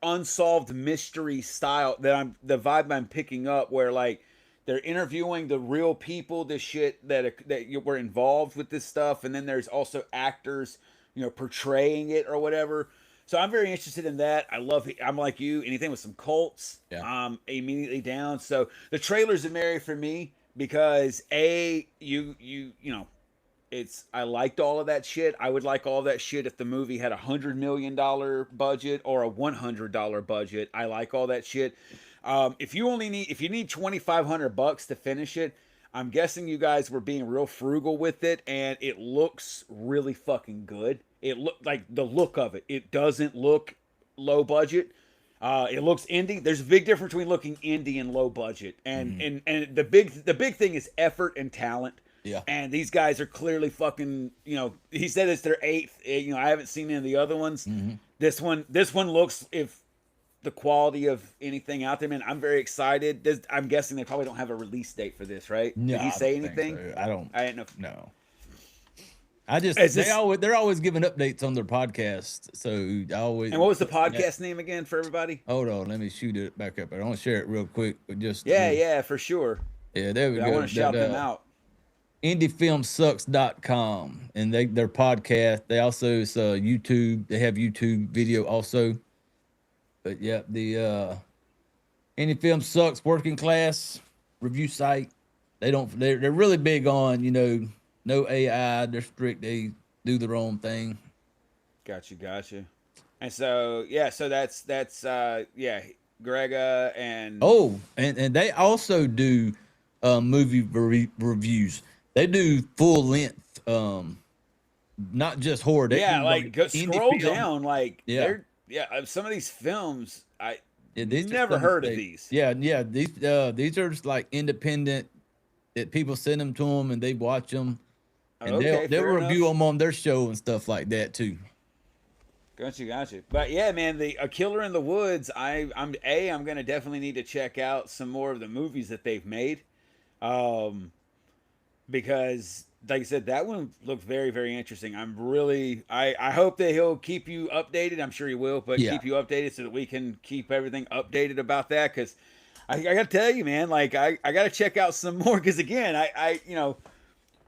unsolved mystery style the vibe I'm picking up, where like they're interviewing the real people, this shit that were involved with this stuff, and then there's also actors, portraying it or whatever. So I'm very interested in that. I'm like you, anything with some cults, I'm immediately down. So the trailers are merry for me because I liked all of that shit. I would like all of that shit if the movie had $100 million budget or a $100 budget. I like all that shit. If you need $2,500 to finish it, I'm guessing you guys were being real frugal with it, and it looks really fucking good. It looked like the look of it. It doesn't look low budget. It looks indie. There's a big difference between looking indie and low budget. And and the big thing is effort and talent. Yeah. And these guys are clearly fucking, he said it's their 8th. I haven't seen any of the other ones. Mm-hmm. This one looks, if the quality of anything out there, man, I'm very excited. I'm guessing they probably don't have a release date for this, right? No, Did he say I don't think anything? so. I didn't know. No. They're always giving updates on their podcast. So I always. And what was the podcast name again for everybody? Hold on, let me shoot it back up. I want to share it real quick. But just for sure. Yeah, there we go. I want to shout them out. IndieFilmSucks.com, and their podcast. They also YouTube. They have YouTube video also. But yeah, the Indie Film Sucks working class review site. They're really big on no AI. They're strict. They do their own thing. Gotcha. And so that's Grega and and they also do movie reviews. They do full length, not just horror. They scroll down, some of these films never heard of these. Yeah. These are just like independent that people send them to them and they watch them, and they'll review them on their show and stuff like that too. Gotcha. But yeah, man, A Killer in the Woods. I'm gonna definitely need to check out some more of the movies that they've made, because like I said, that one looked very, very interesting. I hope that he'll keep you updated. I'm sure he will, but keep you updated so that we can keep everything updated about that. Because I gotta tell you, man, like I gotta check out some more. Because again,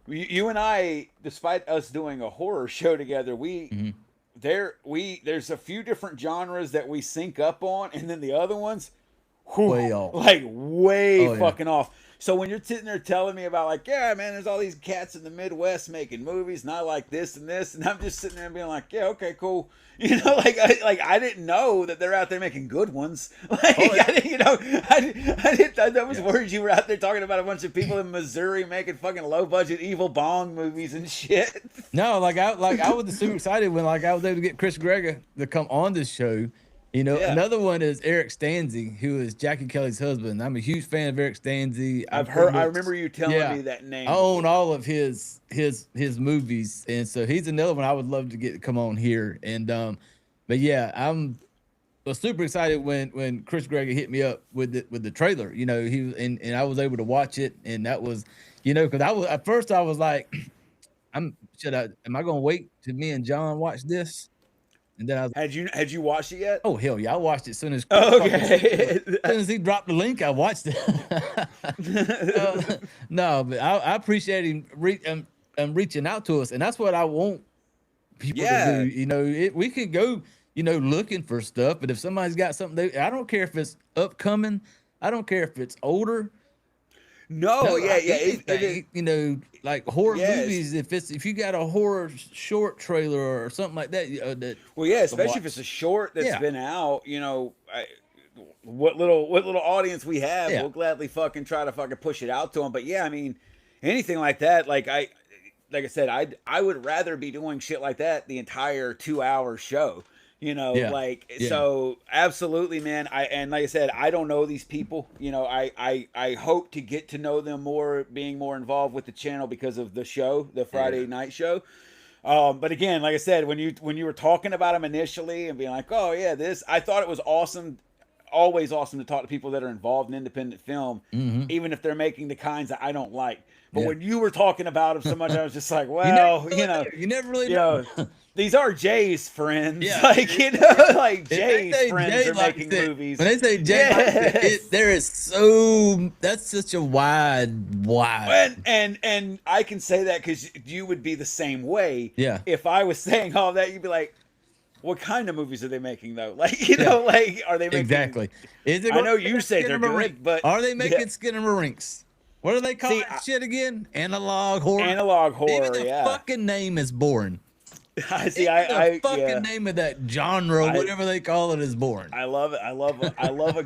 you and I, despite us doing a horror show together, there's a few different genres that we sync up on, and then the other ones way off. Like way Oh, yeah. fucking off. So when you're sitting there telling me about like, yeah, man, there's all these cats in the Midwest making movies, and I like this and this, and I'm just sitting there being like, yeah, okay, cool. You know, I didn't know that they're out there making good ones. Like, I was worried you were out there talking about a bunch of people in Missouri making fucking low budget evil Bong movies and shit. No, I was super excited when I was able to get Chris Greger to come on this show. You know, another one is Eric Stanzi, who is Jackie Kelly's husband. I'm a huge fan of Eric Stanzi. I remember you telling me that name. I own all of his movies, and so he's another one I would love to get to come on here. And but yeah, was super excited when Chris Greger hit me up with the trailer. You know, and I was able to watch it, and that was, you know, because at first I was like, am I gonna wait till me and John watch this? And then I was, had you watched it yet? Oh hell yeah, I watched it as soon as okay. As soon as he dropped the link, I watched it. No, but I appreciate him reaching out to us, and that's what I want people to do. You know, we can go, you know, looking for stuff, but if somebody's got something, I don't care if it's upcoming, I don't care if it's older. No, You know, like horror movies. If you got a horror short trailer or something like that, especially if it's a short that's been out. You know, what little audience we have, we'll gladly fucking try to fucking push it out to them. But yeah, I mean, anything like that, like I said, I would rather be doing shit like that the entire 2-hour show. You know, so absolutely, man. And like I said, I don't know these people. You know, I hope to get to know them more, being more involved with the channel because of the show, the Friday night show. But again, like I said, when you were talking about them initially and being like, oh yeah, I thought it was awesome. Always awesome to talk to people that are involved in independent film, even if they're making the kinds that I don't like. But when you were talking about them so much, I was just like, well, you never really know. These are Jay's friends. Yeah. Like, you know, like Jay's friends are making movies. When they say Jay, that's such a wide. And I can say that because you would be the same way. Yeah. If I was saying all that, you'd be like, what kind of movies are they making though? Like, you know, like, are they making? Exactly. I know you say they're good, but are they making Skinnamarink? What do they call that shit again? Analog horror. Analog horror. Even the fucking name is boring. The fucking name of that genre, whatever they call it, is boring. I love it. I love a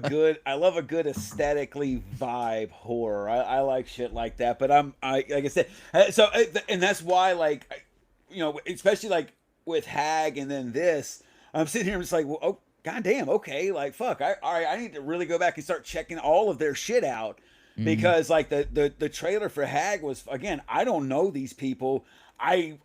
good aesthetically vibe horror. I like shit like that. But like I said, so and that's why, like, you know, especially like with Hag and then this, I'm sitting here and it's like, well, oh goddamn, okay, like fuck, I need to really go back and start checking all of their shit out. Because like the trailer for Hag was, again, I don't know these people. I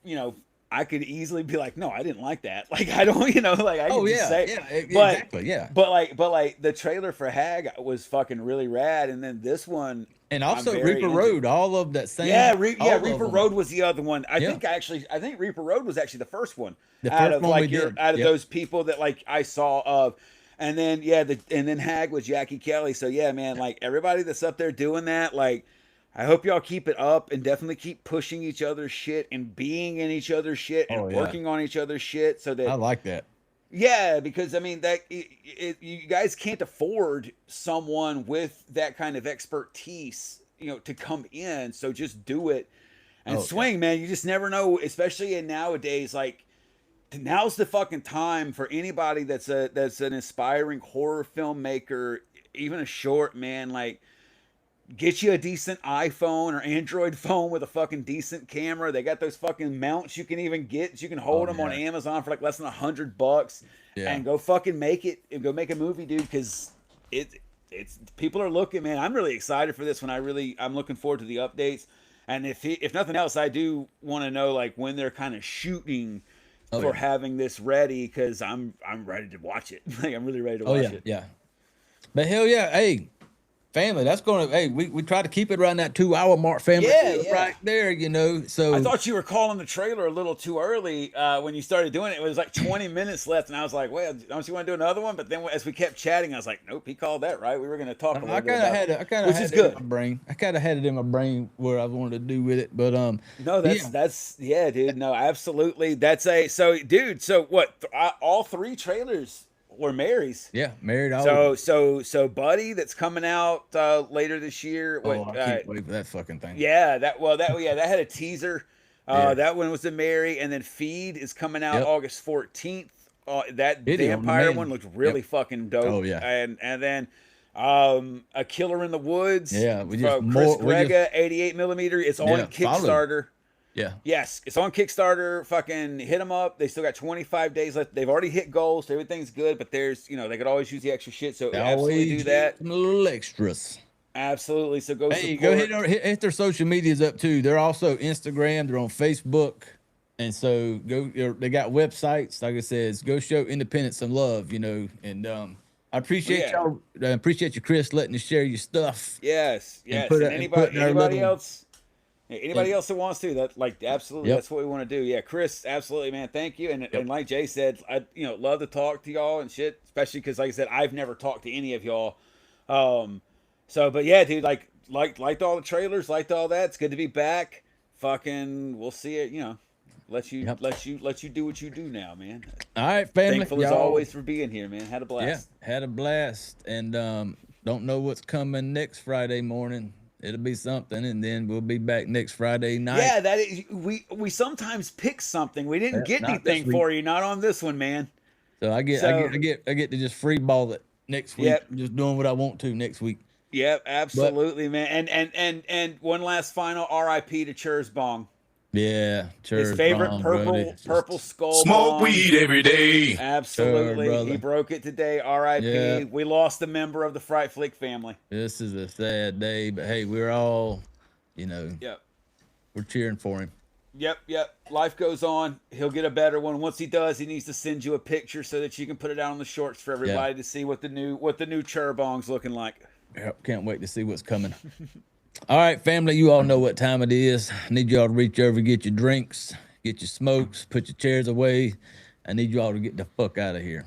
you know, I could easily be like, no, I didn't like that. Like, I don't, you know, like I can just say, exactly, yeah. But like the trailer for Hag was fucking really rad, and then this one, and also Reaper Road, all of that same. Reaper Road was the other one. I think Reaper Road was actually the first one out of those people that like I saw of. And then and then Hag was Jackie Kelly. So yeah, man, like everybody that's up there doing that, like I hope y'all keep it up and definitely keep pushing each other's shit and being in each other's shit and working on each other's shit. So that I like that. Yeah, because I mean that you guys can't afford someone with that kind of expertise, you know, to come in. So just do it and swing, man. You just never know, especially in nowadays, like. Now's the fucking time for anybody that's an aspiring horror filmmaker, even a short, man, like get you a decent iPhone or Android phone with a fucking decent camera. They got those fucking mounts you can even get. You can hold them on Amazon for like less than $100 and go fucking make it and go make a movie, dude. Cause it's people are looking, man. I'm really excited for this one. I'm looking forward to the updates. And if nothing else, I do want to know like when they're kind of shooting for having this ready, because I'm ready to watch it. Like I'm really ready to watch it. Yeah. But hell yeah, hey, family, that's gonna we try to keep it around that 2-hour mark, family. Right there, you know. So I thought you were calling the trailer a little too early when you started doing it. It was like 20 minutes left, and I was like, well, don't you want to do another one? But then as we kept chatting, I was like, nope, he called that right. We were gonna talk a little bit about it. I kind of had it in my brain. I kind of had it in my brain where I wanted to do with it, but no, that's dude. No, absolutely. So dude, so what? All 3 trailers or Mary's. Yeah, married. So Buddy, that's coming out later this year. I can't wait for that fucking thing. Yeah, that had a teaser. That one was a Mary, and then Feed is coming out August 14th. That vampire one looked really fucking dope. Oh yeah, and then A Killer in the Woods. Yeah, Chris Grega, 88mm. It's on Kickstarter. Yeah. Yes, it's on Kickstarter. Fucking hit them up. They still got 25 days left. They've already hit goals. So everything's good, but there's, they could always use the extra shit. So absolutely do that. Some little extras. Absolutely. So go support. Go hit their social medias up too. They're also Instagram. They're on Facebook. And so they got websites. Like I said, go show Independent some love, and I appreciate y'all. I appreciate you, Chris, letting us share your stuff. Yes. And anybody else? Anybody else that wants to, absolutely, that's what we want to do. Yeah, Chris, absolutely, man. Thank you. And like Jay said, I love to talk to y'all and shit, especially because, like I said, I've never talked to any of y'all. But yeah, dude, liked all the trailers, liked all that. It's good to be back. Fucking, we'll see it. Let you do what you do now, man. All right, family. Thankful as always for being here, man. Had a blast. Yeah, had a blast, and don't know what's coming next Friday morning. It'll be something, and then we'll be back next Friday night. Yeah, that is. We sometimes pick something. We didn't get anything for you, not on this one, man. So I get to just free ball it next week. I'm just doing what I want to next week. Yep, absolutely, man. And one last final RIP to Churz Bong. Yeah, Churz his favorite Bong, purple skull. Smoke weed every day. Absolutely, Churz, he broke it today. RIP. Yeah. We lost a member of the Fright Flick family. This is a sad day, but hey, we're all, we're cheering for him. Yep. Life goes on. He'll get a better one. Once he does, he needs to send you a picture so that you can put it out on the shorts for everybody to see what the new Churz Bong's looking like. Yep, can't wait to see what's coming. All right, family, you all know what time it is. I need y'all to reach over, get your drinks, get your smokes, put your chairs away. I need you all to get the fuck out of here.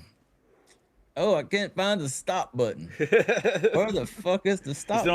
Oh, I can't find the stop button. Where the fuck is the stop button?